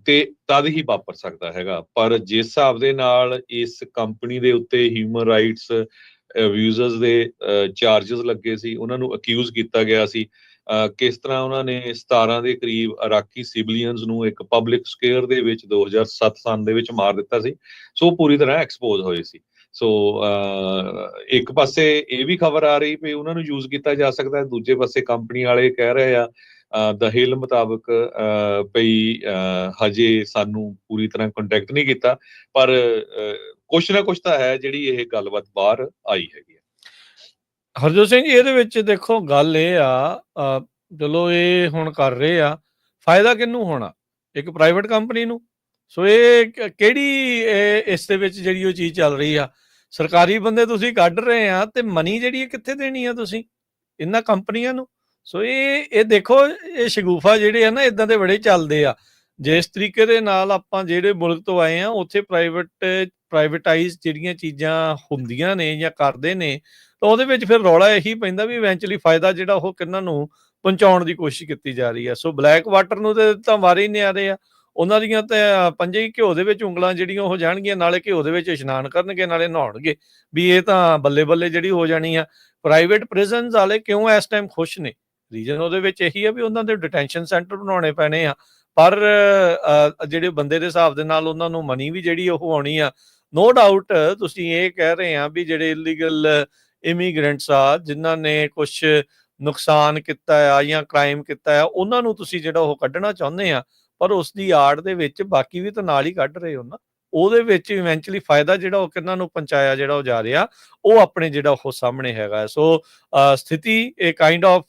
[SPEAKER 2] ਤੇ ਤਦ ਹੀ ਵਾਪਰ ਸਕਦਾ ਹੈਗਾ। ਪਰ ਜਿਸ ਹਿਸਾਬ ਦੇ ਨਾਲ ਇਸ ਕੰਪਨੀ ਦੇ ਉੱਤੇ ਹਿਊਮਨ ਰਾਈਟਸ ਅਬਿਊਜ਼ਰਸ ਦੇ ਚਾਰਜਸ ਲੱਗੇ ਸੀ, ਉਹਨਾਂ ਨੂੰ ਅਕਿਊਜ਼ ਕੀਤਾ ਗਿਆ ਸੀ ਕਿਸ ਤਰ੍ਹਾਂ ਉਹਨਾਂ ਨੇ 17 ਦੇ ਕਰੀਬ ਇਰਾਕੀ ਸਿਵਲੀਅਨਸ ਨੂੰ ਇੱਕ ਪਬਲਿਕ ਸਕੁਏਅਰ ਦੇ ਵਿੱਚ 2007 ਸਾਲ ਦੇ ਵਿੱਚ ਮਾਰ ਦਿੱਤਾ ਸੀ। ਸੋ ਪੂਰੀ ਤਰ੍ਹਾਂ ਐਕਸਪੋਜ਼ ਹੋਏ ਸੀ। ਸੋ ਇੱਕ ਪਾਸੇ ਇਹ ਵੀ ਖਬਰ ਆ ਰਹੀ ਵੀ ਉਹਨਾਂ ਨੂੰ ਯੂਜ਼ ਕੀਤਾ ਜਾ ਸਕਦਾ, ਦੂਜੇ ਪਾਸੇ ਕੰਪਨੀ ਵਾਲੇ ਕਹਿ ਰਹੇ ਆ ਦ ਹਿਲ ਮੁਤਾਬਕ ਭਈ ਹਜੇ ਸਾਨੂੰ ਪੂਰੀ ਤਰ੍ਹਾਂ ਕੰਟੈਕਟ ਨਹੀਂ ਕੀਤਾ, ਪਰ ਕੁਛ ਨਾ ਕੁਛ ਤਾਂ ਹੈ ਜਿਹੜੀ ਇਹ ਗੱਲਬਾਤ ਬਾਹਰ ਆਈ ਹੈਗੀ ਆ।
[SPEAKER 1] ਹਰਜੋਤ ਸਿੰਘ ਜੀ, ਇਹਦੇ ਵਿੱਚ ਦੇਖੋ ਗੱਲ ਇਹ ਆ, ਚਲੋ ਇਹ ਹੁਣ ਕਰ ਰਹੇ ਆ, ਫਾਇਦਾ ਕਿਹਨੂੰ ਹੋਣਾ? ਇੱਕ ਪ੍ਰਾਈਵੇਟ ਕੰਪਨੀ ਨੂੰ। ਸੋ ਇਹ ਕਿਹੜੀ ਇਸ ਦੇ ਵਿੱਚ ਜਿਹੜੀ ਉਹ ਚੀਜ਼ ਚੱਲ ਰਹੀ ਆ, ਸਰਕਾਰੀ ਬੰਦੇ ਤੁਸੀਂ ਕੱਢ ਰਹੇ ਆ ਤੇ ਮਨੀ ਜਿਹੜੀ ਕਿੱਥੇ ਦੇਣੀ ਆ ਤੁਸੀਂ ਇਹਨਾਂ ਕੰਪਨੀਆਂ ਨੂੰ? ਸੋ ਇਹ ਦੇਖੋ, ਇਹ ਸ਼ਗੂਫਾ ਜਿਹੜੇ ਆ ਨਾ ਇਦਾਂ ਦੇ ਬੜੇ ਚੱਲਦੇ ਆ। ਜਿਸ ਤਰੀਕੇ ਦੇ ਨਾਲ ਆਪਾਂ ਜਿਹੜੇ ਮੁਲਕ ਤੋਂ ਆਏ ਆ ਉੱਥੇ ਪ੍ਰਾਈਵੇਟਾਈਜ਼ ਜਿਹੜੀਆਂ ਚੀਜ਼ਾਂ ਹੁੰਦੀਆਂ ਨੇ ਜਾਂ ਕਰਦੇ ਨੇ, ਤਾਂ ਉਹਦੇ ਵਿੱਚ ਫਿਰ ਰੌਲਾ ਇਹੀ ਪੈਂਦਾ ਵੀ ਇਵੈਂਚੁਅਲੀ ਫਾਇਦਾ ਜਿਹੜਾ ਉਹ ਕਿਹਨਾਂ ਨੂੰ ਪਹੁੰਚਾਉਣ ਦੀ ਕੋਸ਼ਿਸ਼ ਕੀਤੀ ਜਾ ਰਹੀ ਹੈ। ਸੋ ਬਲੈਕ ਵਾਟਰ ਨੂੰ ਤਾਂ ਵਾਰੇ ਹੀ ਨਿਆਰੇ ਆ, ਉਹਨਾਂ ਦੀਆਂ ਤਾਂ ਪੰਜੇ ਹੀ ਘਿਓ ਦੇ ਵਿੱਚ ਉਂਗਲਾਂ ਜਿਹੜੀਆਂ ਉਹ ਜਾਣਗੀਆਂ, ਨਾਲੇ ਘਿਓ ਦੇ ਵਿੱਚ ਇਸ਼ਨਾਨ ਕਰਨਗੇ, ਨਾਲੇ ਨਹਾਉਣਗੇ, ਵੀ ਇਹ ਤਾਂ ਬੱਲੇ ਬੱਲੇ ਜਿਹੜੀ ਹੋ ਜਾਣੀ ਆ। ਪ੍ਰਾਈਵੇਟ ਪ੍ਰਿਜ਼ਨਸ ਵਾਲੇ ਕਿਉਂ ਇਸ ਟਾਈਮ ਖੁਸ਼ ਨੇ? ਰੀਜ਼ਨ ਉਹਦੇ ਵਿੱਚ ਇਹੀ ਆ ਵੀ ਉਹਨਾਂ ਦੇ ਡਿਟੈਂਸ਼ਨ ਸੈਂਟਰ ਬਣਾਉਣੇ ਪੈਣੇ ਆ, ਪਰ ਜਿਹੜੇ ਬੰਦੇ ਦੇ ਹਿਸਾਬ ਦੇ ਨਾਲ ਉਹਨਾਂ ਨੂੰ ਮਨੀ ਵੀ ਜਿਹੜੀ ਉਹ ਆਉਣੀ ਆ। ਨੋ ਡਾਊਟ ਤੁਸੀਂ ਇਹ ਕਹਿ ਰਹੇ ਆ ਵੀ ਜਿਹੜੇ ਇਲੀਗਲ ਇਮੀਗ੍ਰੈਂਟਸ ਆ, ਜਿਨ੍ਹਾਂ ਨੇ ਕੁਛ ਨੁਕਸਾਨ ਕੀਤਾ ਆ ਜਾਂ ਕ੍ਰਾਈਮ ਕੀਤਾ ਆ, ਉਹਨਾਂ ਨੂੰ ਤੁਸੀਂ ਜਿਹੜਾ ਉਹ ਕੱਢਣਾ ਚਾਹੁੰਦੇ ਆ, ਪਰ ਉਸ ਦੀ ਆੜ ਦੇ ਵਿੱਚ ਬਾਕੀ ਵੀ ਤਾਂ ਨਾਲ ਹੀ ਕੱਢ ਰਹੇ ਹੋ ਨਾ। ਉਹਦੇ ਵਿੱਚ ਇਵੈਂਚੁਅਲੀ ਫਾਇਦਾ ਜਿਹੜਾ ਉਹ ਕਿਹਨਾਂ ਨੂੰ ਪਹੁੰਚਾਇਆ ਜਿਹੜਾ ਉਹ ਜਾ ਰਿਹਾ, ਉਹ ਆਪਣੇ ਜਿਹੜਾ ਉਹ ਸਾਹਮਣੇ ਹੈਗਾ। ਸੋ ਸਥਿਤੀ ਇਹ ਕਾਈਂਡ ਆਫ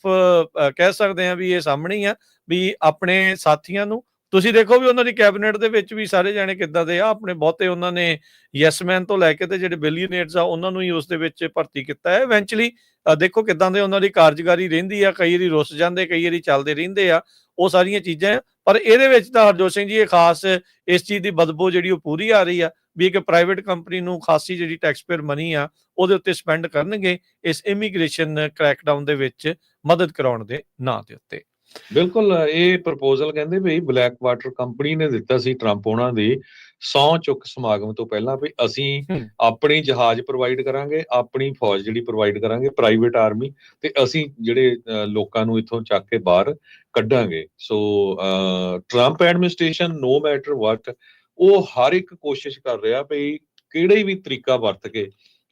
[SPEAKER 1] ਕਹਿ ਸਕਦੇ ਆ ਵੀ ਇਹ ਸਾਹਮਣੇ ਹੀ ਆ ਵੀ ਆਪਣੇ ਸਾਥੀਆਂ ਨੂੰ ਤੁਸੀਂ ਦੇਖੋ ਵੀ ਉਹਨਾਂ ਦੀ ਕੈਬਨਿਟ ਦੇ ਵਿੱਚ ਵੀ ਸਾਰੇ ਜਾਣੇ ਕਿੱਦਾਂ ਦੇ ਆ। ਆਪਣੇ ਬਹੁਤੇ ਉਹਨਾਂ ਨੇ ਯੈਸਮੈਨ ਤੋਂ ਲੈ ਕੇ ਤੇ ਜਿਹੜੇ ਬਿਲੀਅਨੇਅਰਸ ਆ ਉਹਨਾਂ ਨੂੰ ਹੀ ਉਸ ਦੇ ਵਿੱਚ ਭਰਤੀ ਕੀਤਾ ਹੈ। ਇਵੈਂਚੁਅਲੀ ਦੇਖੋ ਕਿੱਦਾਂ ਦੇ ਉਹਨਾਂ ਦੀ ਕਾਰਜਕਾਰੀ ਰਹਿੰਦੀ ਆ, ਕਈ ਵਾਰੀ ਰੁੱਸ ਜਾਂਦੇ, ਕਈ ਵਾਰੀ ਚੱਲਦੇ ਰਹਿੰਦੇ ਆ, ਉਹ ਸਾਰੀਆਂ ਚੀਜ਼ਾਂ। ਪਰ ਇਹਦੇ ਵਿੱਚ ਤਾਂ ਹਰਜੋਤ ਸਿੰਘ ਜੀ ਇਹ ਖਾਸ ਇਸ ਚੀਜ਼ ਦੀ ਬਦਬੂ ਜਿਹੜੀ ਉਹ ਪੂਰੀ ਆ ਰਹੀ ਆ ਵੀ ਇੱਕ ਪ੍ਰਾਈਵੇਟ ਕੰਪਨੀ ਨੂੰ ਖਾਸੀ ਜਿਹੜੀ ਟੈਕਸਪੇਅਰ ਮਨੀ ਆ ਉਹਦੇ ਉੱਤੇ ਸਪੈਂਡ ਕਰਨਗੇ ਇਸ ਇਮੀਗ੍ਰੇਸ਼ਨ ਕ੍ਰੈਕਡਾਊਨ ਦੇ ਵਿੱਚ ਮਦਦ ਕਰਾਉਣ ਦੇ ਨਾਂ ਦੇ ਉੱਤੇ।
[SPEAKER 2] ਬਿਲਕੁਲ ਇਹ ਪ੍ਰਪੋਜ਼ਲ ਕਹਿੰਦੇ ਵੀ ਬਲੈਕ ਵਾਟਰ ਕੰਪਨੀ ਨੇ ਦਿੱਤਾ ਸੀ ਟਰੰਪ ਉਹਨਾਂ ਦੀ ਸਹੁੰ ਚੁੱਕ ਸਮਾਗਮ ਤੋਂ ਪਹਿਲਾਂ ਵੀ ਅਸੀਂ ਆਪਣੀ ਜਹਾਜ਼ ਪ੍ਰੋਵਾਈਡ ਕਰਾਂਗੇ, ਆਪਣੀ ਫੌਜ ਜਿਹੜੀ ਪ੍ਰੋਵਾਈਡ ਕਰਾਂਗੇ, ਪ੍ਰਾਈਵੇਟ ਆਰਮੀ, ਤੇ ਅਸੀਂ ਜਿਹੜੇ ਲੋਕਾਂ ਨੂੰ ਇੱਥੋਂ ਚੱਕ ਕੇ ਬਾਹਰ ਕੱਢਾਂਗੇ। So Trump administration no matter what ਉਹ ਹਰ ਇੱਕ ਕੋਸ਼ਿਸ਼ ਕਰ ਰਿਹਾ ਵੀ ਕਿਹੜੇ ਵੀ ਤਰੀਕਾ ਵਰਤ ਕੇ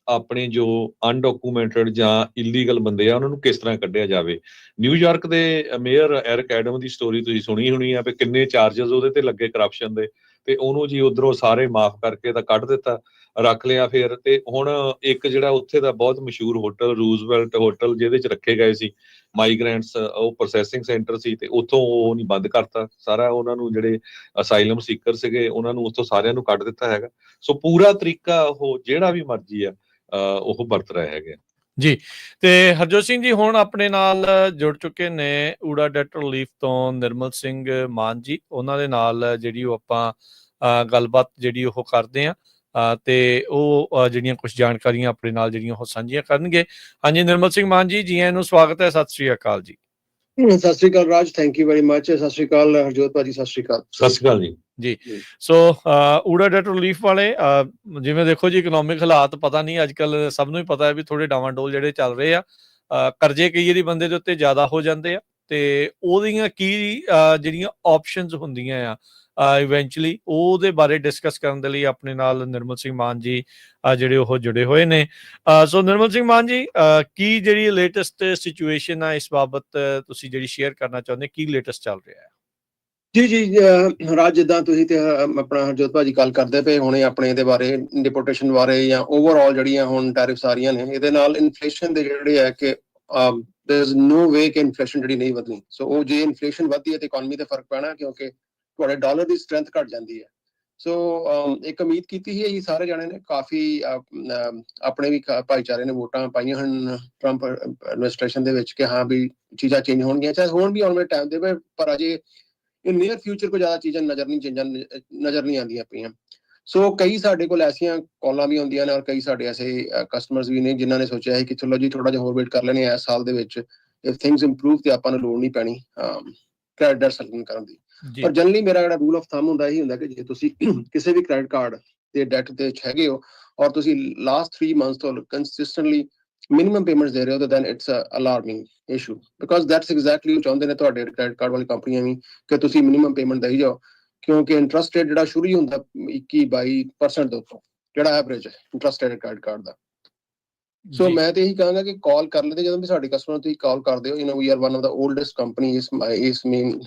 [SPEAKER 2] ਆਪਣੇ ਜੋ ਅਨਡਾਕੂਮੈਂਟਡ ਜਾਂ ਇਲੀਗਲ ਬੰਦੇ ਆ ਉਹਨਾਂ ਨੂੰ ਕਿਸ ਤਰ੍ਹਾਂ ਕੱਢਿਆ ਜਾਵੇ। ਨਿਊਯਾਰਕ ਦੇ ਮੇਅਰ ਐਰਿਕ ਐਡਮ ਦੀ ਸਟੋਰੀ ਤੁਸੀਂ ਸੁਣੀ ਹੋਣੀ ਆ ਵੀ ਕਿੰਨੇ ਚਾਰਜਸ ਉਹਦੇ ਤੇ ਲੱਗੇ ਕਰਪਸ਼ਨ ਦੇ, ਤੇ ਉਹਨੂੰ ਜੀ ਉਧਰੋਂ ਸਾਰੇ ਮਾਫ ਕਰਕੇ ਤਾਂ ਕੱਢ ਦਿੱਤਾ, ਰੱਖ ਲਿਆ ਫਿਰ। ਤੇ ਹੁਣ ਇੱਕ ਜਿਹੜਾ ਉੱਥੇ ਦਾ ਬਹੁਤ ਮਸ਼ਹੂਰ ਹੋਟਲ ਰੂਜ਼ਵੈਲਟ ਹੋਟਲ ਜਿਹਦੇ ਚ ਰੱਖੇ ਗਏ ਸੀ ਮਾਈਗ੍ਰੈਂਟਸ, ਉਹ ਪ੍ਰੋਸੈਸਿੰਗ ਸੈਂਟਰ ਸੀ, ਤੇ ਉੱਥੋਂ ਉਹ ਨਹੀਂ ਬੰਦ ਕਰਤਾ ਸਾਰਾ। ਉਹਨਾਂ ਨੂੰ ਜਿਹੜੇ ਅਸਾਈਲਮ ਸੀਕਰ ਸੀਗੇ ਉਹਨਾਂ ਨੂੰ ਉੱਥੋਂ ਸਾਰਿਆਂ ਨੂੰ ਕੱਢ ਦਿੱਤਾ ਹੈਗਾ। ਸੋ ਪੂਰਾ ਤਰੀਕਾ ਉਹ ਜਿਹੜਾ ਵੀ ਮਰਜ਼ੀ ਆ ਉਹ ਵਰਤ ਰਹੇ ਹੈਗੇ
[SPEAKER 1] ਜੀ। ਤੇ ਹਰਜੋਤ ਸਿੰਘ ਜੀ ਹੁਣ ਆਪਣੇ ਨਾਲ ਜੁੜ ਚੁੱਕੇ ਨੇ ਊੜਾ ਡੈਟ ਰਿਲੀਫ ਤੋਂ ਨਿਰਮਲ ਸਿੰਘ ਮਾਨ ਜੀ। ਉਹਨਾਂ ਦੇ ਨਾਲ ਜਿਹੜੀ ਉਹ ਆਪਾਂ ਗੱਲਬਾਤ ਜਿਹੜੀ ਉਹ ਕਰਦੇ ਆ ਤੇ ਉਹ ਜਿਹੜੀਆਂ ਕੁਝ ਜਾਣਕਾਰੀਆਂ ਆਪਣੇ ਨਾਲ ਜਿਹੜੀਆਂ ਉਹ ਸਾਂਝੀਆਂ ਕਰਨਗੇ। ਹਾਂਜੀ ਨਿਰਮਲ ਸਿੰਘ ਮਾਨ ਜੀ, ਜੀ ਆਇਆਂ ਨੂੰ ਸਵਾਗਤ ਹੈ। ਸਤਿ ਸ੍ਰੀ ਅਕਾਲ ਜੀ।
[SPEAKER 3] ਸਤਿ ਸ੍ਰੀ ਅਕਾਲ ਰਾਜ, thank you very much. Sat Sri ਅਕਾਲ ਹਰਜੋਤ ਭਾਜੀ, ਸਤਿ ਸ੍ਰੀ ਅਕਾਲ।
[SPEAKER 2] ਸਤਿ ਸ੍ਰੀ ਅਕਾਲ ਜੀ।
[SPEAKER 1] ਜੀ ਸੋ ਊੜਾ ਡੈਟ ਰਿਲੀਫ ਵਾਲੇ ਜਿਵੇਂ ਦੇਖੋ ਜੀ ਇਕਨੋਮਿਕ ਹਾਲਾਤ ਪਤਾ ਨਹੀਂ ਅੱਜ ਕੱਲ ਸਭ ਨੂੰ ਹੀ ਪਤਾ ਹੈ ਵੀ ਥੋੜੇ ਡਾਵਾਂਡੋਲ ਜਿਹੜੇ ਚੱਲ ਰਹੇ ਆ, ਕਰਜ਼ੇ ਕਈ ਵਾਰੀ ਬੰਦੇ ਦੇ ਉੱਤੇ ਜ਼ਿਆਦਾ ਹੋ ਜਾਂਦੇ ਆ, ਤੇ ਉਹਦੀਆਂ ਕੀ ਜਿਹੜੀਆਂ ਆਪਸ਼ਨਸ ਹੁੰਦੀਆਂ ਆ ਇਵੈਂਚੁਅਲੀ ਉਹਦੇ ਬਾਰੇ ਡਿਸਕਸ ਕਰਨ ਦੇ ਲਈ ਆਪਣੇ ਨਾਲ ਨਿਰਮਲ ਸਿੰਘ ਮਾਨ ਜੀ ਜਿਹੜੇ ਉਹ ਜੁੜੇ ਹੋਏ ਨੇ। ਸੋ ਨਿਰਮਲ ਸਿੰਘ ਮਾਨ ਜੀ, ਕੀ ਜਿਹੜੀ ਲੇਟੈਸਟ ਸਿਚੁਏਸ਼ਨ ਆ ਇਸ ਬਾਬਤ ਤੁਸੀਂ ਜਿਹੜੀ ਸ਼ੇਅਰ ਕਰਨਾ ਚਾਹੁੰਦੇ, ਕੀ ਲੇਟੈਸਟ ਚੱਲ ਰਿਹਾ ਹੈ?
[SPEAKER 3] ਜੀ ਰਾਜ, ਜਿੱਦਾਂ ਤੁਸੀਂ ਤੇ ਆਪਣਾ ਹਰਜੋਤ ਭਾਜੀ ਗੱਲ ਕਰਦੇ ਪਏ ਹੁਣੇ ਆਪਣੇ ਇਹਦੇ ਬਾਰੇ ਡਿਪੋਰਟੇਸ਼ਨ ਬਾਰੇ ਜਾਂ ਓਵਰਆਲ ਜਿਹੜੀਆਂ ਹੁਣ ਟੈਰਿਫ ਸਾਰੀਆਂ ਨੇ, ਇਹਦੇ ਨਾਲ ਇਨਫਲੇਸ਼ਨ ਦੇ ਜਿਹੜੇ ਹੈ ਕਿ ਦੇयर इज नो ਵੇ ਕਿ ਇਨਫਲੇਸ਼ਨ ਜਿਹੜੀ ਨਹੀਂ ਵਧਣੀ। ਸੋ ਉਹ ਜੇ ਇਨਫਲੇਸ਼ਨ ਵਧਦੀ ਹੈ ਤੇ ਇਕਨੋਮੀ ਤੇ ਫਰਕ ਪੈਣਾ, ਕਿਉਂਕਿ ਤੁਹਾਡੇ ਡਾਲਰ ਦੀ ਸਟਰੈਂਥ ਘਟ ਜਾਂਦੀ ਹੈ। ਸੋ ਇੱਕ ਉਮੀਦ ਕੀਤੀ ਸੀ ਇਹ ਸਾਰੇ ਜਾਣੇ ਨੇ, ਕਾਫੀ ਆਪਣੇ ਵੀ ਭਾਈਚਾਰੇ ਨੇ ਵੋਟਾਂ ਪਾਈਆਂ ਹਨ ਟਰੰਪ ਐਡਮਿਨਿਸਟ੍ਰੇਸ਼ਨ ਦੇ ਵਿੱਚ ਕਿ ਹਾਂ ਵੀ ਚੀਜ਼ਾਂ ਚੇਂਜ ਹੋਣਗੀਆਂ, ਚਾਹੇ ਹੁਣ ਵੀ ਆਉਣ ਵਾਲੇ ਟਾਈਮ ਦੇ, ਪਰ ਅਜੇ ਨੀਅਰ ਫਿਊਚਰ ਕੋਈ ਜ਼ਿਆਦਾ ਚੀਜ਼ਾਂ ਨਜ਼ਰ ਨਹੀਂ ਆਉਂਦੀਆਂ ਪਈਆਂ। ਸੋ ਕਈ ਸਾਡੇ ਕੋਲ ਐਸੀਆਂ ਕਾਲਾਂ ਵੀ ਹੁੰਦੀਆਂ ਨੇ ਔਰ ਕਈ ਸਾਡੇ ਐਸੇ ਕਸਟਮਰਸ ਵੀ ਨੇ ਜਿਨ੍ਹਾਂ ਨੇ ਸੋਚਿਆ ਹੈ ਕਿ ਚਲੋ ਜੀ ਥੋੜਾ ਜਿਹਾ ਹੋਰ ਵੇਟ ਕਰ ਲੈਣੇ ਇਸ ਸਾਲ ਦੇ ਵਿੱਚ, ਇਫ ਥਿੰਗਸ ਇੰਪਰੂਵ ਤੇ ਆਪਾਂ ਨੂੰ ਲੋੜ ਨਹੀਂ ਪੈਣੀ ਕ੍ਰੈਡਿਟ ਸੈਟਲਿੰਗ ਕਰਨ ਦੀ। ਪਰ ਜਨਰਲੀ ਮੇਰਾ ਜਿਹੜਾ ਰੂਲ ਆਫ ਥੰਬ ਹੁੰਦਾ ਇਹੀ ਹੁੰਦਾ ਕਿ ਜੇ ਤੁਸੀਂ ਕਿਸੇ ਵੀ ਕ੍ਰੈਡਿਟ ਕਾਰਡ ਤੇ ਡੈਟ ਦੇ ਵਿੱਚ ਹੈਗੇ ਹੋ ਔਰ ਤੁਸੀਂ ਲਾਸਟ 3 ਮੰਥਸ ਤੋਂ ਕੰਸਿਸਟੈਂਟਲੀ minimum payments ਦੇ ਰਹੇ ਹੋ, then it's a alarming issue because that's exactly ਉਹ ਚਾਹੁੰਦੇ ਨੇ ਤੁਹਾਡੇ ਕ੍ਰੈਡਿਟ ਕਾਰਡ ਵਾਲੀ ਕੰਪਨੀਆਂ ਵੀ ਕਿ ਤੁਸੀਂ ਮਿਨੀਮਮ ਪੇਮੈਂਟ ਦੇਈ ਜਾਓ, ਕਿਉਂਕਿ ਇੰਟਰਸਟ ਰੇਟ ਜਿਹੜਾ ਸ਼ੁਰੂ ਹੀ ਹੁੰਦਾ 21-22% ਦੇ ਉੱਤੋਂ ਜਿਹੜਾ ਐਵਰੇਜ ਹੈ ਇੰਟਰਸਟ ਰੇਟ ਕ੍ਰੈਡਿਟ ਕਾਰਡ ਦਾ। ਸੋ ਮੈਂ ਤੇ ਇਹੀ ਕਹਾਂਗਾ ਕਿ ਕਾਲ ਕਰ ਲੈਂਦੇ ਜਦੋਂ ਵੀ ਸਾਡੇ ਕਸਟਮਰ ਤੁਸੀਂ ਕਾਲ ਕਰਦੇ ਹੋ, we are one of the oldest company ਇਸ ਮੇਨ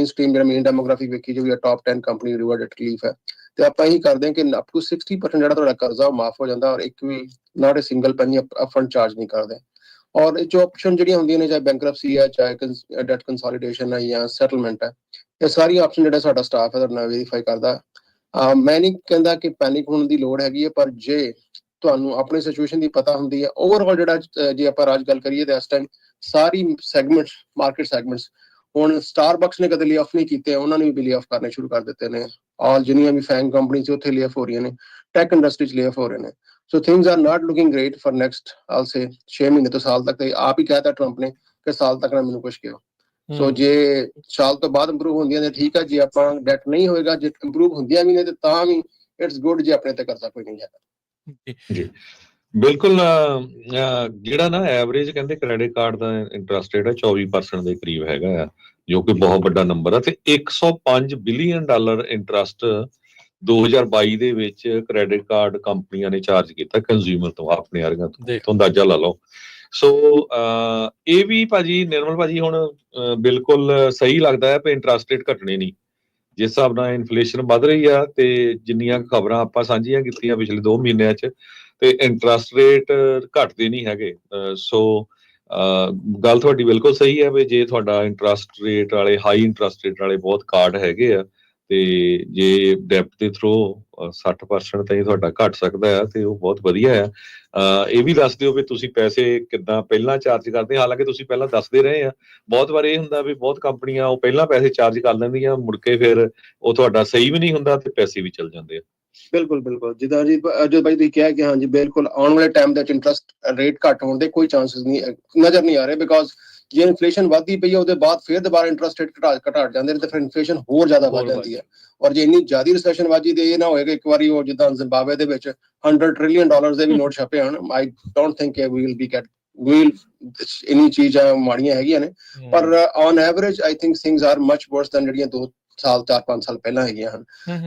[SPEAKER 3] ਸਟ੍ਰੀਮ ਜਿਹੜਾ ਮੇਨ ਡੈਮੋਗ੍ਰਾਫਿਕ ਵੇਖੀ ਜੋ ਵੀ ਟਾਪ 10 ਕੰਪਨੀ ਰਿਵਾਰਡ ਰਿਲੀਫ ਹੈ, ਤੇ ਆਪਾਂ ਇਹੀ ਕਰਦੇ ਹਾਂ ਕਿ ਅਪ ਟੂ 60% ਜਿਹੜਾ ਤੁਹਾਡਾ ਕਰਜ਼ਾ ਉਹ ਮਾਫ ਹੋ ਜਾਂਦਾ ਔਰ ਇੱਕ ਵੀ ਨਾਟ ਅ ਸਿੰਗਲ ਪੈਨੀ ਅਪਫਰੰਟ ਚਾਰਜ ਨਹੀਂ ਕਰਦੇ। ਔਰ ਇਹ ਜੋ ਆਪਸ਼ਨ ਜਿਹੜੀਆਂ ਹੁੰਦੀਆਂ ਨੇ, ਚਾਹੇ ਬੈਂਕਰਪਸੀ ਹੈ, ਚਾਹੇ ਡੈਟ ਕੰਸੋਲੀਡੇਸ਼ਨ ਹੈ ਜਾਂ ਸੈਟਲਮੈਂਟ ਹੈ, ਇਹ ਸਾਰੀ ਆਪਸ਼ਨ ਜਿਹੜਾ ਸਾਡਾ ਸਟਾਫ ਹੈ ਤੁਹਾਡੇ ਨਾਲ ਵੈਰੀਫਾਈ ਕਰਦਾ। ਮੈਂ ਨਹੀਂ ਕਹਿੰਦਾ ਕਿ ਪੈਨਿਕ ਹੋਣ ਦੀ ਲੋੜ ਹੈਗੀ ਹੈ, ਪਰ ਜੇ ਤੁਹਾਨੂੰ ਆਪਣੀ ਸਿਚੁਏਸ਼ਨ ਦੀ ਪਤਾ ਹੁੰਦੀ ਹੈ ਓਵਰਆਲ ਜਿਹੜਾ ਜੇ ਆਪਾਂ ਰਾਜ ਗੱਲ ਕਰੀਏ ਤਾਂ ਇਸ ਟਾਈਮ ਸਾਰੀ ਸੈਗਮੈਂਟਸ ਮਾਰਕੀਟ ਸੈਗਮੈਂਟਸ, ਹੁਣ ਸਟਾਰਬਕਸ ਨੇ ਕਦੇ ਲੇ ਆਫ ਨਹੀਂ ਕੀਤੇ, ਉਹਨਾਂ ਨੇ ਵੀ ਲੇ ਆਫ ਕਰਨੇ ਸ਼ੁਰੂ ਕਰ ਦਿੱਤੇ ਨੇ। ਆਲ ਜਿੰਨੀਆਂ ਵੀ ਫੈਂਗ ਕੰਪਨੀ ਸੀ ਉੱਥੇ ਲੇ ਆਫ ਹੋ ਰਹੀਆਂ ਨੇ, ਟੈਕ ਇੰਡਸਟਰੀ 'ਚ ਲੇ ਆਫ ਹੋ ਰਹੇ ਨੇ। So things are not looking great for next all say 6 ਮਹੀਨੇ ਤੋਂ ਸਾਲ ਤੱਕ। ਤੇ ਆਪ ਹੀ ਕਹਿਤਾ ਟਰੰਪ ਨੇ ਕਿ ਸਾਲ ਤੱਕ ਨਾ ਮੈਨੂੰ ਕੁਝ ਕਿਹਾ। ਸੋ ਜੇ ਸਾਲ ਤੋਂ ਬਾਅਦ ਇੰਪਰੂਵ ਹੁੰਦੀਆਂ ਨੇ ਠੀਕ ਆ, ਜੇ ਆਪਾਂ ਡੈਟ ਨਹੀਂ ਹੋਏਗਾ, ਜੇ ਇੰਪਰੂਵ ਹੁੰਦੀਆਂ ਵੀ ਨੇ ਤੇ ਤਾਂ ਵੀ ਇਟਸ ਗੁੱਡ, ਜੇ ਆਪਣੇ ਤੇ ਕਰਜ਼ਾ ਕੋਈ ਨਹੀਂ ਹੈ।
[SPEAKER 2] ਜੀ ਬਿਲਕੁਲ। ਜਿਹੜਾ ਨਾ ਐਵਰੇਜ ਕਹਿੰਦੇ ਕ੍ਰੈਡਿਟ ਕਾਰਡ ਦਾ ਇੰਟਰਸਟ ਰੇਟ ਹੈ 24% ਦੇ ਕਰੀਬ ਹੈਗਾ ਆ, ਜੋ ਕਿ ਬਹੁਤ ਵੱਡਾ ਨੰਬਰ ਆ, ਤੇ $105 ਬਿਲੀਅਨ ਇੰਟਰਸਟ 2022 ਦੇ ਵਿੱਚ ਕ੍ਰੈਡਿਟ ਕਾਰਡ ਕੰਪਨੀਆਂ ਨੇ ਚਾਰਜ ਕੀਤਾ ਕੰਜ਼ਿਊਮਰ ਤੋਂ, ਆਪਣੇ ਵਰਗਿਆਂ ਤੋਂ ਅੰਦਾਜ਼ਾ ਲਾ ਲਓ। ਸੋ ਇਹ ਵੀ ਭਾਜੀ, ਨਿਰਮਲ ਭਾਜੀ, ਹੁਣ ਬਿਲਕੁਲ ਸਹੀ ਲੱਗਦਾ ਹੈ ਕਿ ਇੰਟਰਸਟ ਰੇਟ ਘਟਣੇ ਨਹੀਂ। ਜਿਸ ਹਿਸਾਬ ਨਾਲ ਇਨਫਲੇਸ਼ਨ ਵੱਧ ਰਹੀ ਆ ਤੇ ਜਿੰਨੀਆਂ ਖਬਰਾਂ ਆਪਾਂ ਸਾਂਝੀਆਂ ਕੀਤੀਆਂ ਪਿਛਲੇ 2 ਮਹੀਨਿਆਂ 'ਚ, ਤੇ ਇੰਟਰਸਟ ਰੇਟ ਘਟਦੇ ਨਹੀਂ ਹੈਗੇ। ਸੋ ਗੱਲ ਤੁਹਾਡੀ ਬਿਲਕੁਲ ਸਹੀ ਹੈ ਵੀ ਜੇ ਤੁਹਾਡਾ ਇੰਟਰਸਟ ਰੇਟ ਵਾਲੇ, ਹਾਈ ਇੰਟਰਸਟ ਰੇਟ ਵਾਲੇ ਬਹੁਤ ਕਾਰਡ ਹੈਗੇ ਆ, ਤੇ ਜੇ ਡੈਪਟ ਦੇ ਥਰੂ 60% ਤਾਈਂ ਤੁਹਾਡਾ ਘਟ ਸਕਦਾ ਹੈ ਤੇ ਉਹ ਬਹੁਤ ਵਧੀਆ ਆ। ਇਹ ਵੀ ਦੱਸ ਦਿਓ ਵੀ ਤੁਸੀਂ ਪੈਸੇ ਕਿੱਦਾਂ ਪਹਿਲਾਂ ਚਾਰਜ ਕਰਦੇ, ਹਾਲਾਂਕਿ ਤੁਸੀਂ ਪਹਿਲਾਂ ਦੱਸਦੇ ਰਹੇ ਆ। ਬਹੁਤ ਵਾਰ ਇਹ ਹੁੰਦਾ ਵੀ ਬਹੁਤ ਕੰਪਨੀਆਂ ਉਹ ਪਹਿਲਾਂ ਪੈਸੇ ਚਾਰਜ ਕਰ ਲੈਂਦੀਆਂ, ਮੁੜ ਕੇ ਫਿਰ ਉਹ ਤੁਹਾਡਾ ਸਹੀ ਵੀ ਨਹੀਂ ਹੁੰਦਾ ਤੇ ਪੈਸੇ ਵੀ ਚਲ ਜਾਂਦੇ ਆ।
[SPEAKER 3] ਬਿਲਕੁਲ ਬਿਲਕੁਲ, ਜਿੱਦਾਂ ਜੀ ਜੋ ਬਾਈ ਤੁਸੀਂ ਕਿਹਾ ਕਿ ਹਾਂਜੀ ਬਿਲਕੁਲ ਆਉਣ ਵਾਲੇ ਟਾਈਮ ਦੇ ਵਿੱਚ ਇੰਟਰਸਟ ਰੇਟ ਘੱਟ ਹੋਣ ਦੇ ਕੋਈ ਚਾਂਸਸ ਨਹੀਂ ਨਜ਼ਰ ਨਹੀਂ ਆ ਰਹੇ, ਬਿਕਾਜ਼ ਜੇ ਇਨਫਲੇਸ਼ਨ ਵੱਧਦੀ ਪਈ ਹੈ ਉਹਦੇ ਬਾਅਦ ਫਿਰ ਦੁਬਾਰਾ ਇੰਟਰਸਟ ਰੇਟ ਘਟਾ ਜਾਂਦੇ ਨੇ ਤੇ ਫਿਰ ਇਨਫਲੇਸ਼ਨ ਹੋਰ ਜ਼ਿਆਦਾ ਵੱਧ ਜਾਂਦੀ ਹੈ। ਔਰ ਜੇ ਇੰਨੀ ਜ਼ਿਆਦਾ ਰਿਸੈਸ਼ਨ ਵੱਧਦੀ ਤੇ ਇਹ ਨਾ ਹੋਏਗਾ ਇੱਕ ਵਾਰੀ ਉਹ ਜਿੱਦਾਂ ਜ਼ਿੰਬਾਬਵੇ ਦੇ ਵਿੱਚ $100 ਟ੍ਰਿਲੀਅਨ ਦੇ ਵੀ ਨੋਟ ਛਪੇ ਹਨ। I don't think we will ਇੰਨੀ ਚੀਜ਼ਾਂ ਮਾੜੀਆਂ ਹੈਗੀਆਂ ਨੇ, ਪਰ on average I think things are much worse than ਜਿਹੜੀਆਂ 2 ਸਾਲ 4-5 ਸਾਲ ਪਹਿਲਾਂ ਹੈਗੀਆਂ ਹਨ।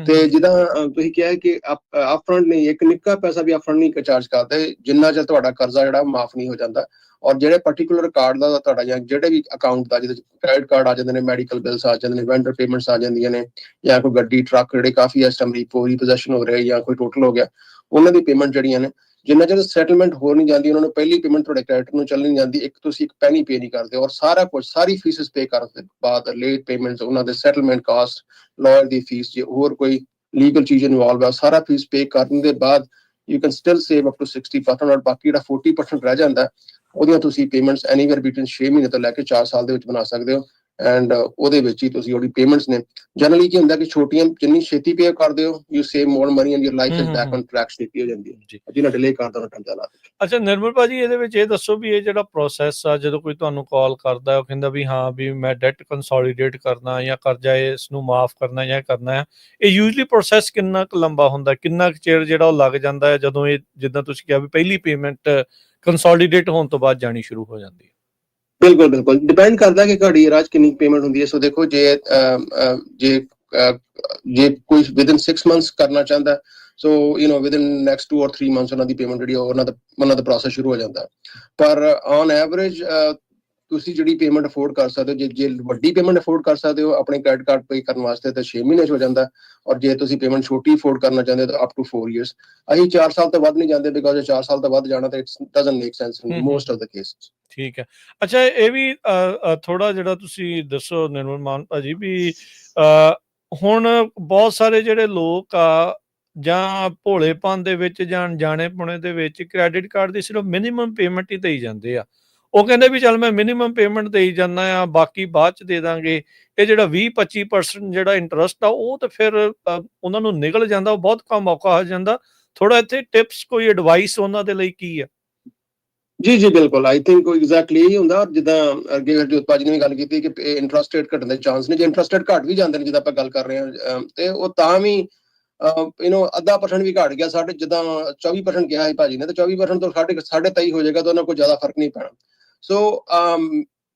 [SPEAKER 3] ਤੇ ਜਿੱਦਾਂ ਤੁਸੀਂ ਕਿਹਾ ਕਿ ਅਪਫਰੰਟ ਨਹੀਂ, ਇੱਕ ਨਿੱਕਾ ਪੈਸਾ ਵੀ ਅਪਫਰੰਟ ਨਹੀਂ ਚਾਰਜ ਕਰਦੇ ਜਿੰਨਾ ਚਿਰ ਤੁਹਾਡਾ ਕਰਜ਼ਾ ਜਿਹੜਾ ਮਾਫ ਨਹੀਂ ਹੋ ਜਾਂਦਾ। ਔਰ ਜਿਹੜੇ ਪਰਟੀਕੂਲਰ ਕਾਰਡ ਦਾ ਤੁਹਾਡਾ ਜਾਂ ਜਿਹੜੇ ਵੀ ਅਕਾਊਂਟ ਦਾ, ਜਿਹਦੇ ਕ੍ਰੈਡਿਟ ਕਾਰਡ ਆ ਜਾਂਦੇ ਨੇ, ਮੈਡੀਕਲ ਬਿਲਸ ਆ ਜਾਂਦੇ ਨੇ, ਵੈਂਡਰ ਪੇਮੈਂਟਸ ਆ ਜਾਂਦੀਆਂ ਨੇ, ਜਾਂ ਕੋਈ ਗੱਡੀ ਟਰੱਕ ਜਿਹੜੇ ਕਾਫੀ ਇਸ ਟਾਈਮ ਰੀਪੋਜੈਸ਼ਨ ਹੋ ਰਿਹਾ ਜਾਂ ਕੋਈ ਟੋਟਲ ਹੋ ਗਿਆ, ਉਹਨਾਂ ਦੀ ਪੇਮੈਂਟ ਜਿਹੜੀਆਂ ਨੇ ਜਿੰਨਾ ਚਿਰ ਸੈਟਲਮੈਂਟ ਹੋ ਨਹੀਂ ਜਾਂਦੀ, ਉਹਨਾਂ ਨੂੰ ਪਹਿਲੀ ਪੇਮੈਂਟ ਤੁਹਾਡੇ ਕ੍ਰੈਡਿਟ ਨੂੰ ਚੱਲ ਨਹੀਂ ਜਾਂਦੀ, ਤੁਸੀਂ ਇੱਕ ਪੈਨੀ ਪੇ ਨਹੀਂ ਕਰਦੇ। ਔਰ ਸਾਰਾ ਕੁਝ, ਸਾਰੀ ਫੀਸਿਸ ਪੇ ਕਰਨ ਦੇ ਬਾਅਦ, ਲੇਟ ਪੇਮੈਂਟਸ, ਉਹਨਾਂ ਦੇ ਸੈਟਲਮੈਂਟ ਕਾਸਟ, ਲਾਇਰ ਦੀ ਫੀਸ, ਜੇ ਹੋਰ ਕੋਈ ਲੀਗਲ ਚੀਜ਼ ਇਨਵੋਲਵ ਹੈ, ਸਾਰਾ ਫੀਸ ਪੇ ਕਰਨ ਦੇ ਬਾਅਦ you can still save up to 60%। ਔਰ ਬਾਕੀ ਜਿਹੜਾ 40% ਰਹਿ ਜਾਂਦਾ ਉਹਦੀਆਂ ਤੁਸੀਂ ਪੇਮੈਂਟਸ ਐਨੀਵੇਅਰ ਬਿਟਵੀਨ 6 ਮਹੀਨੇ ਤੋਂ ਲੈ ਕੇ 4 ਸਾਲ ਦੇ ਵਿੱਚ ਬਣਾ ਸਕਦੇ ਹੋ। ਐਂਡ ਉਹਦੇ ਵਿੱਚ ਹੀ ਤੁਸੀਂ ਉਹਦੀ ਪੇਮੈਂਟਸ ਨੇ ਜਨਰਲੀ ਕੀ ਹੁੰਦਾ ਕਿ ਛੋਟੀਆਂ ਜਿੰਨੀ ਛੇਤੀ ਪੇ ਕਰਦੇ ਹੋ you save more money and your life is back on track, ਛੇਤੀ ਹੋ ਜਾਂਦੀ ਹੈ। ਜਿੰਨਾ ਡਿਲੇ ਕਰਦਾ ਉਹਨਾਂ ਟਾਈਮ ਜ਼ਿਆਦਾ।
[SPEAKER 1] ਅੱਛਾ ਨਿਰਮਲ ਭਾਜੀ, ਇਹਦੇ ਵਿੱਚ ਇਹ ਦੱਸੋ ਵੀ ਇਹ ਜਿਹੜਾ ਪ੍ਰੋਸੈਸ ਆ, ਜਦੋਂ ਕੋਈ ਤੁਹਾਨੂੰ ਕਾਲ ਕਰਦਾ ਉਹ ਕਹਿੰਦਾ ਵੀ ਹਾਂ ਵੀ ਮੈਂ ਡੈਟ ਕੰਸੋਲੀਡੇਟ ਕਰਨਾ ਜਾਂ ਕਰਜ਼ਾ ਇਸ ਨੂੰ ਮਾਫ ਕਰਨਾ ਜਾਂ ਕਰਨਾ ਹੈ, ਇਹ ਯੂਜਲੀ ਪ੍ਰੋਸੈਸ ਕਿੰਨਾ ਕੁ ਲੰਬਾ ਹੁੰਦਾ, ਕਿੰਨਾ ਕੁ ਚਿਰ ਜਿਹੜਾ ਉਹ ਲੱਗ ਜਾਂਦਾ ਹੈ ਜਦੋਂ ਇਹ, ਜਿੱਦਾਂ ਤੁਸੀਂ ਕਿਹਾ ਵੀ ਪਹਿਲੀ ਪੇਮੈਂਟ ਕੰਸੋਲੀਡੇਟ ਹੋਣ ਤੋਂ ਬਾਅਦ ਜਾਣੀ ਸ਼ੁਰੂ ਹੋ ਜਾਂਦੀ ਹੈ?
[SPEAKER 3] ਬਿਲਕੁਲ ਬਿਲਕੁਲ ਡਿਪੈਂਡ ਕਰਦਾ ਕਿ ਤੁਹਾਡੀ ਰਾਜ ਕਿੰਨੀ ਪੇਮੈਂਟ ਹੁੰਦੀ ਹੈ। ਸੋ ਦੇਖੋ ਜੇ ਕੋਈ ਵਿਦਿਨ 6 ਮੰਥਸ ਕਰਨਾ ਚਾਹੁੰਦਾ, ਸੋ ਵਿਦਿਨ ਨੈਕਸਟ 2 or 3 ਮੰਥਸ ਉਹਨਾਂ ਦੀ ਪੇਮੈਂਟ ਜਿਹੜੀ ਉਹਨਾਂ ਦਾ ਪ੍ਰੋਸੈਸ ਸ਼ੁਰੂ ਹੋ ਜਾਂਦਾ। ਪਰ ਔਨ ਐਵਰੇਜ ਤੁਸੀਂ ਜਿਹੜੀ ਪੇਮੈਂਟ ਅਫੋਰਡ ਕਰ ਸਕਦੇ ਹੋ, ਜੇ ਵੱਡੀ ਪੇਮੈਂਟ ਅਫੋਰਡ ਕਰ ਸਕਦੇ ਹੋ ਆਪਣੇ ਕ੍ਰੈਡਿਟ ਕਾਰਡ ਪੇ ਕਰਨ ਵਾਸਤੇ ਤਾਂ 6 ਮਹੀਨੇ 'ਚ ਹੋ ਜਾਂਦਾ। ਔਰ ਜੇ ਤੁਸੀਂ ਪੇਮੈਂਟ ਛੋਟੀ ਅਫੋਰਡ ਕਰਨਾ ਚਾਹੁੰਦੇ ਹੋ ਤਾਂ ਅਪ ਟੂ 4 years। ਅਸੀਂ 4 ਸਾਲ ਤੋਂ ਵੱਧ ਨਹੀਂ ਜਾਂਦੇ, ਬਿਕਾਜ਼ 4 ਸਾਲ ਤੋਂ ਵੱਧ ਜਾਣਾ ਤਾਂ it's doesn't make sense in most of the cases.
[SPEAKER 1] ਠੀਕ ਹੈ। ਅੱਛਾ ਇਹ ਵੀ ਥੋੜਾ ਜਿਹੜਾ ਤੁਸੀਂ ਦੱਸੋ ਨਿਰਮਲ ਮਾਨ ਭਾਜੀ ਵੀ ਹੁਣ ਬਹੁਤ ਸਾਰੇ ਜਿਹੜੇ ਲੋਕ ਆ ਜਾਂ ਭੋਲੇਪਨ ਦੇ ਵਿੱਚ ਜਾਂ ਅਣਜਾਣੇ ਪੁਣੇ ਦੇ ਵਿੱਚ ਕ੍ਰੈਡਿਟ ਕਾਰਡ ਦੀ ਸਿਰਫ ਮਿਨੀਮਮ ਪੇਮੈਂਟ ਹੀ ਦੇਈ ਜਾਂਦੇ ਆ। ਉਹ ਕਹਿੰਦੇ ਵੀ ਚੱਲ ਮੈਂ ਮਿਨੀਮਮ ਪੇਮੈਂਟ ਦੇਈ ਜਾਂਦਾ ਆ, ਬਾਕੀ ਬਾਅਦ ਚ ਦੇ ਦਾਂਗੇ। ਇਹ ਜਿਹੜਾ 20-25% ਜਿਹੜਾ ਇੰਟਰਸਟ ਆ ਉਹ ਤਾਂ ਫਿਰ ਉਹਨਾਂ ਨੂੰ ਨਿਕਲ ਜਾਂਦਾ, ਉਹ ਬਹੁਤ ਕੰਮ ਔਖਾ ਹੋ ਜਾਂਦਾ। ਥੋੜਾ ਇੱਥੇ ਟਿਪਸ, ਕੋਈ ਐਡਵਾਈਸ ਉਹਨਾਂ ਦੇ ਲਈ ਕੀ ਆ?
[SPEAKER 3] ਜੀ ਜੀ ਬਿਲਕੁਲ, ਆਈ ਥਿੰਕ ਐਗਜ਼ੈਕਟਲੀ ਇਹੀ ਹੁੰਦਾ। ਜਿੱਦਾਂ ਅੱਗੇ ਜੋਤ ਭਾਜੀ ਨੇ ਵੀ ਗੱਲ ਕੀਤੀ ਕਿ ਇੰਟਰਸਟ ਰੇਟ ਘਟਣ ਦੇ ਚਾਂਸ ਨੇ, ਜੇ ਇੰਟਰਸਟ ਰੇਟ ਘਟ ਵੀ ਜਾਂਦੇ ਨੇ, ਜਿੱਦਾਂ ਆਪਾਂ ਗੱਲ ਕਰ ਰਹੇ ਹਾਂ, ਤੇ ਉਹ ਤਾਂ ਵੀ ਅੱਧਾ % ਵੀ ਘਟ ਗਿਆ, ਸਾਡੇ ਜਿੱਦਾਂ 24% ਕਿਹਾ ਸੀ ਭਾਜੀ ਨੇ, ਤੇ 24% ਤੋਂ 23.5 ਹੋ ਜਾਏਗਾ, ਤਾਂ ਉਹਨਾਂ ਕੋਈ ਜ਼ਿਆਦਾ ਫਰਕ ਨਹੀਂ ਪੈਣਾ। ਸੋ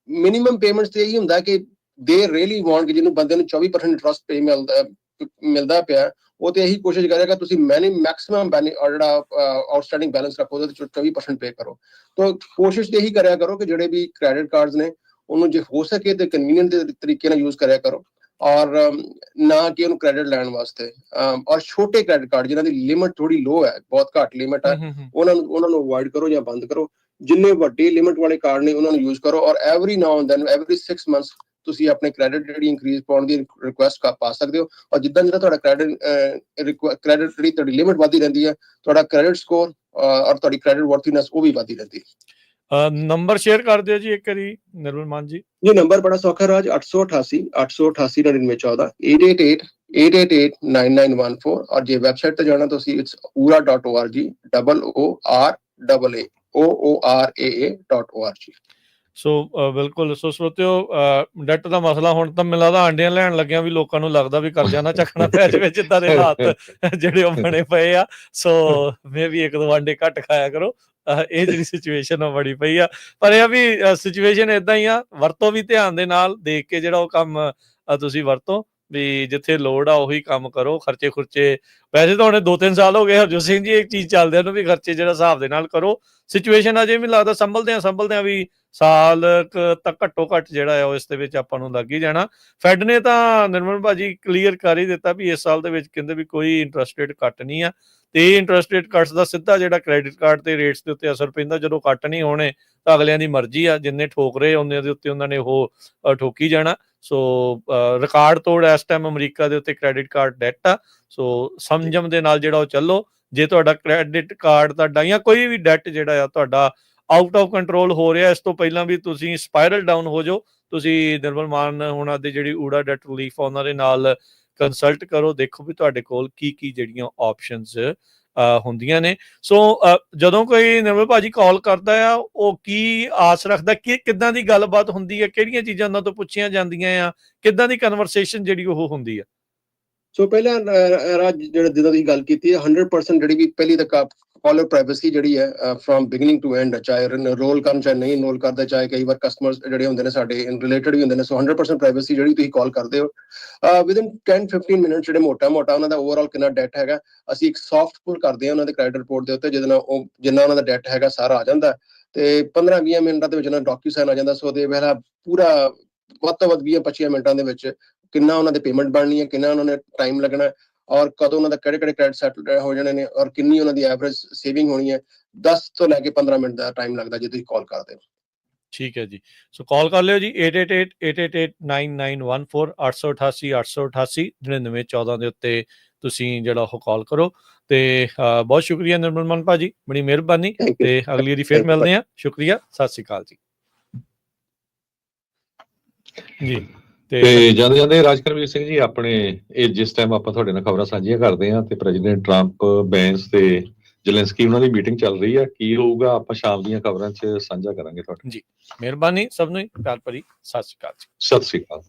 [SPEAKER 3] ਮਿਨੀਮਮ ਪੇਮੈਂਟਸ ਤੇ ਇਹੀ ਹੁੰਦਾ ਕਿ ਦੇ ਰੀਅਲੀ ਵਾਂਟ ਕਿ ਜਿਹਨੂੰ ਬੰਦੇ ਨੂੰ 24% ਇੰਟਰਸਟ ਪੇ ਮਿਲਦਾ ਪਿਆ, ਉਹ ਤੇ ਇਹੀ ਕੋਸ਼ਿਸ਼ ਕਰੇਗਾ ਤੁਸੀਂ ਮੈਕਸਿਮਮ ਜਿਹੜਾ ਆਊਟਸਟੈਂਡਿੰਗ ਬੈਲੈਂਸ ਰੱਖੋ ਉਹਦੇ 24% ਪੇ ਕਰੋ। ਤਾਂ ਕੋਸ਼ਿਸ਼ ਇਹੀ ਕਰਿਆ ਕਰੋ ਕਿ ਜਿਹੜੇ ਵੀ ਕ੍ਰੈਡਿਟ ਕਾਰਡਸ ਨੇ ਉਹਨੂੰ ਜੇ ਹੋ ਸਕੇ ਤੇ ਕਨਵੀਨੀਅੰਟ ਦੇ ਤਰੀਕੇ ਨਾਲ ਯੂਜ਼ ਕਰਿਆ ਕਰੋ, ਔਰ ਨਾ ਕਿ ਉਹਨੂੰ ਕ੍ਰੈਡਿਟ ਲੈਣ ਵਾਸਤੇ। ਔਰ ਛੋਟੇ ਕ੍ਰੈਡਿਟ ਕਾਰਡ ਜਿਨ੍ਹਾਂ ਦੀ ਲਿਮਿਟ ਥੋੜੀ ਲੋ ਹੈ, ਬਹੁਤ ਘੱਟ ਲਿਮਿਟ ਹੈ, ਉਹਨਾਂ ਨੂੰ ਅਵੋਇਡ ਕਰੋ ਜਾਂ ਬੰਦ ਕਰੋ। ਜਿੰਨੇ ਵੱਡੇ ਲਿਮਿਟ ਵਾਲੇ ਕਾਰਡ ਨੇ ਉਹਨਾਂ ਨੂੰ ਯੂਜ਼ ਕਰੋ। ਔਰ every now and then, every 6 months ਤੁਸੀਂ ਆਪਣੇ ਕ੍ਰੈਡਿਟ ਜਿਹੜੀ ਇੰਕਰੀਜ਼ ਪਾਉਣ ਦੀ ਰਿਕੁਐਸਟ ਪਾ ਸਕਦੇ ਹੋ। ਔਰ ਜਿੱਦਾਂ ਤੁਹਾਡਾ ਕ੍ਰੈਡਿਟ ਜਿਹੜੀ ਤੁਹਾਡੀ ਲਿਮਿਟ ਵੱਧਦੀ ਰਹਿੰਦੀ ਹੈ, ਤੁਹਾਡਾ ਕ੍ਰੈਡਿਟ ਸਕੋਰ ਔਰ ਤੁਹਾਡੀ ਕ੍ਰੈਡਿਟ ਵਰਥੀਨੈਸ ਉਹ ਵੀ ਵੱਧਦੀ ਰਹਿੰਦੀ ਹੈ।
[SPEAKER 1] ਨੰਬਰ ਸ਼ੇਅਰ ਕਰ ਦਿਓ ਜੀ ਇੱਕ ਵਾਰੀ ਨਿਰਮਲ ਮਾਨ ਜੀ।
[SPEAKER 3] ਜੀ ਨੰਬਰ ਬੜਾ ਸੌਖਾ ਰਾਜ, 888-888-9914 888-888-9914। ਔਰ ਜੇ ਵੈਬਸਾਈਟ ਤੇ ਜਾਣਾ ਤੁਸੀਂ ਇਟਸ oora.org, OORAA.org।
[SPEAKER 1] ਸੋ ਬਿਲਕੁਲ ਸੋ ਸਰੋਤਿਓ ਡੈਟ ਦਾ ਮਸਲਾ ਹੁਣ ਤਾਂ ਮੈਨੂੰ ਲੱਗਦਾ ਆਂਡਿਆਂ ਲੈਣ ਲੱਗਿਆ ਵੀ ਲੋਕਾਂ ਨੂੰ ਲੱਗਦਾ ਵੀ ਕਰਜ਼ਾ ਨਾ ਚੱਕਣਾ ਪੈ ਜਾਵੇ, ਜਿੱਦਾਂ ਦੇ ਹਾਲਾਤ ਜਿਹੜੇ ਉਹ ਬਣੇ ਪਏ ਆ। ਸੋ ਮੇ ਵੀ 1-2 ਆਂਡੇ ਘੱਟ ਖਾਇਆ ਕਰੋ। ਇਹ ਜਿਹੜੀ ਸਿਚੁਏਸ਼ਨ ਆ ਬੜੀ ਪਈ ਆ, ਪਰ ਇਹ ਆ ਵੀ ਸਿਚੁਏਸ਼ਨ ਏਦਾਂ ਹੀ ਆ, ਵਰਤੋਂ ਵੀ ਧਿਆਨ ਦੇ ਨਾਲ ਦੇਖ ਕੇ ਜਿਹੜਾ ਉਹ ਕੰਮ ਤੁਸੀਂ ਵਰਤੋ, ਵੀ ਜਿੱਥੇ ਲੋੜ ਆ ਉਹੀ ਕੰਮ ਕਰੋ। ਖਰਚੇ ਖੁਰਚੇ ਵੈਸੇ ਤਾਂ ਹੁਣੇ 2-3 ਸਾਲ ਹੋ ਗਏ ਹਰਜੋਤ ਸਿੰਘ ਜੀ ਇੱਕ ਚੀਜ਼ ਚੱਲਦਿਆਂ ਨੂੰ, ਵੀ ਖਰਚੇ ਜਿਹੜਾ ਹਿਸਾਬ ਦੇ ਨਾਲ ਕਰੋ। ਸਿਚੁਏਸ਼ਨ ਅਜੇ ਵੀ ਲੱਗਦਾ ਸੰਭਲਦਿਆਂ ਵੀ ਸਾਲ ਤੱਕ ਘੱਟੋ ਘੱਟ ਜਿਹੜਾ ਆ ਉਹ ਇਸ ਦੇ ਵਿੱਚ ਆਪਾਂ ਨੂੰ ਲੱਗ ਹੀ ਜਾਣਾ। ਫੈਡ ਨੇ ਤਾਂ ਨਿਰਮਲ ਭਾਜੀ ਕਲੀਅਰ ਕਰ ਹੀ ਦਿੱਤਾ ਵੀ ਇਸ ਸਾਲ ਦੇ ਵਿੱਚ ਕਹਿੰਦੇ ਵੀ ਕੋਈ ਇੰਟਰਸਟ ਰੇਟ ਕੱਟ ਨਹੀਂ ਆ, ਤੇ ਇਹ ਇੰਟਰਸਟ ਰੇਟ ਕੱਟਸ ਦਾ ਸਿੱਧਾ ਜਿਹੜਾ ਕ੍ਰੈਡਿਟ ਕਾਰਡ ਤੇ ਰੇਟਸ ਦੇ ਉੱਤੇ ਅਸਰ ਪੈਂਦਾ। ਜਦੋਂ ਕੱਟ ਨਹੀਂ ਹੋਣੇ ਤਾਂ ਅਗਲਿਆਂ ਦੀ ਮਰਜ਼ੀ ਆ, ਜਿੰਨੇ ਠੋਕ ਰਹੇ ਉਹਨੇ ਦੇ ਉੱਤੇ ਉਹਨਾਂ ਨੇ ਉਹ ਠੋਕੀ ਜਾਣਾ। ਸੋ ਰਿਕਾਰਡ ਤੋੜ ਇਸ ਟਾਈਮ ਅਮਰੀਕਾ ਦੇ ਉੱਤੇ ਕ੍ਰੈਡਿਟ ਕਾਰਡ ਡੈਟ ਆ। ਸੋ ਸੰਜਮ ਦੇ ਨਾਲ ਜਿਹੜਾ ਉਹ ਚੱਲੋ। ਜੇ ਤੁਹਾਡਾ ਕ੍ਰੈਡਿਟ ਕਾਰਡ ਤੁਹਾਡਾ ਜਾਂ ਕੋਈ ਵੀ ਡੈਟ ਜਿਹੜਾ ਆ ਤੁਹਾਡਾ ਆਊਟ ਆਫ ਕੰਟਰੋਲ ਹੋ ਰਿਹਾ, ਇਸ ਤੋਂ ਪਹਿਲਾਂ ਵੀ ਤੁਸੀਂ ਸਪਾਇਰਲ ਡਾਊਨ ਹੋ ਜਾਓ, ਤੁਸੀਂ ਨਿਰਮਲ ਮਾਨ ਉਹਨਾਂ ਦੇ ਜਿਹੜੀ ਊੜਾ ਡੈਟ ਰਿਲੀਫ ਆ ਉਹਨਾਂ ਦੇ ਨਾਲ ਕੰਸਲਟ ਕਰੋ, ਦੇਖੋ ਵੀ ਤੁਹਾਡੇ ਕੋਲ ਕੀ ਜਿਹੜੀਆਂ ਆਪਸ਼ਨਸ ਹੁੰਦੀਆਂ ਨੇ। ਸੋ ਜਦੋਂ ਕੋਈ ਨਿਰਮਲ ਭਾਜੀ ਕਾਲ ਕਰਦਾ ਆ, ਉਹ ਕੀ ਆਸ ਰੱਖਦਾ, ਕਿ ਕਿੱਦਾਂ ਦੀ ਗੱਲਬਾਤ ਹੁੰਦੀ ਹੈ, ਕਿਹੜੀਆਂ ਚੀਜ਼ਾਂ ਉਹਨਾਂ ਤੋਂ ਪੁੱਛੀਆਂ ਜਾਂਦੀਆਂ ਆ, ਕਿੱਦਾਂ ਦੀ ਕਨਵਰਸੇਸ਼ਨ ਜਿਹੜੀ ਉਹ ਹੁੰਦੀ ਆ?
[SPEAKER 3] ਸੋ ਪਹਿਲਾਂ ਰਾਜ ਜਿਹੜਾ ਜਿੱਦਾਂ ਦੀ ਗੱਲ ਕੀਤੀ ਹੈ 100% ਜਿਹੜੀ ਵੀ ਪਹਿਲੀ ਤੱਕ ਕਾਲਰ ਪ੍ਰਾਈਵੇਸੀ ਜਿਹੜੀ ਹੈ ਫਰਮ ਬਿਗਨਿੰਗ ਟੂ ਐਂਡ, ਚਾਹੇ ਰੋਲ ਕਰਨ ਚਾਹੇ ਨਹੀਂ ਰੋਲ ਕਰਦੇ, ਚਾਹੇ ਕਈ ਵਾਰ ਕਸਟਮਰਸ ਜਿਹੜੇ ਹੁੰਦੇ ਨੇ ਸਾਡੇ ਰਿਲੇਟਡ ਵੀ ਹੁੰਦੇ ਨੇ। ਸੋ 100% ਪ੍ਰਾਈਵੇਸੀ ਜਿਹੜੀ ਤੁਸੀਂ ਕਾਲ ਕਰਦੇ ਹੋ ਵਿਦਿਨ 10-15 ਮਿੰਟ ਜਿਹੜੇ ਮੋਟਾ ਉਹਨਾਂ ਦਾ ਓਵਰਆਲ ਕਿੰਨਾ ਡੈਟ ਹੈਗਾ ਅਸੀਂ ਇੱਕ ਸੌਫਟ ਪੁੱਲ ਕਰਦੇ ਹਾਂ ਉਹਨਾਂ ਦੇ ਕ੍ਰੈਡਿਟ ਰਿਪੋਰਟ ਦੇ ਉੱਤੇ, ਜਿਹਦੇ ਨਾਲ ਉਹ ਜਿੰਨਾ ਉਹਨਾਂ ਦਾ ਡੈਟ ਹੈਗਾ ਸਾਰਾ ਆ ਜਾਂਦਾ, ਤੇ 15-20 ਮਿੰਟਾਂ ਦੇ ਵਿੱਚ ਉਹਨਾਂ ਡਾਕੂ ਸਾਈਨ ਆ ਜਾਂਦਾ। ਸੋ ਉਹਦੇ ਪਹਿਲਾਂ ਪੂਰਾ ਵੱਧ ਤੋਂ ਵੱਧ 20-25 ਮਿੰਟਾਂ ਦੇ ਵਿੱਚ ਕਿੰਨਾ ਉਹਨਾਂ ਦੇ ਪੇਮੈਂਟ ਬਣਨੀ ਹੈ, ਕਿੰਨਾ ਉਹਨਾਂ ਨੇ ਟਾਈਮ ਲੱਗਣਾ, ਔਰ ਕਦੋਂ ਉਹਨਾਂ ਦਾ ਕਿਹੜੇ ਕ੍ਰੈਡਿਟ ਸੈਟਲ ਹੋ ਜਾਣੇ ਨੇ, ਔਰ ਕਿੰਨੀ ਉਹਨਾਂ ਦੀ ਐਵਰੇਜ ਸੇਵਿੰਗ ਹੋਣੀ ਹੈ। 10 ਤੋਂ ਲੈ ਕੇ 15 ਮਿੰਟ ਦਾ ਟਾਈਮ ਲੱਗਦਾ ਜੇ ਤੁਸੀਂ ਕਾਲ ਕਰਦੇ ਹੋ।
[SPEAKER 1] ਠੀਕ ਹੈ ਜੀ। ਸੋ ਕਾਲ ਕਰ ਲਿਓ ਜੀ 8888889914 888 888 9914 ਦੇ ਉੱਤੇ ਤੁਸੀਂ ਜਿਹੜਾ ਉਹ ਕਾਲ ਕਰੋ। ਤੇ ਬਹੁਤ ਸ਼ੁਕਰੀਆ ਨਿਰਮਲ ਮਾਨ ਭਾਜੀ, ਬੜੀ ਮਿਹਰਬਾਨੀ। ਤੇ ਅਗਲੀ ਵਾਰੀ ਫਿਰ ਮਿਲਦੇ ਹਾਂ। ਸ਼ੁਕਰੀਆ, ਸਤਿ ਸ਼੍ਰੀ ਅਕਾਲ ਜੀ। ਜੀ
[SPEAKER 2] ਤੇ ਜਾਂਦੇ ਰਾਜਕਰਮੀਰ ਸਿੰਘ ਜੀ, ਆਪਣੇ ਇਹ ਜਿਸ ਟਾਈਮ ਆਪਾਂ ਤੁਹਾਡੇ ਨਾਲ ਖਬਰਾਂ ਸਾਂਝੀਆਂ ਕਰਦੇ ਹਾਂ ਤੇ ਪ੍ਰੈਜ਼ੀਡੈਂਟ ਟਰੰਪ, ਬੈਂਸ ਤੇ ਜ਼ੈਲੈਂਸਕੀ ਉਹਨਾਂ ਦੀ ਮੀਟਿੰਗ ਚੱਲ ਰਹੀ ਆ, ਕੀ ਹੋਊਗਾ ਆਪਾਂ ਸ਼ਾਮ ਦੀਆਂ ਖਬਰਾਂ 'ਚ ਸਾਂਝਾ ਕਰਾਂਗੇ ਤੁਹਾਡੇ। ਜੀ
[SPEAKER 1] ਮਿਹਰਬਾਨੀ, ਸਭ ਨੂੰ ਪਿਆਰ ਭਰੀ ਸਤਿ ਸ਼੍ਰੀ ਅਕਾਲ ਜੀ।
[SPEAKER 2] ਸਤਿ ਸ਼੍ਰੀ ਅਕਾਲ।